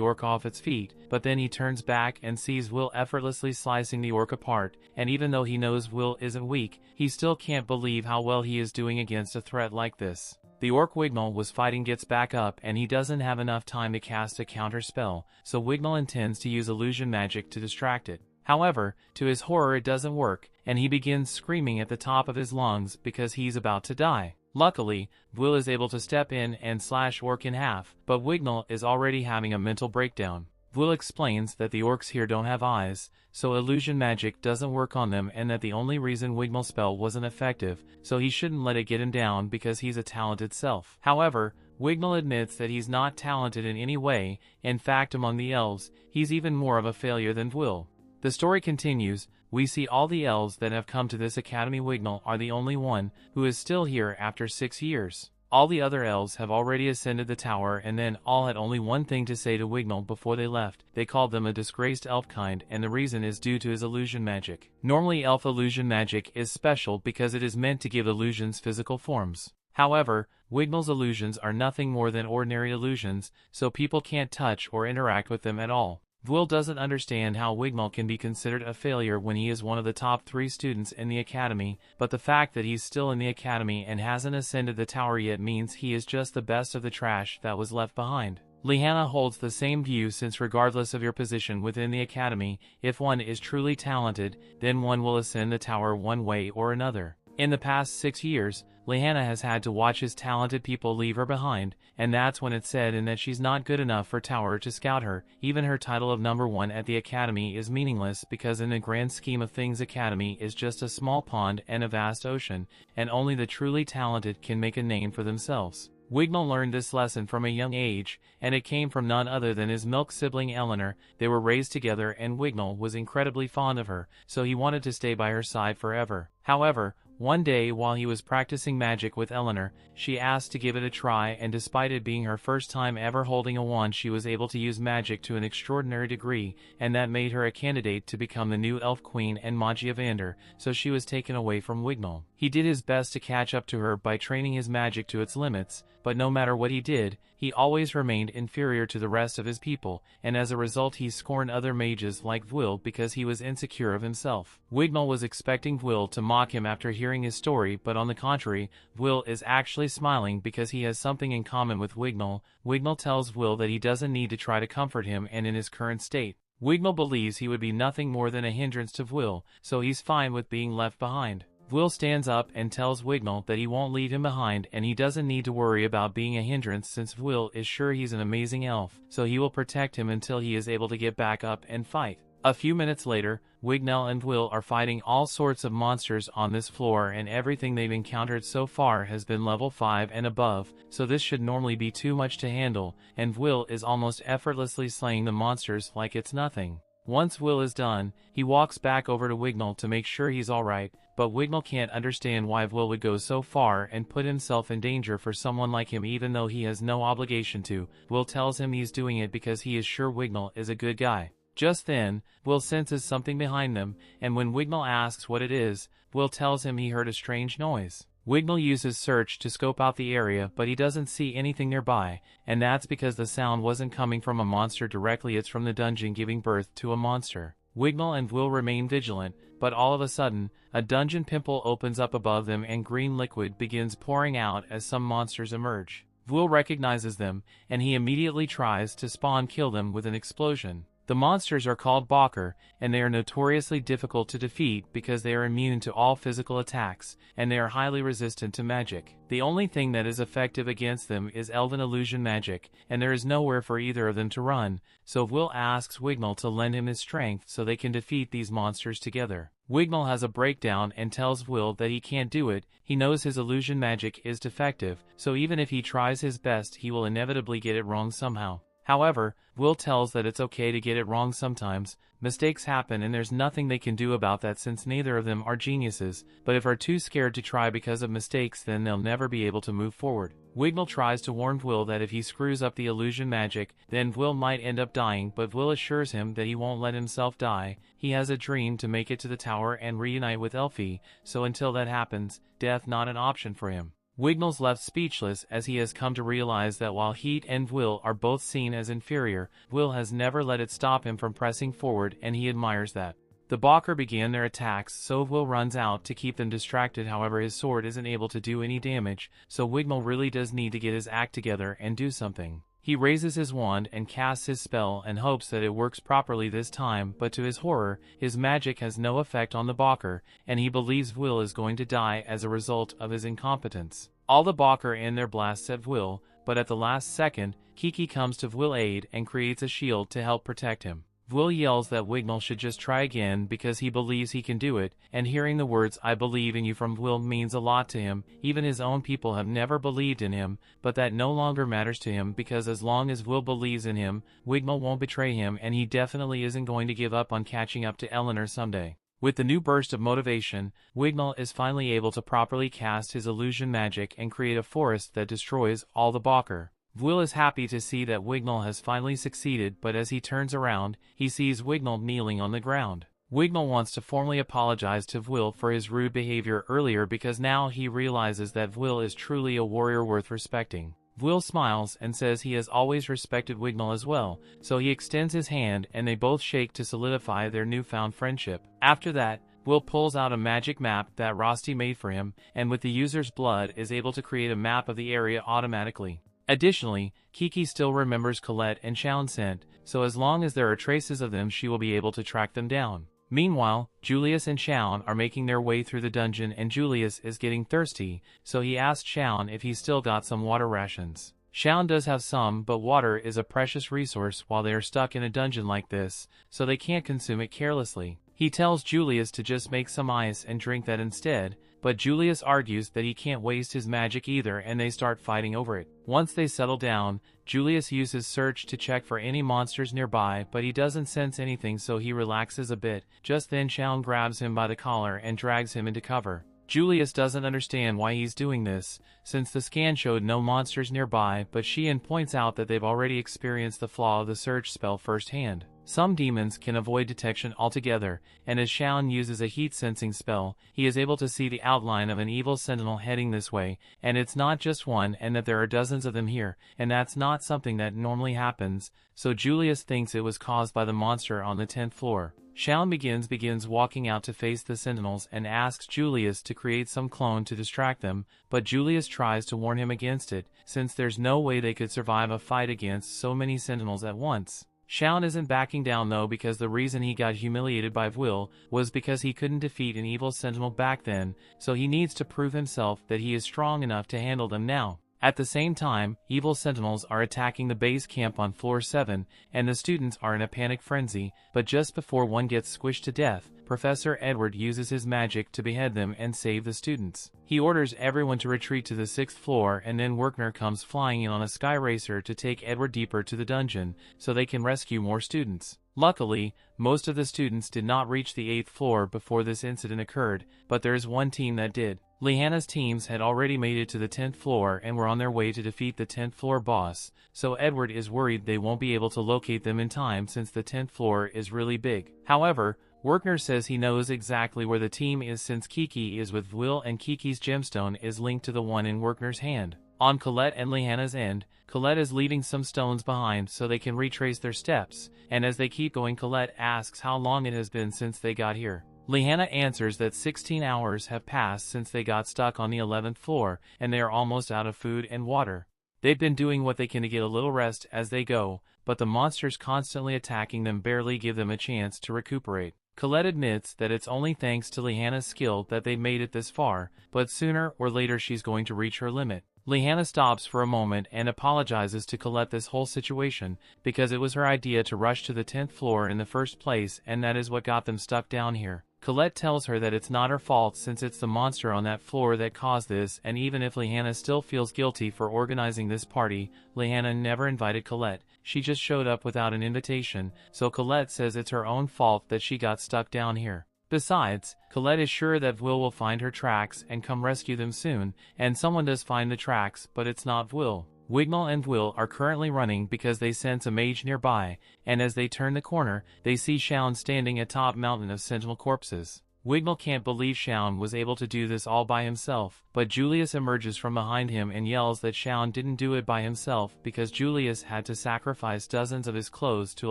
orc off its feet, but then he turns back and sees Will effortlessly slicing the orc apart, and even though he knows Will isn't weak, he still can't believe how well he is doing against a threat like this. The orc Wignall was fighting gets back up and he doesn't have enough time to cast a counter spell, so Wignall intends to use illusion magic to distract it. However, to his horror it doesn't work, and he begins screaming at the top of his lungs because he's about to die. Luckily, Will is able to step in and slash orc in half, but Wignall is already having a mental breakdown. Will explains that the orcs here don't have eyes, so illusion magic doesn't work on them, and that the only reason Wignall's spell wasn't effective, so he shouldn't let it get him down because he's a talented self. However, Wignall admits that he's not talented in any way. In fact, among the elves, he's even more of a failure than Will. The story continues. We see all the elves that have come to this academy. Wignall are the only one who is still here after 6 years. All the other elves have already ascended the tower, and then all had only one thing to say to Wignall before they left. They called them a disgraced elfkind, and the reason is due to his illusion magic. Normally elf illusion magic is special because it is meant to give illusions physical forms. However, Wignall's illusions are nothing more than ordinary illusions, so people can't touch or interact with them at all. Will doesn't understand how Wignall can be considered a failure when he is one of the top 3 students in the academy, but the fact that he's still in the academy and hasn't ascended the tower yet means he is just the best of the trash that was left behind. Lihanna holds the same view, since regardless of your position within the academy, if one is truly talented, then one will ascend the tower one way or another. In the past 6 years, Lihanna has had to watch his talented people leave her behind, and that's when it's said in that she's not good enough for Tower to scout her. Even her title of number 1 at the academy is meaningless because in the grand scheme of things, academy is just a small pond and a vast ocean, and only the truly talented can make a name for themselves. Wignall learned this lesson from a young age, and it came from none other than his milk sibling Eleanor. They were raised together and Wignall was incredibly fond of her, so he wanted to stay by her side forever. However, one day while he was practicing magic with Eleanor, she asked to give it a try, and despite it being her first time ever holding a wand, she was able to use magic to an extraordinary degree, and that made her a candidate to become the new elf queen and Magia Vander, so she was taken away from Wignall. He did his best to catch up to her by training his magic to its limits, but no matter what he did, he always remained inferior to the rest of his people, and as a result he scorned other mages like Will because he was insecure of himself. Wignall was expecting Will to mock him after hearing his story, but on the contrary, Will is actually smiling because he has something in common with Wignall. Wignall tells Will that he doesn't need to try to comfort him, and in his current state, Wignall believes he would be nothing more than a hindrance to Will, so he's fine with being left behind. Will stands up and tells Wignall that he won't leave him behind, and he doesn't need to worry about being a hindrance since Will is sure he's an amazing elf, so he will protect him until he is able to get back up and fight. A few minutes later, Wignall and Will are fighting all sorts of monsters on this floor, and everything they've encountered so far has been level 5 and above, so this should normally be too much to handle, and Will is almost effortlessly slaying the monsters like it's nothing. Once Will is done, he walks back over to Wignall to make sure he's alright, but Wignall can't understand why Will would go so far and put himself in danger for someone like him even though he has no obligation to. Will tells him he's doing it because he is sure Wignall is a good guy. Just then, Will senses something behind them, and when Wignall asks what it is, Will tells him he heard a strange noise. Wignall uses search to scope out the area, but he doesn't see anything nearby, and that's because the sound wasn't coming from a monster directly, it's from the dungeon giving birth to a monster. Wignall and Will remain vigilant, but all of a sudden, a dungeon pimple opens up above them and green liquid begins pouring out as some monsters emerge. Will recognizes them, and he immediately tries to spawn kill them with an explosion. The monsters are called Balker, and they are notoriously difficult to defeat because they are immune to all physical attacks, and they are highly resistant to magic. The only thing that is effective against them is elven illusion magic, and there is nowhere for either of them to run, so Will asks Wignall to lend him his strength so they can defeat these monsters together. Wignall has a breakdown and tells Will that he can't do it. He knows his illusion magic is defective, so even if he tries his best he will inevitably get it wrong somehow. However, Will tells that it's okay to get it wrong sometimes. Mistakes happen and there's nothing they can do about that since neither of them are geniuses, but if are too scared to try because of mistakes then they'll never be able to move forward. Wignall tries to warn Will that if he screws up the illusion magic, then Will might end up dying, but Will assures him that he won't let himself die. He has a dream to make it to the tower and reunite with Elfie, so until that happens, death not an option for him. Wignall's left speechless as he has come to realize that while Heat and Will are both seen as inferior, Will has never let it stop him from pressing forward and he admires that. The Balker begin their attacks, so Will runs out to keep them distracted. However, his sword isn't able to do any damage, so Wignall really does need to get his act together and do something. He raises his wand and casts his spell and hopes that it works properly this time, but to his horror, his magic has no effect on the Balker, and he believes Will is going to die as a result of his incompetence. All the Balker aim their blasts at Will, but at the last second, Kiki comes to Will's aid and creates a shield to help protect him. Will yells that Wignall should just try again because he believes he can do it, and hearing the words "I believe in you" from Will means a lot to him. Even his own people have never believed in him, but that no longer matters to him because as long as Will believes in him, Wignall won't betray him and he definitely isn't going to give up on catching up to Eleanor someday. With the new burst of motivation, Wignall is finally able to properly cast his illusion magic and create a forest that destroys all the Balker. Will is happy to see that Wignall has finally succeeded, but as he turns around, he sees Wignall kneeling on the ground. Wignall wants to formally apologize to Will for his rude behavior earlier because now he realizes that Will is truly a warrior worth respecting. Will smiles and says he has always respected Wignall as well, so he extends his hand and they both shake to solidify their newfound friendship. After that, Will pulls out a magic map that Rosti made for him, and with the user's blood is able to create a map of the area automatically. Additionally, Kiki still remembers Colette and Shounen scent, so as long as there are traces of them she will be able to track them down. Meanwhile, Julius and Shounen are making their way through the dungeon and Julius is getting thirsty, so he asks Shounen if he's still got some water rations. Shounen does have some, but water is a precious resource while they are stuck in a dungeon like this, so they can't consume it carelessly. He tells Julius to just make some ice and drink that instead, but Julius argues that he can't waste his magic either and they start fighting over it. Once they settle down, Julius uses search to check for any monsters nearby, but he doesn't sense anything so he relaxes a bit. Just then Shounen grabs him by the collar and drags him into cover. Julius doesn't understand why he's doing this, since the scan showed no monsters nearby, but Shounen points out that they've already experienced the flaw of the search spell firsthand. Some demons can avoid detection altogether, and as Shounen uses a heat-sensing spell, he is able to see the outline of an evil sentinel heading this way, and it's not just one and that there are dozens of them here, and that's not something that normally happens, so Julius thinks it was caused by the monster on the 10th floor. Shounen begins walking out to face the sentinels and asks Julius to create some clone to distract them, but Julius tries to warn him against it, since there's no way they could survive a fight against so many sentinels at once. Shounen isn't backing down though because the reason he got humiliated by Will was because he couldn't defeat an evil sentinel back then, so he needs to prove himself that he is strong enough to handle them now. At the same time, evil sentinels are attacking the base camp on floor 7, and the students are in a panic frenzy, but just before one gets squished to death, Professor Edward uses his magic to behead them and save the students. He orders everyone to retreat to the 6th floor and then Werkner comes flying in on a sky racer to take Edward deeper to the dungeon, so they can rescue more students. Luckily, most of the students did not reach the 8th floor before this incident occurred, but there is one team that did. Lehanna's teams had already made it to the 10th floor and were on their way to defeat the 10th floor boss, so Edward is worried they won't be able to locate them in time since the 10th floor is really big. However, Werkner says he knows exactly where the team is since Kiki is with Will and Kiki's gemstone is linked to the one in Werkner's hand. On Colette and Lehanna's end, Colette is leaving some stones behind so they can retrace their steps, and as they keep going Colette asks how long it has been since they got here. Lehanna answers that 16 hours have passed since they got stuck on the 11th floor, and they are almost out of food and water. They've been doing what they can to get a little rest as they go, but the monsters constantly attacking them barely give them a chance to recuperate. Colette admits that it's only thanks to Lehanna's skill that they made it this far, but sooner or later she's going to reach her limit. Lehanna stops for a moment and apologizes to Colette this whole situation, because it was her idea to rush to the 10th floor in the first place, and that is what got them stuck down here. Colette tells her that it's not her fault since it's the monster on that floor that caused this, and even if Lehanna still feels guilty for organizing this party, Lehanna never invited Colette. She just showed up without an invitation, so Colette says it's her own fault that she got stuck down here. Besides, Colette is sure that Will will find her tracks and come rescue them soon, and someone does find the tracks, but it's not Will. Wignall and Will are currently running because they sense a mage nearby, and as they turn the corner, they see Shounen standing atop a mountain of sentinel corpses. Wignall can't believe Shounen was able to do this all by himself, but Julius emerges from behind him and yells that Shounen didn't do it by himself because Julius had to sacrifice dozens of his clothes to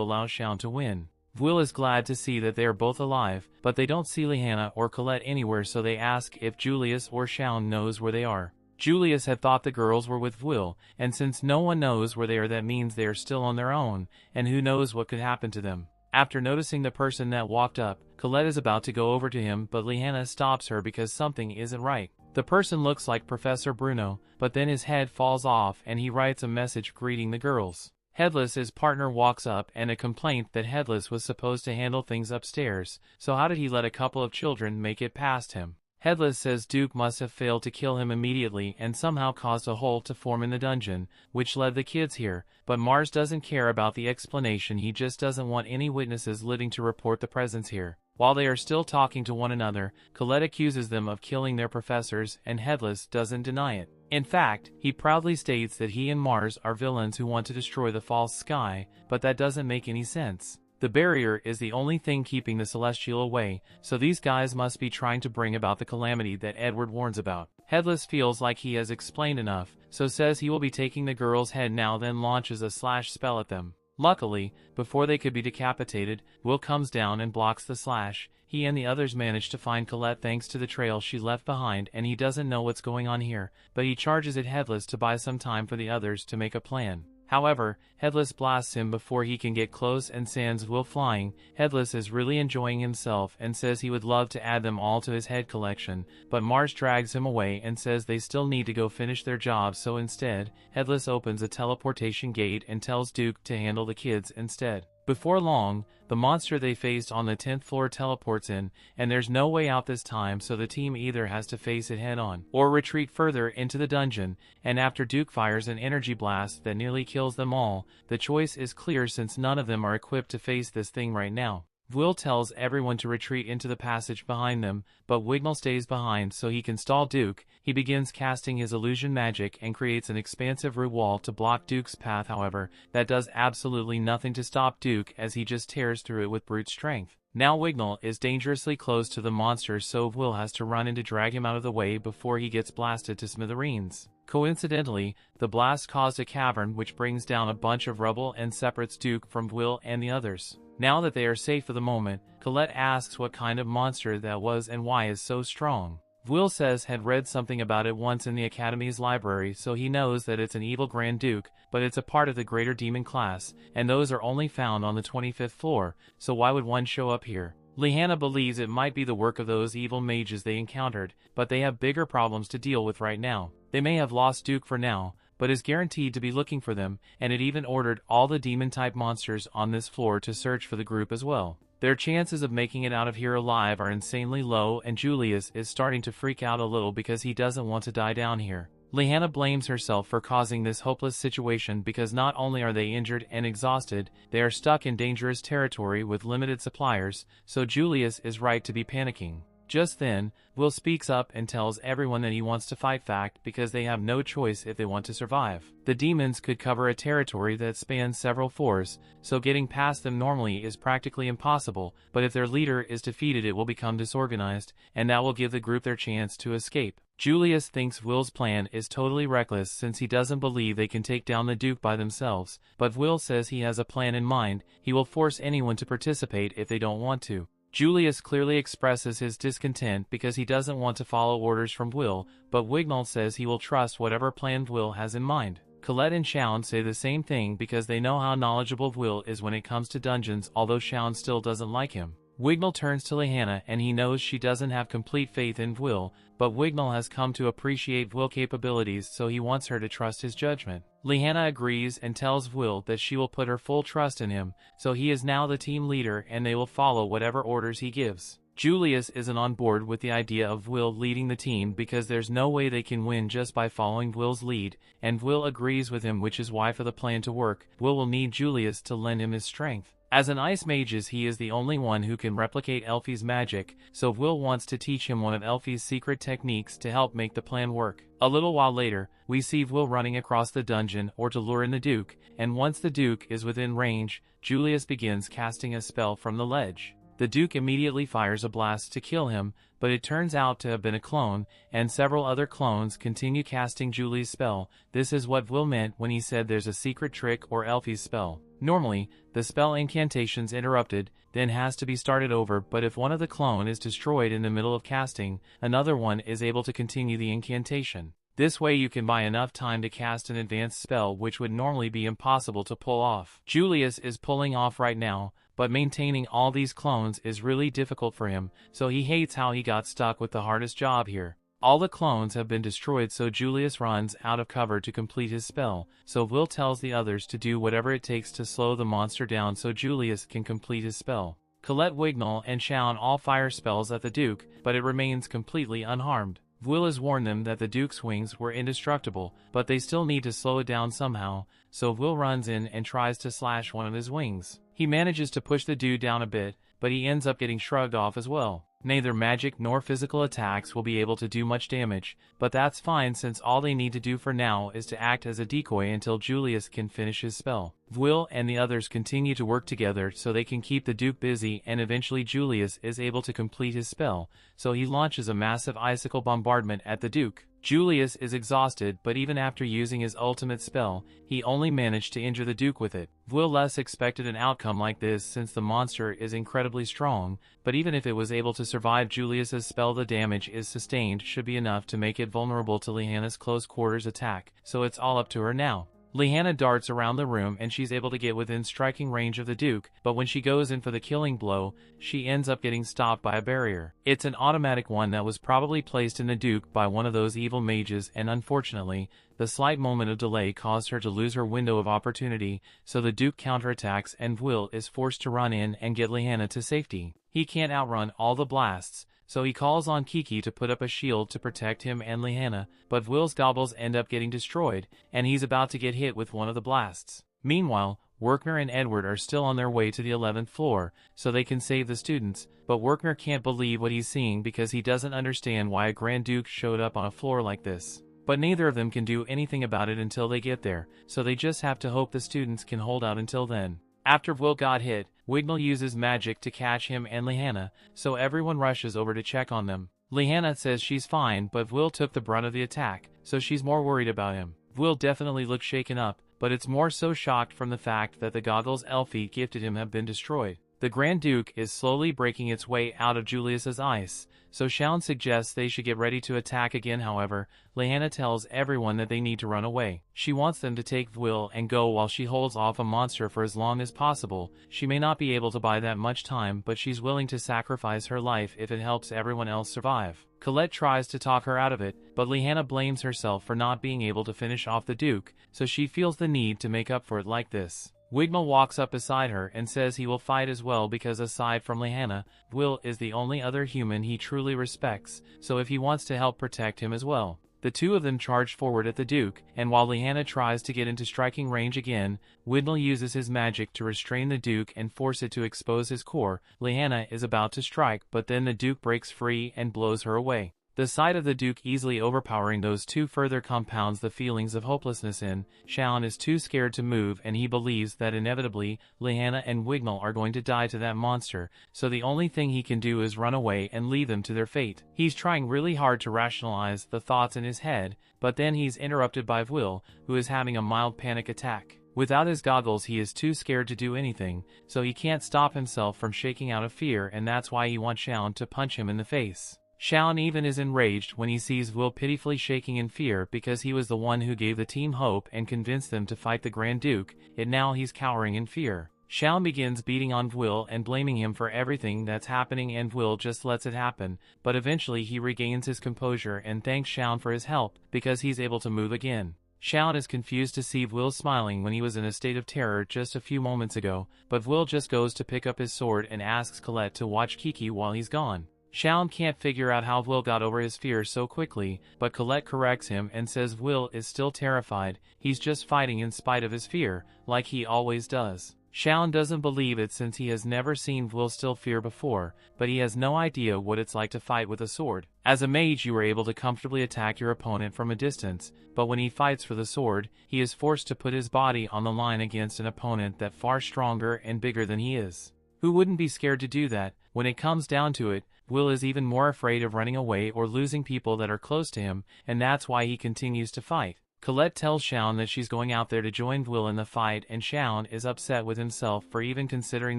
allow Shounen to win. Will is glad to see that they are both alive, but they don't see Lehanna or Colette anywhere, so they ask if Julius or Shounen knows where they are. Julius had thought the girls were with Will, and since no one knows where they are, that means they are still on their own, and who knows what could happen to them. After noticing the person that walked up, Colette is about to go over to him, but Lehanna stops her because something isn't right. The person looks like Professor Bruno, but then his head falls off and he writes a message greeting the girls. Headless, his partner, walks up and a complaint that Headless was supposed to handle things upstairs, so how did he let a couple of children make it past him? Headless says Duke must have failed to kill him immediately and somehow caused a hole to form in the dungeon, which led the kids here, but Mars doesn't care about the explanation, he just doesn't want any witnesses living to report the presence here. While they are still talking to one another, Colette accuses them of killing their professors and Headless doesn't deny it. In fact, he proudly states that he and Mars are villains who want to destroy the false sky, but that doesn't make any sense. The barrier is the only thing keeping the Celestial away, so these guys must be trying to bring about the calamity that Edward warns about. Headless feels like he has explained enough, so says he will be taking the girl's head now, then launches a slash spell at them. Luckily, before they could be decapitated, Will comes down and blocks the slash. He and the others manage to find Colette thanks to the trail she left behind, and he doesn't know what's going on here, but he charges at Headless to buy some time for the others to make a plan. However, Headless blasts him before he can get close and sends Will flying. Headless is really enjoying himself and says he would love to add them all to his head collection, but Mars drags him away and says they still need to go finish their job, so instead, Headless opens a teleportation gate and tells Duke to handle the kids instead. Before long, the monster they faced on the 10th floor teleports in, and there's no way out this time, so the team either has to face it head-on, or retreat further into the dungeon, and after Duke fires an energy blast that nearly kills them all, the choice is clear since none of them are equipped to face this thing right now. Will tells everyone to retreat into the passage behind them, but Wignall stays behind so he can stall Duke. He begins casting his illusion magic and creates an expansive root wall to block Duke's path. However, that does absolutely nothing to stop Duke as he just tears through it with brute strength. Now Wignall is dangerously close to the monster, so Will has to run in to drag him out of the way before he gets blasted to smithereens. Coincidentally, the blast caused a cavern which brings down a bunch of rubble and separates Duke from Will and the others. Now that they are safe for the moment, Colette asks what kind of monster that was and why is so strong. Will says had read something about it once in the Academy's library, so he knows that it's an evil Grand Duke, but it's a part of the Greater Demon class, and those are only found on the 25th floor, so why would one show up here? Lehanna believes it might be the work of those evil mages they encountered, but they have bigger problems to deal with right now. They may have lost Duke for now, but is guaranteed to be looking for them, and it even ordered all the demon-type monsters on this floor to search for the group as well. Their chances of making it out of here alive are insanely low, and Julius is starting to freak out a little because he doesn't want to die down here. Lehanna blames herself for causing this hopeless situation because not only are they injured and exhausted, they are stuck in dangerous territory with limited suppliers, so Julius is right to be panicking. Just then, Will speaks up and tells everyone that he wants to fight fact because they have no choice if they want to survive. The demons could cover a territory that spans several floors, so getting past them normally is practically impossible, but if their leader is defeated it will become disorganized, and that will give the group their chance to escape. Julius thinks Will's plan is totally reckless since he doesn't believe they can take down the Duke by themselves, but Will says he has a plan in mind. He will force anyone to participate if they don't want to. Julius clearly expresses his discontent because he doesn't want to follow orders from Will, but Wignall says he will trust whatever plan Will has in mind. Colette and Shounen say the same thing because they know how knowledgeable Will is when it comes to dungeons, although Shounen still doesn't like him. Wignall turns to Lihanna and he knows she doesn't have complete faith in Will, but Wignall has come to appreciate Will's capabilities, so he wants her to trust his judgment. Lihanna agrees and tells Will that she will put her full trust in him, so he is now the team leader and they will follow whatever orders he gives. Julius isn't on board with the idea of Will leading the team because there's no way they can win just by following Will's lead, and Will agrees with him, which is why for the plan to work, Will need Julius to lend him his strength. As an ice mage, he is the only one who can replicate Elfie's magic, so Will wants to teach him one of Elfie's secret techniques to help make the plan work. A little while later, we see Will running across the dungeon or to lure in the Duke, and once the Duke is within range, Julius begins casting a spell from the ledge. The Duke immediately fires a blast to kill him, but it turns out to have been a clone, and several other clones continue casting Julie's spell. This is what Will meant when he said there's a secret trick or Elfie's spell. Normally, the spell incantation's interrupted, then has to be started over, but if one of the clone is destroyed in the middle of casting, another one is able to continue the incantation. This way you can buy enough time to cast an advanced spell which would normally be impossible to pull off. Julius is pulling off right now, but maintaining all these clones is really difficult for him, so he hates how he got stuck with the hardest job here. All the clones have been destroyed, so Julius runs out of cover to complete his spell, so Will tells the others to do whatever it takes to slow the monster down so Julius can complete his spell. Colette, Wignall, and Shounen all fire spells at the Duke, but it remains completely unharmed. Will has warned them that the Duke's wings were indestructible, but they still need to slow it down somehow, so Will runs in and tries to slash one of his wings. He manages to push the dude down a bit, but he ends up getting shrugged off as well. Neither magic nor physical attacks will be able to do much damage, but that's fine since all they need to do for now is to act as a decoy until Julius can finish his spell. Will and the others continue to work together so they can keep the Duke busy, and eventually Julius is able to complete his spell, so he launches a massive icicle bombardment at the Duke. Julius is exhausted, but even after using his ultimate spell, he only managed to injure the Duke with it. Will less expected an outcome like this since the monster is incredibly strong, but even if it was able to survive Julius's spell, the damage it sustained should be enough to make it vulnerable to Lihanna's close quarters attack, so it's all up to her now. Lihanna darts around the room and she's able to get within striking range of the Duke, but when she goes in for the killing blow, she ends up getting stopped by a barrier. It's an automatic one that was probably placed in the Duke by one of those evil mages, and unfortunately, the slight moment of delay caused her to lose her window of opportunity, so the Duke counterattacks and Will is forced to run in and get Lihanna to safety. He can't outrun all the blasts, so he calls on Kiki to put up a shield to protect him and Lihanna, but Will's gobbles end up getting destroyed, and he's about to get hit with one of the blasts. Meanwhile, Werkner and Edward are still on their way to the 11th floor, so they can save the students, but Werkner can't believe what he's seeing because he doesn't understand why a Grand Duke showed up on a floor like this. But neither of them can do anything about it until they get there, so they just have to hope the students can hold out until then. After Will got hit, Wignall uses magic to catch him and Lihanna, so everyone rushes over to check on them. Lihanna says she's fine, but Will took the brunt of the attack, so she's more worried about him. Will definitely looks shaken up, but it's more so shocked from the fact that the goggles Elfie gifted him have been destroyed. The Grand Duke is slowly breaking its way out of Julius's ice, so Shounen suggests they should get ready to attack again. However, Lihanna tells everyone that they need to run away. She wants them to take Will and go while she holds off a monster for as long as possible. She may not be able to buy that much time, but she's willing to sacrifice her life if it helps everyone else survive. Colette tries to talk her out of it, but Lihanna blames herself for not being able to finish off the Duke, so she feels the need to make up for it like this. Wignall walks up beside her and says he will fight as well because aside from Lihanna, Will is the only other human he truly respects, so if he wants to help protect him as well. The two of them charge forward at the Duke, and while Lihanna tries to get into striking range again, Wignall uses his magic to restrain the Duke and force it to expose his core. Lihanna is about to strike, but then the Duke breaks free and blows her away. The sight of the Duke easily overpowering those two further compounds the feelings of hopelessness in. Shounen is too scared to move and he believes that inevitably, Lihanna and Wignall are going to die to that monster, so the only thing he can do is run away and leave them to their fate. He's trying really hard to rationalize the thoughts in his head, but then he's interrupted by Will, who is having a mild panic attack. Without his goggles he is too scared to do anything, so he can't stop himself from shaking out of fear, and that's why he wants Shounen to punch him in the face. Shounen even is enraged when he sees Will pitifully shaking in fear because he was the one who gave the team hope and convinced them to fight the Grand Duke, yet now he's cowering in fear. Shounen begins beating on Will and blaming him for everything that's happening, and Will just lets it happen, but eventually he regains his composure and thanks Shounen for his help because he's able to move again. Shounen is confused to see Will smiling when he was in a state of terror just a few moments ago, but Will just goes to pick up his sword and asks Colette to watch Kiki while he's gone. Shounen can't figure out how Will got over his fear so quickly, but Colette corrects him and says Will is still terrified, he's just fighting in spite of his fear, like he always does. Shounen doesn't believe it since he has never seen Will still fear before, but he has no idea what it's like to fight with a sword. As a mage you are able to comfortably attack your opponent from a distance, but when he fights for the sword, he is forced to put his body on the line against an opponent that far stronger and bigger than he is. Who wouldn't be scared to do that? When it comes down to it, Will is even more afraid of running away or losing people that are close to him, and that's why he continues to fight. Colette tells Shounen that she's going out there to join Will in the fight, and Shounen is upset with himself for even considering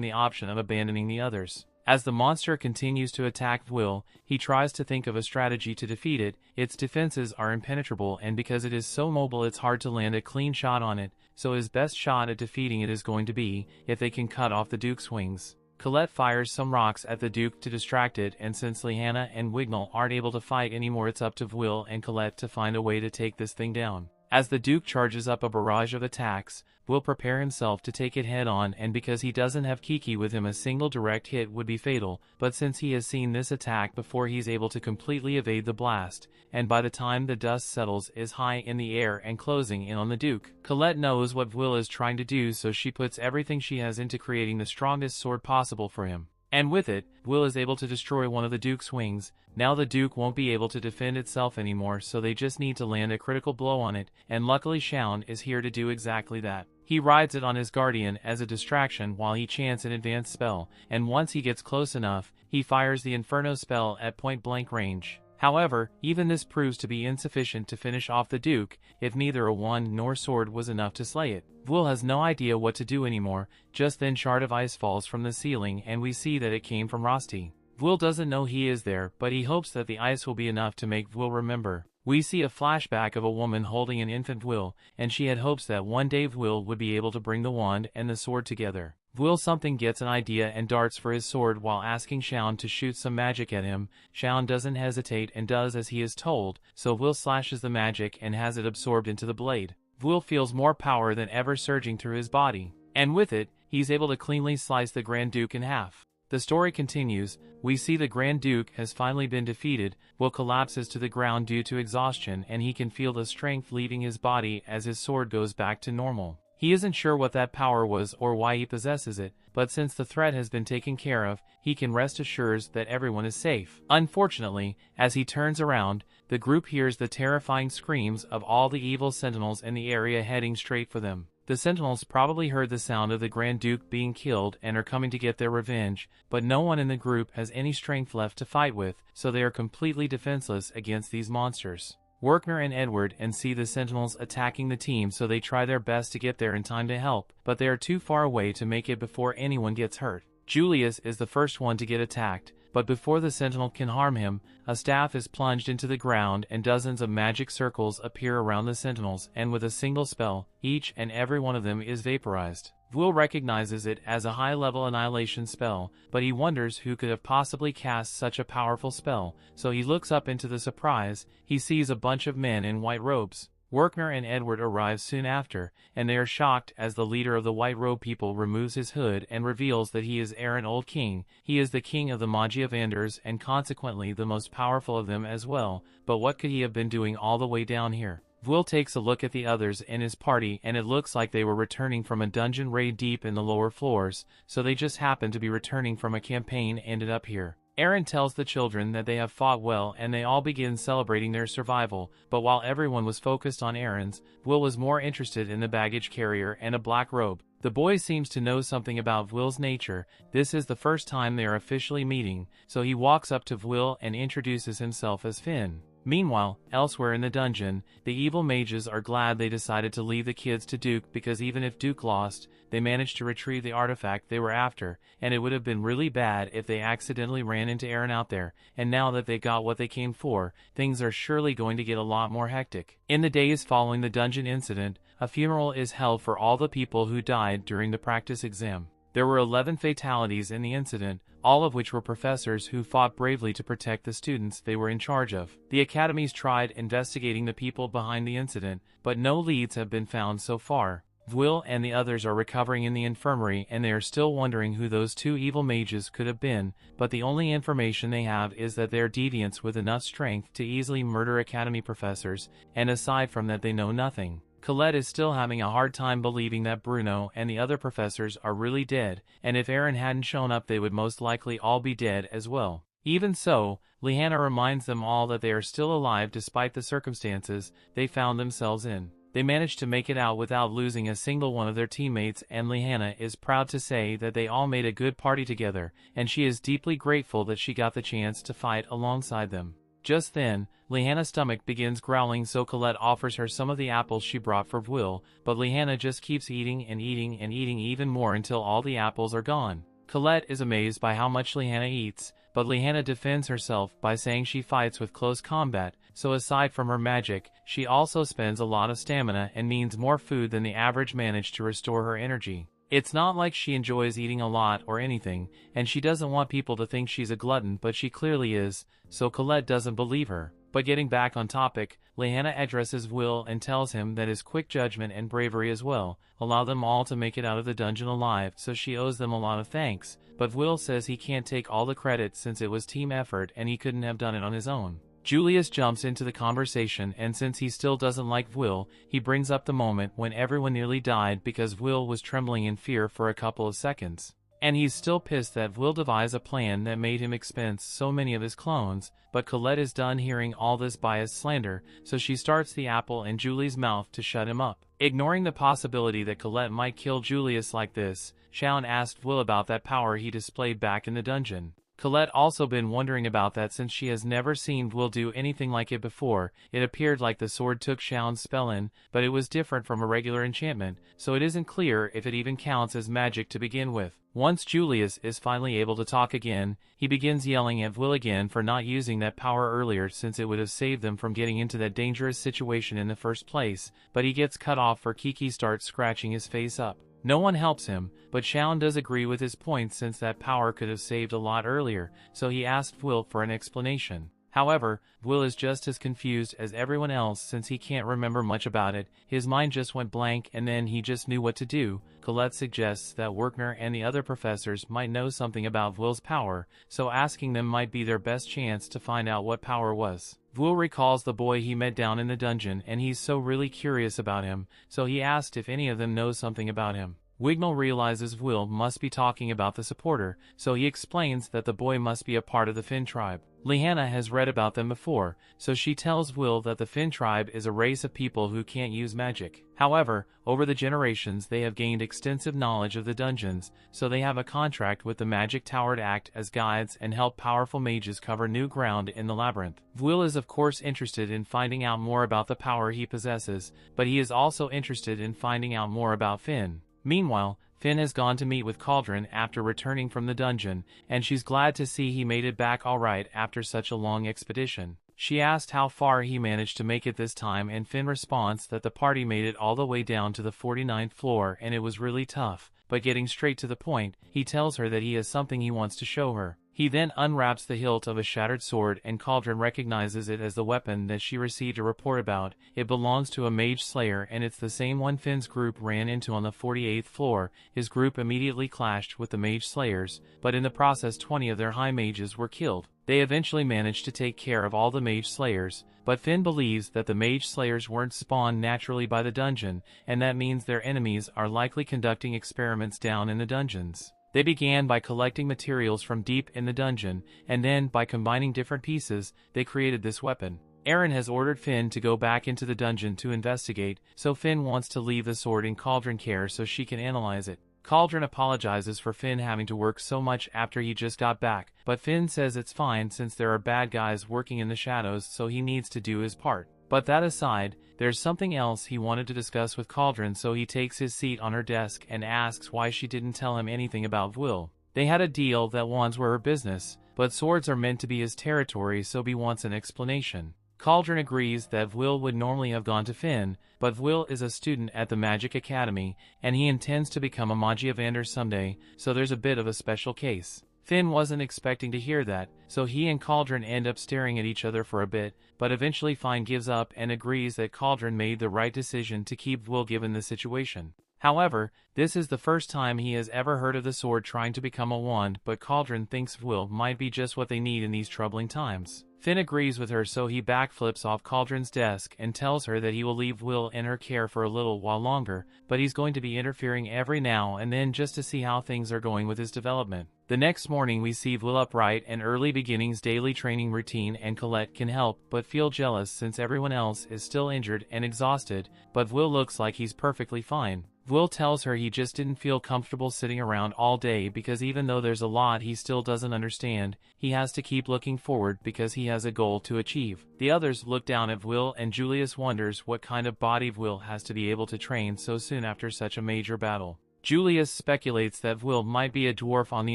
the option of abandoning the others. As the monster continues to attack Will, he tries to think of a strategy to defeat it. Its defenses are impenetrable, and because it is so mobile it's hard to land a clean shot on it, so his best shot at defeating it is going to be if they can cut off the Duke's wings. Colette fires some rocks at the Duke to distract it, and since Liana and Wignall aren't able to fight anymore, it's up to Will and Colette to find a way to take this thing down. As the Duke charges up a barrage of attacks, Will prepare himself to take it head on, and because he doesn't have Kiki with him, a single direct hit would be fatal, but since he has seen this attack before, he's able to completely evade the blast, and by the time the dust settles is high in the air and closing in on the Duke. Colette knows what Will is trying to do, so she puts everything she has into creating the strongest sword possible for him. And with it, Will is able to destroy one of the Duke's wings. Now the Duke won't be able to defend itself anymore, so they just need to land a critical blow on it, and luckily Shounen is here to do exactly that. He rides it on his guardian as a distraction while he chants an advanced spell, and once he gets close enough, he fires the Inferno spell at point-blank range. However, even this proves to be insufficient to finish off the Duke, if neither a wand nor sword was enough to slay it. Will has no idea what to do anymore. Just then shard of ice falls from the ceiling, and we see that it came from Rosti. Will doesn't know he is there, but he hopes that the ice will be enough to make Will remember. We see a flashback of a woman holding an infant Will, and she had hopes that one day Will would be able to bring the wand and the sword together. Will something gets an idea and darts for his sword while asking Shounen to shoot some magic at him. Shounen doesn't hesitate and does as he is told, so Will slashes the magic and has it absorbed into the blade. Will feels more power than ever surging through his body, and with it, he's able to cleanly slice the Grand Duke in half. The story continues. We see the Grand Duke has finally been defeated. Will collapses to the ground due to exhaustion, and he can feel the strength leaving his body as his sword goes back to normal. He isn't sure what that power was or why he possesses it, but since the threat has been taken care of, he can rest assured that everyone is safe. Unfortunately, as he turns around, the group hears the terrifying screams of all the evil sentinels in the area heading straight for them. The sentinels probably heard the sound of the Grand Duke being killed and are coming to get their revenge, but no one in the group has any strength left to fight with, so they are completely defenseless against these monsters. Werkner and Edward see the sentinels attacking the team, so they try their best to get there in time to help, but they are too far away to make it before anyone gets hurt. Julius is the first one to get attacked, but before the sentinel can harm him, a staff is plunged into the ground and dozens of magic circles appear around the sentinels, and with a single spell, each and every one of them is vaporized. Will recognizes it as a high-level annihilation spell, but he wonders who could have possibly cast such a powerful spell, so he looks up into the surprise. He sees a bunch of men in white robes. Werkner and Edward arrive soon after, and they are shocked as the leader of the white robe people removes his hood and reveals that he is Aaron Old King. He is the king of the Magia Vanders and consequently the most powerful of them as well, but what could he have been doing all the way down here? Will takes a look at the others in his party, and it looks like they were returning from a dungeon raid deep in the lower floors, so they just happened to be returning from a campaign and ended up here. Aaron tells the children that they have fought well, and they all begin celebrating their survival, but while everyone was focused on Aaron's, Will was more interested in the baggage carrier and a black robe. The boy seems to know something about Will's nature. This is the first time they are officially meeting, so he walks up to Will and introduces himself as Finn. Meanwhile, elsewhere in the dungeon, the evil mages are glad they decided to leave the kids to Duke because even if Duke lost, they managed to retrieve the artifact they were after, and it would have been really bad if they accidentally ran into Aaron out there, and now that they got what they came for, things are surely going to get a lot more hectic. In the days following the dungeon incident, a funeral is held for all the people who died during the practice exam. There were 11 fatalities in the incident, all of which were professors who fought bravely to protect the students they were in charge of. The academies tried investigating the people behind the incident, but no leads have been found so far. Will and the others are recovering in the infirmary and they are still wondering who those two evil mages could have been, but the only information they have is that they are deviants with enough strength to easily murder academy professors, and aside from that they know nothing. Colette is still having a hard time believing that Bruno and the other professors are really dead, and if Aaron hadn't shown up they would most likely all be dead as well. Even so, Lehanna reminds them all that they are still alive despite the circumstances they found themselves in. They managed to make it out without losing a single one of their teammates, and Lehanna is proud to say that they all made a good party together, and she is deeply grateful that she got the chance to fight alongside them. Just then, Lehanna's stomach begins growling, so Colette offers her some of the apples she brought for Will, but Lehanna just keeps eating and eating and eating even more until all the apples are gone. Colette is amazed by how much Lehanna eats, but Lehanna defends herself by saying she fights with close combat, so aside from her magic, she also spends a lot of stamina and needs more food than the average manage to restore her energy. It's not like she enjoys eating a lot or anything, and she doesn't want people to think she's a glutton, but she clearly is, so Colette doesn't believe her. But getting back on topic, Lehanna addresses Will and tells him that his quick judgment and bravery as well allow them all to make it out of the dungeon alive, so she owes them a lot of thanks, but Will says he can't take all the credit since it was team effort and he couldn't have done it on his own. Julius jumps into the conversation, and since he still doesn't like Will, he brings up the moment when everyone nearly died because Will was trembling in fear for a couple of seconds. And he's still pissed that Will devised a plan that made him expense so many of his clones, but Colette is done hearing all this biased slander, so she starts the apple in Julie's mouth to shut him up. Ignoring the possibility that Colette might kill Julius like this, Shounen asked Will about that power he displayed back in the dungeon. Colette also been wondering about that since she has never seen Will do anything like it before. It appeared like the sword took Shaun's spell in, but it was different from a regular enchantment, so it isn't clear if it even counts as magic to begin with. Once Julius is finally able to talk again, he begins yelling at Will again for not using that power earlier since it would have saved them from getting into that dangerous situation in the first place, but he gets cut off for Kiki starts scratching his face up. No one helps him, but Shounen does agree with his points since that power could have saved a lot earlier, so he asked Will for an explanation. However, Will is just as confused as everyone else since he can't remember much about it. His mind just went blank and then he just knew what to do. Colette suggests that Werkner and the other professors might know something about Will's power, so asking them might be their best chance to find out what power was. Will recalls the boy he met down in the dungeon and he's so really curious about him, so he asked if any of them knows something about him. Wignall realizes Will must be talking about the supporter, so he explains that the boy must be a part of the Finn tribe. Lehanna has read about them before, so she tells Will that the Finn tribe is a race of people who can't use magic. However, over the generations they have gained extensive knowledge of the dungeons, so they have a contract with the Magic Tower to act as guides and help powerful mages cover new ground in the labyrinth. Will is of course interested in finding out more about the power he possesses, but he is also interested in finding out more about Finn. Meanwhile, Finn has gone to meet with Cauldron after returning from the dungeon, and she's glad to see he made it back alright after such a long expedition. She asked how far he managed to make it this time, and Finn responds that the party made it all the way down to the 49th floor and it was really tough, but getting straight to the point, he tells her that he has something he wants to show her. He then unwraps the hilt of a shattered sword and Cauldron recognizes it as the weapon that she received a report about. It belongs to a mage slayer and it's the same one Finn's group ran into on the 48th floor. His group immediately clashed with the mage slayers, but in the process 20 of their high mages were killed. They eventually managed to take care of all the mage slayers, but Finn believes that the mage slayers weren't spawned naturally by the dungeon, and that means their enemies are likely conducting experiments down in the dungeons. They began by collecting materials from deep in the dungeon, and then, by combining different pieces, they created this weapon. Aaron has ordered Finn to go back into the dungeon to investigate, so Finn wants to leave the sword in Cauldron care so she can analyze it. Cauldron apologizes for Finn having to work so much after he just got back, but Finn says it's fine since there are bad guys working in the shadows, so he needs to do his part. But that aside, there's something else he wanted to discuss with Cauldron, so he takes his seat on her desk and asks why she didn't tell him anything about Will. They had a deal that wands were her business, but swords are meant to be his territory, so he wants an explanation. Cauldron agrees that Will would normally have gone to Finn, but Will is a student at the Magic Academy, and he intends to become a Magia Vander someday, so there's a bit of a special case. Finn wasn't expecting to hear that, so he and Cauldron end up staring at each other for a bit, but eventually Finn gives up and agrees that Cauldron made the right decision to keep Will given the situation. However, this is the first time he has ever heard of the sword trying to become a wand, but Cauldron thinks Will might be just what they need in these troubling times. Finn agrees with her, so he backflips off Cauldron's desk and tells her that he will leave Will in her care for a little while longer, but he's going to be interfering every now and then just to see how things are going with his development. The next morning we see Will upright and early beginnings daily training routine, and Colette can help but feel jealous since everyone else is still injured and exhausted, but Will looks like he's perfectly fine. Will tells her he just didn't feel comfortable sitting around all day because even though there's a lot he still doesn't understand, he has to keep looking forward because he has a goal to achieve. The others look down at Will and Julius wonders what kind of body Will has to be able to train so soon after such a major battle. Julius speculates that Will might be a dwarf on the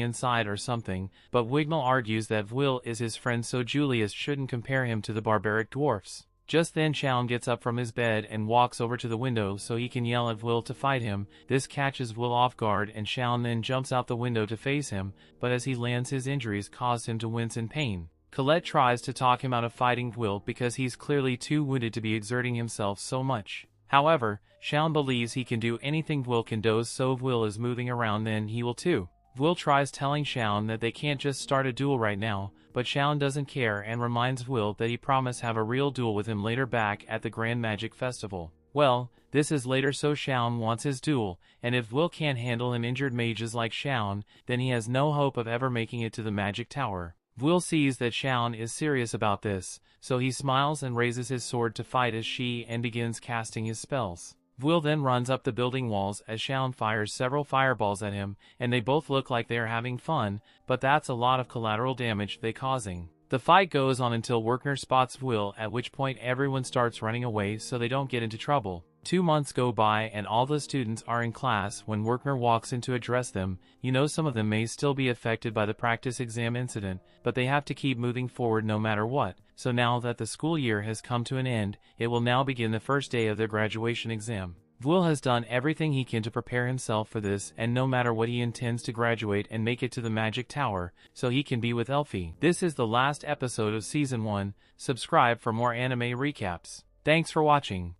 inside or something, but Wigmel argues that Will is his friend, so Julius shouldn't compare him to the barbaric dwarfs. Just then Shounen gets up from his bed and walks over to the window so he can yell at Will to fight him. This catches Will off guard and Shounen then jumps out the window to face him, but as he lands his injuries cause him to wince in pain. Colette tries to talk him out of fighting Will because he's clearly too wounded to be exerting himself so much. However, Shounen believes he can do anything Will can do, so if Will is moving around then he will too. Will tries telling Shounen that they can't just start a duel right now, but Shounen doesn't care and reminds Will that he promised have a real duel with him later back at the Grand Magic Festival. Well, this is later, so Shounen wants his duel, and if Will can't handle an injured mages like Shounen, then he has no hope of ever making it to the Magic Tower. Will sees that Shounen is serious about this, so he smiles and raises his sword to fight as she and begins casting his spells. Will then runs up the building walls as Shounen fires several fireballs at him, and they both look like they are having fun, but that's a lot of collateral damage they causing. The fight goes on until Werkner spots Will, at which point everyone starts running away so they don't get into trouble. 2 months go by and all the students are in class when Werkner walks in to address them. You know, some of them may still be affected by the practice exam incident, but they have to keep moving forward no matter what. So now that the school year has come to an end, it will now begin the first day of their graduation exam. Will has done everything he can to prepare himself for this, and no matter what he intends to graduate and make it to the Magic Tower, so he can be with Elfie. This is the last episode of Season 1. Subscribe for more anime recaps. Thanks for watching.